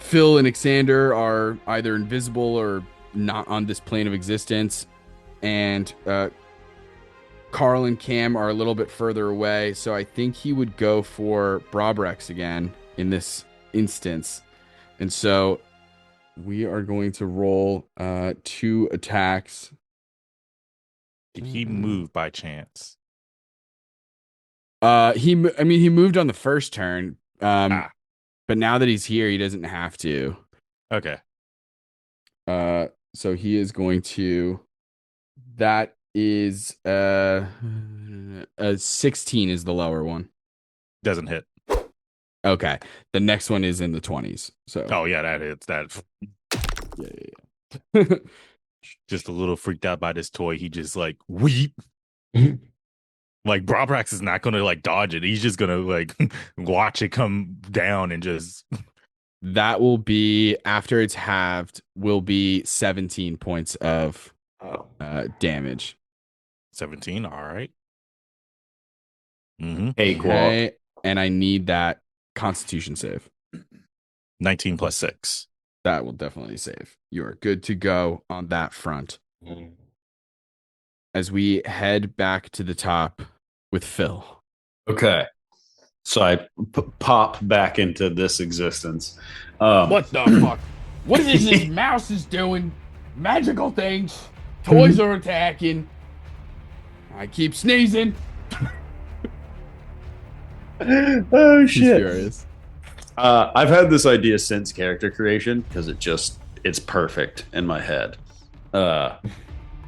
Phil and Xander are either invisible or not on this plane of existence. And Carl and Cam are a little bit further away, so I think he would go for Brobrex again in this instance. And so we are going to roll 2 attacks. Did he move by chance? He moved on the first turn. But now that he's here, he doesn't have to. Okay. So he is going to. That is a 16 is the lower one. Doesn't hit. Okay. The next one is in the 20s. So. Oh yeah, that hits. That. Yeah. Just a little freaked out by this toy. He just like weep. Like Brobrax is not gonna like dodge it. He's just gonna like watch it come down and just. That will be, after it's halved, will be 17 points of damage. 17. All right. Okay. And I need that Constitution save. 19 plus 6. That will definitely save. You are good to go on that front. As we head back to the top with Phil. Okay. So I pop back into this existence. What the fuck? What is this mouse is doing? Magical things. Toys are attacking. I keep sneezing. Oh He's shit! furious. I've had this idea since character creation because it's perfect in my head.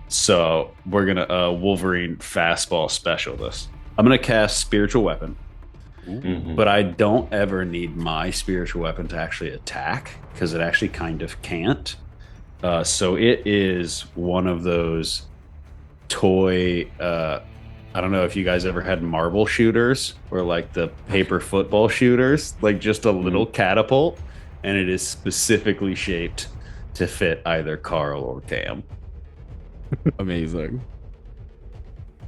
So we're gonna Wolverine fastball special this. I'm gonna cast spiritual weapon, but I don't ever need my spiritual weapon to actually attack because it actually kind of can't. So it is one of those toy. I don't know if you guys ever had marble shooters or like the paper football shooters, like just a little catapult, and it is specifically shaped to fit either Carl or Cam. Amazing.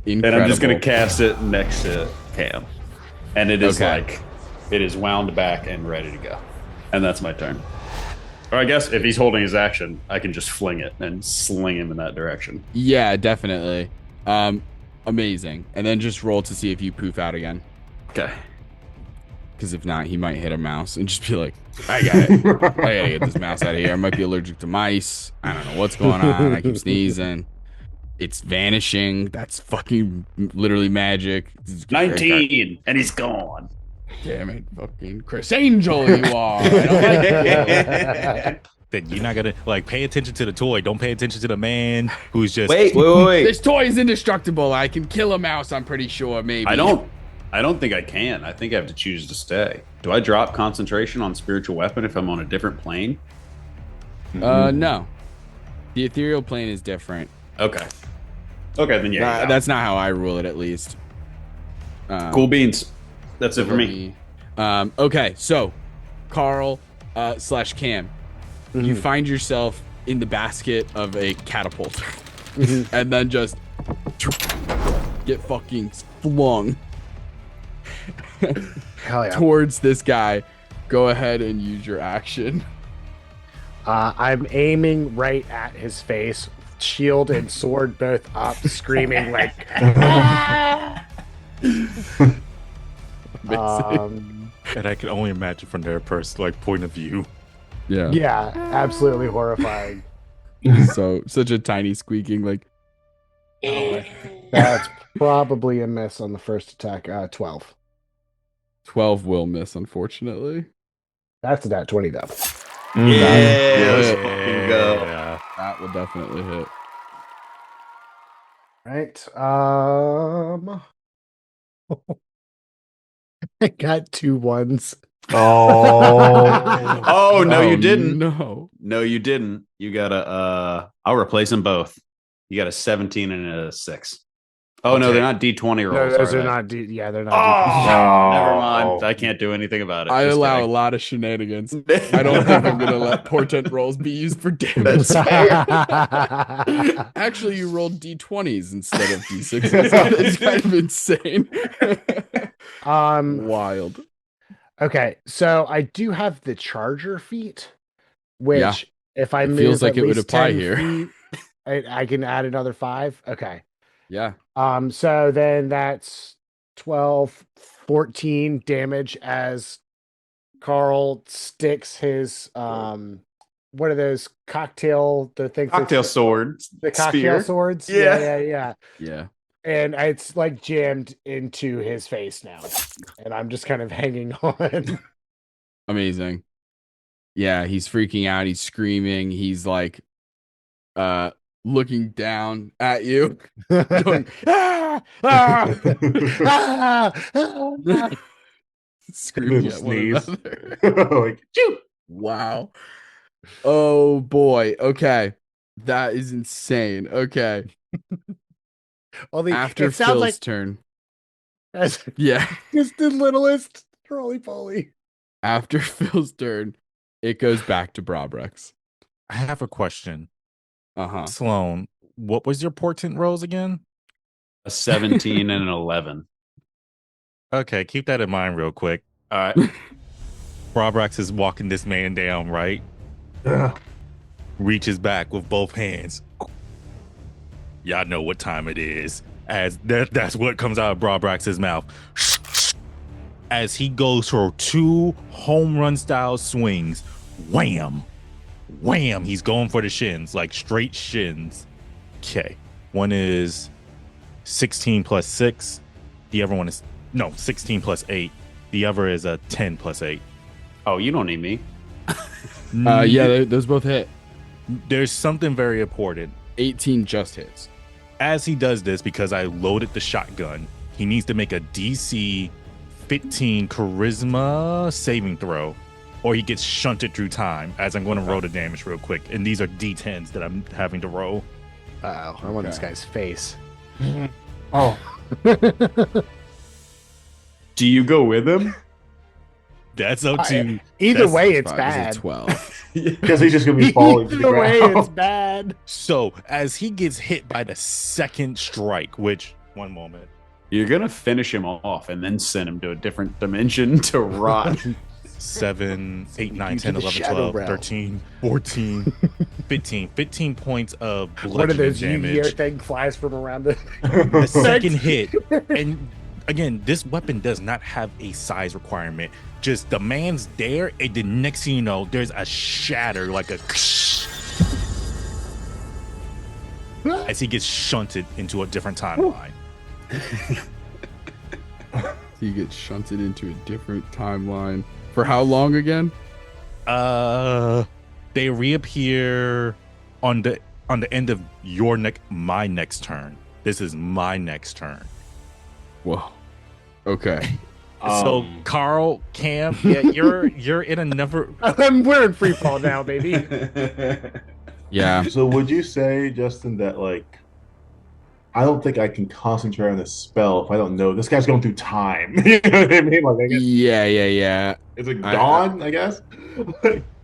And I'm just going to cast it next to Cam. And it is it is wound back and ready to go. And that's my turn. Or I guess if he's holding his action, I can just fling it and sling him in that direction. Yeah, definitely. Amazing. And then just roll to see if you poof out again. Okay. Because if not, he might hit a mouse and just be like, I got it. I gotta get this mouse out of here. I might be allergic to mice. I don't know what's going on. I keep sneezing. It's vanishing. That's fucking literally magic. 19, and he's gone. Damn it, fucking Chris Angel, you are. I don't like it. That you're not gonna like pay attention to the toy. Don't pay attention to the man who's just wait. This toy is indestructible. I can kill a mouse. I'm pretty sure. Maybe I don't think I can. I think I have to choose to stay. Do I drop concentration on spiritual weapon if I'm on a different plane? No. The ethereal plane is different. Okay, then yeah. That's not how I rule it, at least. Cool beans. That's it for me. Okay, so Carl / Cam, you find yourself in the basket of a catapult, and then just get fucking flung towards this guy. Go ahead and use your action. I'm aiming right at his face, shield and sword both up, screaming like. and I can only imagine from their point of view. Yeah, absolutely horrifying. So such a tiny squeaking like. That's probably a miss on the first attack. 12. 12 will miss, unfortunately. That's a nat 20 though. Let's fucking go. That will definitely hit. Right. I got 2 1s. Oh. Oh no, you Oh, didn't. No. No, you didn't. You got a. I'll replace them both. You got a 17 and a 6. Oh no, Okay. they're not D20 No, rolls. those Are are they? not. Yeah, they're not. Oh, never mind. Oh. I can't do anything about it. I Just allow a kidding. lot of shenanigans. I don't think I'm gonna let portent rolls be used for damage. That's fair. Actually, you rolled d20s instead of d6s. It's kind of insane. Wild. Okay, so I do have the charger feat, which Yeah. if I It move feels like at it would least apply 10 here. feet, I can add another 5. Okay. Yeah. So then that's 12, 14 damage as Carl sticks his what are those the things Cocktail sword. the cocktail Spear. swords? Yeah. Yeah. Yeah. And it's like jammed into his face now. And I'm just kind of hanging on. Amazing. Yeah, he's freaking out. He's screaming. He's like looking down at you. Going, ah, ah, ah, screaming Little at one sneeze. another. Like, choo. Wow. Oh boy. Okay. That is insane. Okay. Well, After it sounds Phil's like turn. as Yeah. just the littlest trolley poly. After Phil's turn, it goes back to Brobrex. I have a question. Uh-huh. Sloan, what was your portent rolls again? A 17 and an 11. Okay, keep that in mind real quick. All right. Brobrax is walking this man down, right? Ugh. Reaches back with both hands. Y'all know what time it is. As that's what comes out of Brobrax's mouth. As he goes for 2 home run style swings. Wham! Wham! He's going for the shins, like straight shins. Okay. One is 16 plus 6. The other one is 16 plus 8. The other is a 10 plus 8. Oh, you don't need me. Yeah, those both hit. There's something very important. 18 just hits. As he does this, because I loaded the shotgun, he needs to make a DC 15 charisma saving throw, or he gets shunted through time. As I'm going to roll the damage real quick, and these are D10s that I'm having to roll. I want this guy's face. Oh. Do you go with him? That's up to Either way, it's Is it bad. 12. Because he's just going to be falling to the Either way, ground. it's bad. So as he gets hit by the second strike, which one moment. You're going to finish him off and then send him to a different dimension to rot. 7, 8, 9, You 10, to the 11, shadow 12, realm. 13, 14, 15. 15 points of One of bludgeoning those Yu-Gi-Oh damage. thing flies from around the The second hit, and again, this weapon does not have a size requirement. Just the man's there, and the next thing you know, there's a shatter, like a as he gets shunted into a different timeline. He gets shunted into a different timeline. For how long again? They reappear on the end of my next turn. This is my next turn. Whoa. Okay. So Carl, Cam, yeah, you're in another. We're in free fall now, baby. Yeah. So would you say, Justin, that like I don't think I can concentrate on this spell if I don't know this guy's going through time. You know what I mean? Like I guess Yeah. is it gone, I guess?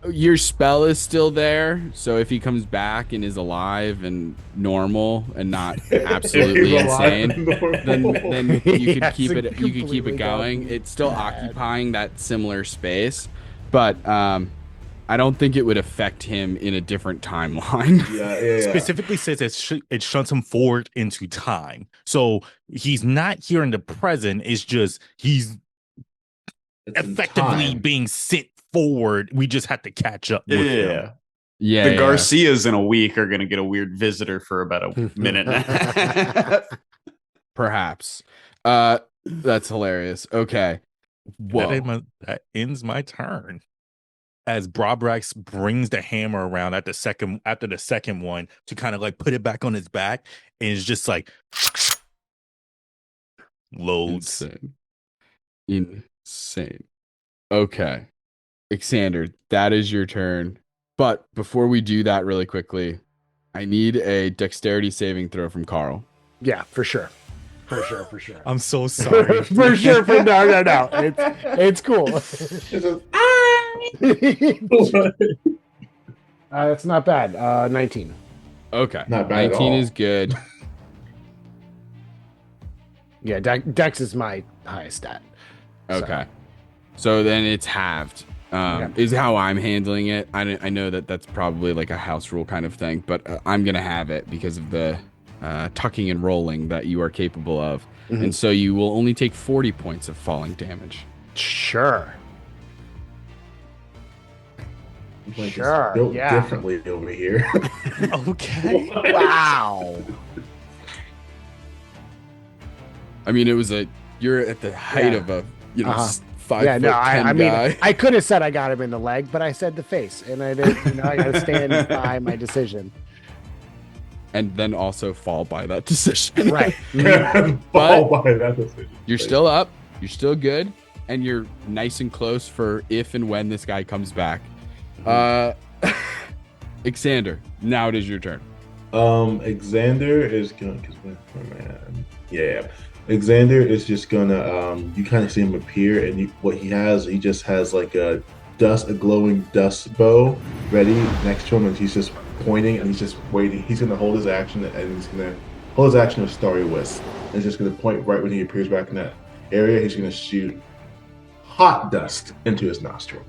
Your spell is still there, so if he comes back and is alive and normal and not absolutely He's alive insane, and normal. then you could Yes, keep it. You could keep completely it going. gone It's still bad. occupying that similar space, but I don't think it would affect him in a different timeline. Yeah. Specifically says it shunts him forward into time. So he's not here in the present. It's just he's It's in effectively time. being sent forward. We just have to catch up with him. Yeah. Yeah. The Garcias in a week are going to get a weird visitor for about a minute and a half. Perhaps. That's hilarious. Okay. Whoa. That ends my turn. As Brobrax brings the hammer around after the second one to kind of like put it back on his back, and it's just like loads. Insane. Okay. Xander, that is your turn. But before we do that really quickly, I need a dexterity saving throw from Carl. Yeah, for sure. For sure. I'm so sorry. For sure. No. It's cool. It's not bad. 19. Okay. Not bad at 19 all. is good. Yeah, Dex is my highest stat. Okay. So then it's halved. Is how I'm handling it. I know that that's probably like a house rule kind of thing, but I'm going to have it because of the tucking and rolling that you are capable of. Mm-hmm. And so you will only take 40 points of falling damage. Sure. Like, Sure, it's built yeah. differently over here. Okay. Wow. I mean, you're at the height of a, 5'10" guy. I could have said I got him in the leg, but I said the face, and I didn't. I got to stand by my decision. And then also fall by that decision. Right. Fall by that decision. You're still up. You're still good. And you're nice and close for if and when this guy comes back. Xander, now it is your turn. Xander is going Xander is just gonna you kind of see him appear, and he just has like a glowing dust bow ready next to him, and he's just pointing and he's just waiting. He's gonna hold his action, and he's gonna hold his action of Starry Wisp, and he's just gonna point right when he appears back in that area. He's gonna shoot hot dust into his nostril.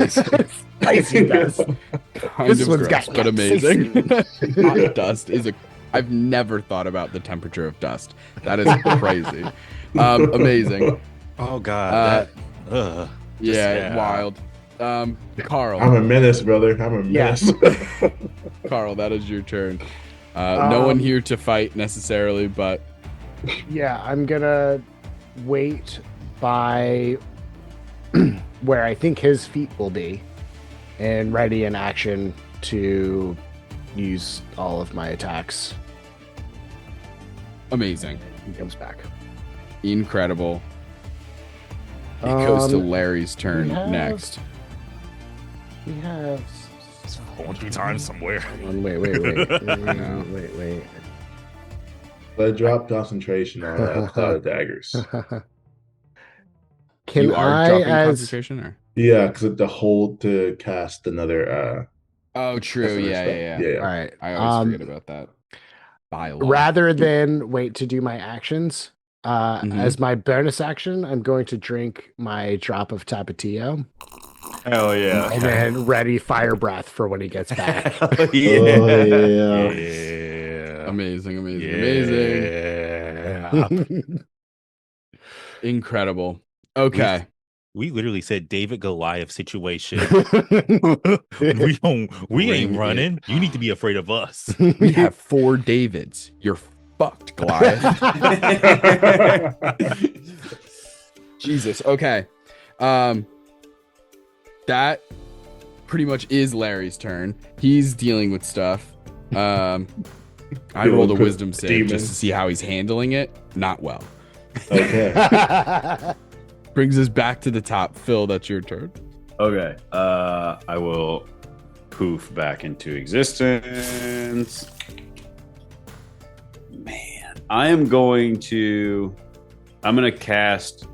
Spicy dust. Kind of gross, but amazing. Hot dust is I've never thought about the temperature of dust. That is crazy. Amazing. Oh God. Wild. Carl. I'm a menace, brother. I'm a menace. Carl, that is your turn. No one here to fight necessarily, but yeah, I'm gonna wait by where I think his feet will be, and ready in action to use all of my attacks. Amazing. He comes back. Incredible. It goes to Larry's turn next. We have 40 times somewhere. Wait. Wait. But drop concentration on that cloud of daggers. Can you are I, dropping as concentration, or? Yeah, because the hold to cast another. Oh, true. Yeah. All right. I always forget about that. Rather than wait to do my actions, as my bonus action, I'm going to drink my drop of Tapatio. Hell yeah. And then ready fire breath for when he gets back. Yeah. Amazing. Yeah. Incredible. Okay. We literally said David Goliath situation. we ain't running. You need to be afraid of us. We have 4 Davids. You're fucked, Goliath. Jesus. Okay. That pretty much is Larry's turn. He's dealing with stuff. I rolled a wisdom save just to see how he's handling it. Not well. Okay. Brings us back to the top. Phil, that's your turn. Okay. I will poof back into existence. Man, I'm gonna cast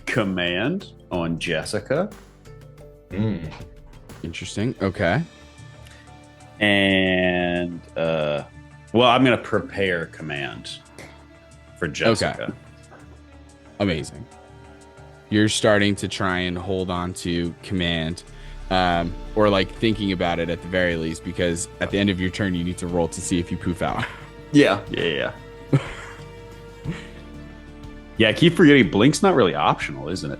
Command on Jessica. Interesting. Okay. And I'm gonna prepare Command for Jessica. Okay. Amazing. You're starting to try and hold on to command, or like thinking about it at the very least, because at the end of your turn, you need to roll to see if you poof out. Yeah. Yeah, I keep forgetting Blink's not really optional, isn't it?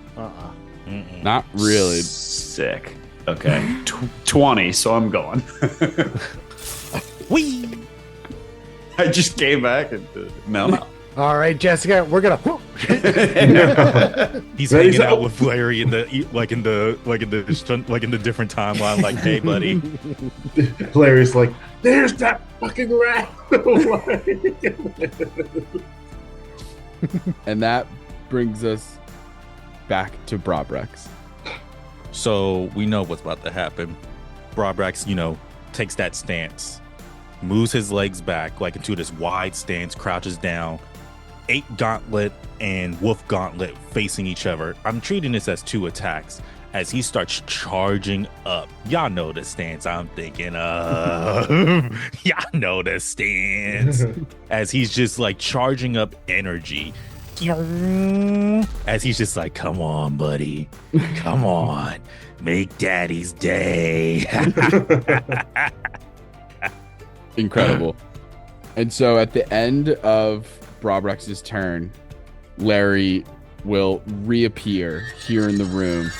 Not really. Sick. Okay. 20, so I'm going. Whee! I just came back and no. All right, Jessica, we're gonna. He's hanging out with Larry in the different timeline. Like, hey, buddy. Larry's like, there's that fucking rat. And that brings us back to Brobrex. So we know what's about to happen. Brobrex, takes that stance, moves his legs back like into this wide stance, crouches down. Ape Gauntlet and Wolf Gauntlet facing each other. I'm treating this as 2 attacks as he starts charging up. Y'all know the stance I'm thinking of. Y'all know the stance. As he's just like charging up energy. As he's just like, come on, buddy. Come on. Make daddy's day. Incredible. And so at the end of Brobrex's turn, Larry will reappear here in the room.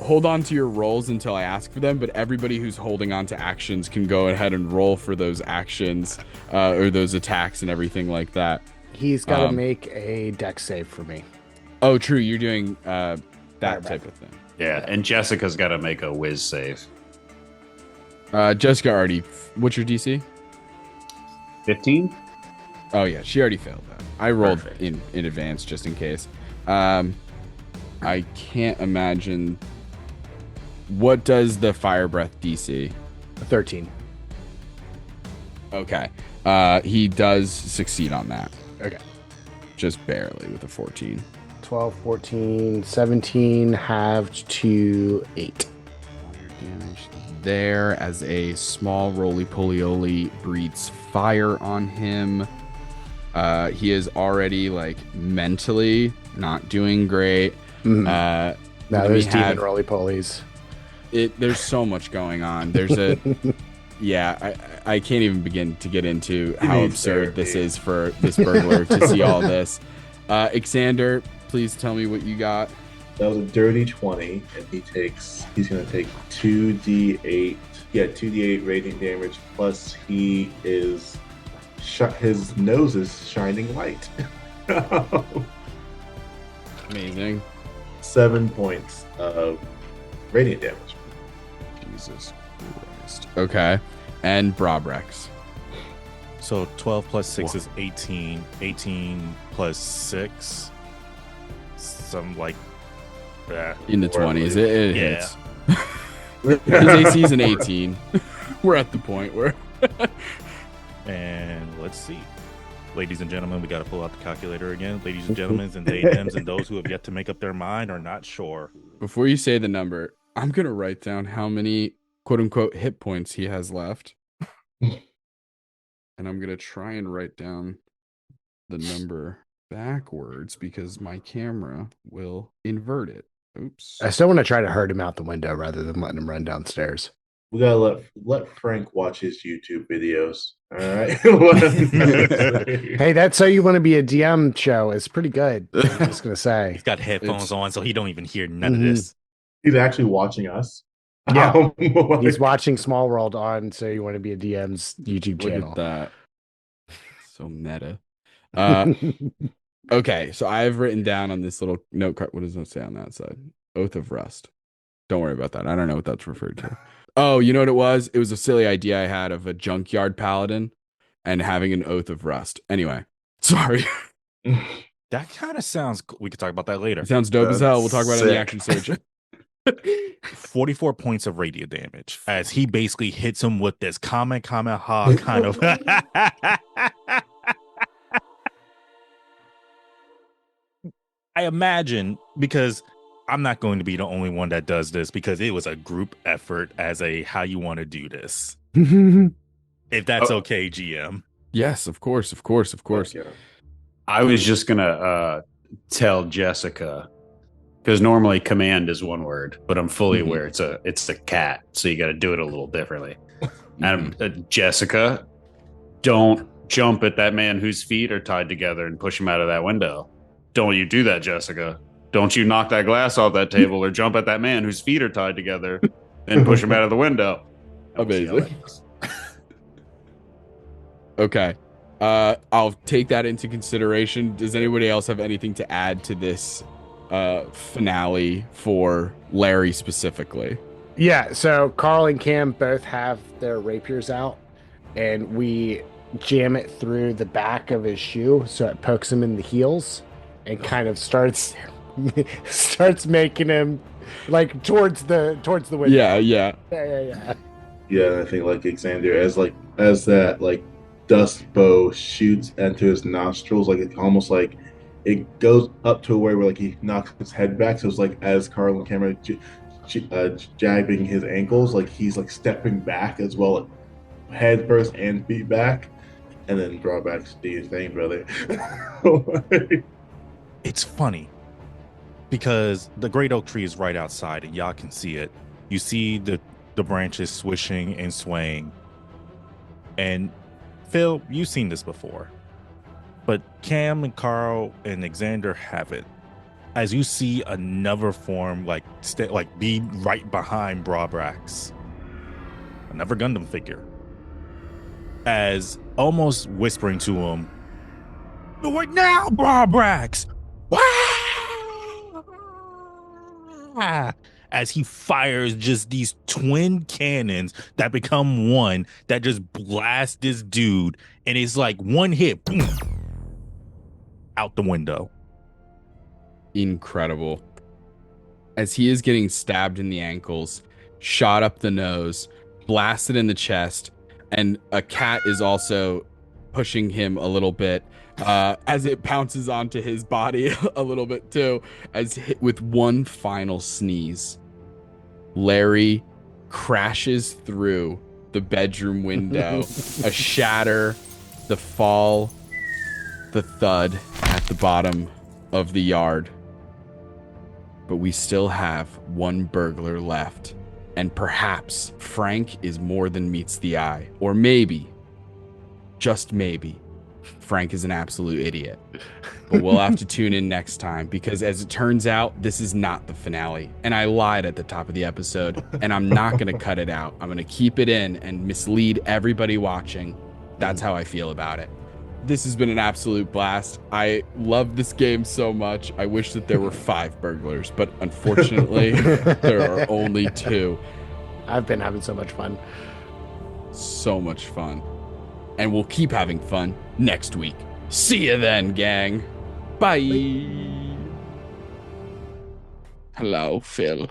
Hold on to your rolls until I ask for them, but everybody who's holding on to actions can go ahead and roll for those actions or those attacks and everything like that. He's got to make a dex save for me. Oh, true. You're doing that type of thing. Yeah, and Jessica's got to make a whiz save. Jessica already... What's your DC? 15? Oh, yeah. She already failed that. I rolled in advance just in case. I can't imagine... What does the fire breath DC? 13. Okay. He does succeed on that. Okay. Just barely with a 14. 12, 14, 17, halved to 8. Damage there as a small roly-poly breathes fire on him. He is already like mentally not doing great. Now there's demon roly-polies. There's so much going on. There's a I can't even begin to get into how absurd this is for this burglar to see all this. Xander, please tell me what you got. That was a dirty 20, and he's going to take 2d8. Yeah, 2d8 radiant damage, plus his nose is shining light. Amazing. 7 points of radiant damage. Jesus Christ. Okay. And Brobrex. So 12 plus 6 is 18. 18 plus 6. Some like in the 20s. It yeah. hits. His AC is an 18. We're at the point where... And let's see. Ladies and gentlemen, we got to pull out the calculator again. Ladies and gentlemen, and they, thems, and those who have yet to make up their mind are not sure. Before you say the number, I'm going to write down how many quote-unquote hit points he has left. And I'm going to try and write down the number backwards because my camera will invert it. Oops. I still want to try to herd him out the window rather than letting him run downstairs. We gotta let Frank watch his YouTube videos. All right. Hey, that's So You Want to Be a DM show. It's pretty good. I'm just gonna say. He's got headphones on, so he don't even hear none of this. He's actually watching us. Yeah. He's watching Small World on So You Want to Be a DM's YouTube channel. Look at that. So meta. Okay, so I've written down on this little note card. What does it say on that side? Oath of Rust. Don't worry about that. I don't know what that's referred to. Oh, you know what it was? It was a silly idea I had of a junkyard paladin and having an Oath of Rust. Anyway, sorry. That kind of sounds cool. We could talk about that later. It sounds dope as hell. We'll talk about it in the action surge. 44 points of radiant damage as he basically hits him with this Kamehameha kind of. I imagine, because I'm not going to be the only one that does this, because it was a group effort as a how you want to do this. If that's okay, GM. Yes, of course. I was just going to tell Jessica, because normally command is one word, but I'm fully aware it's a cat, so you got to do it a little differently. And Jessica, don't jump at that man whose feet are tied together and push him out of that window. Don't you do that, Jessica. Don't you knock that glass off that table or jump at that man whose feet are tied together and push him out of the window. Amazing. Okay. I'll take that into consideration. Does anybody else have anything to add to this finale for Larry specifically? Yeah, so Carl and Cam both have their rapiers out, and we jam it through the back of his shoe so it pokes him in the heels. and kind of starts making him like towards the window. Yeah. Yeah, I think like Xander, as that like dust bow shoots into his nostrils, like it almost like it goes up to a way where like he knocks his head back. So it's like as Carl and Cameron jabbing his ankles, like he's like stepping back as well, head first and feet back, and then draw back to do your thing, brother. It's funny because the great oak tree is right outside and y'all can see it. You see the branches swishing and swaying. And Phil, you've seen this before, but Cam and Carl and Xander haven't. As you see another form be right behind Brabrax, another Gundam figure, as almost whispering to him, "Do it now, Brabrax!" As he fires just these twin cannons that become one that just blast this dude, and it's like one hit, boom, out the window. Incredible. As he is getting stabbed in the ankles, shot up the nose, blasted in the chest, and a cat is also pushing him a little bit as it pounces onto his body a little bit too, as hit with one final sneeze. Larry crashes through the bedroom window, a shatter, the fall, the thud at the bottom of the yard. But we still have one burglar left, and perhaps Frank is more than meets the eye. Or maybe, just maybe, Frank is an absolute idiot. But we'll have to tune in next time, because as it turns out, this is not the finale. And I lied at the top of the episode, and I'm not going to cut it out. I'm going to keep it in and mislead everybody watching. That's how I feel about it. This has been an absolute blast. I love this game so much. I wish that there were 5 burglars, but unfortunately, there are only 2. I've been having so much fun. So much fun. And we'll keep having fun next week. See you then, gang. Bye. Hello, Phil.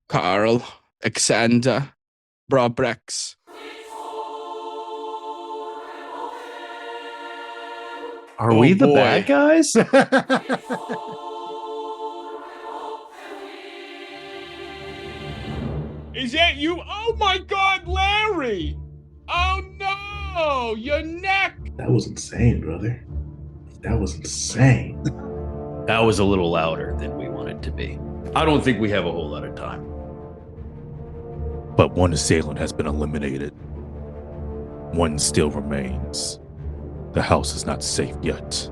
Carl, Alexander, Brabrax. Are we the bad guys? Is that you? Oh my God, Larry! Oh no, your neck! That was insane, brother. That was insane. That was a little louder than we wanted to be. I don't think we have a whole lot of time. But one assailant has been eliminated. One still remains. The house is not safe yet.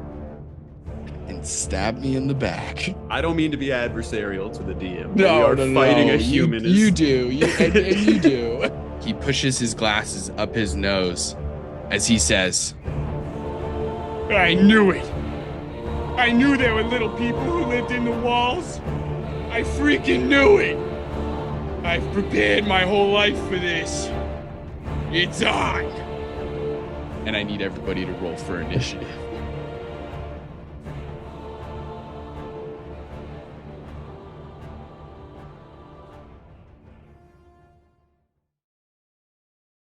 And stab me in the back. I don't mean to be adversarial to the DM. No, we are fighting a human. You do. And you do. He pushes his glasses up his nose as he says, I knew it. I knew there were little people who lived in the walls. I freaking knew it. I've prepared my whole life for this. It's on. And I need everybody to roll for initiative.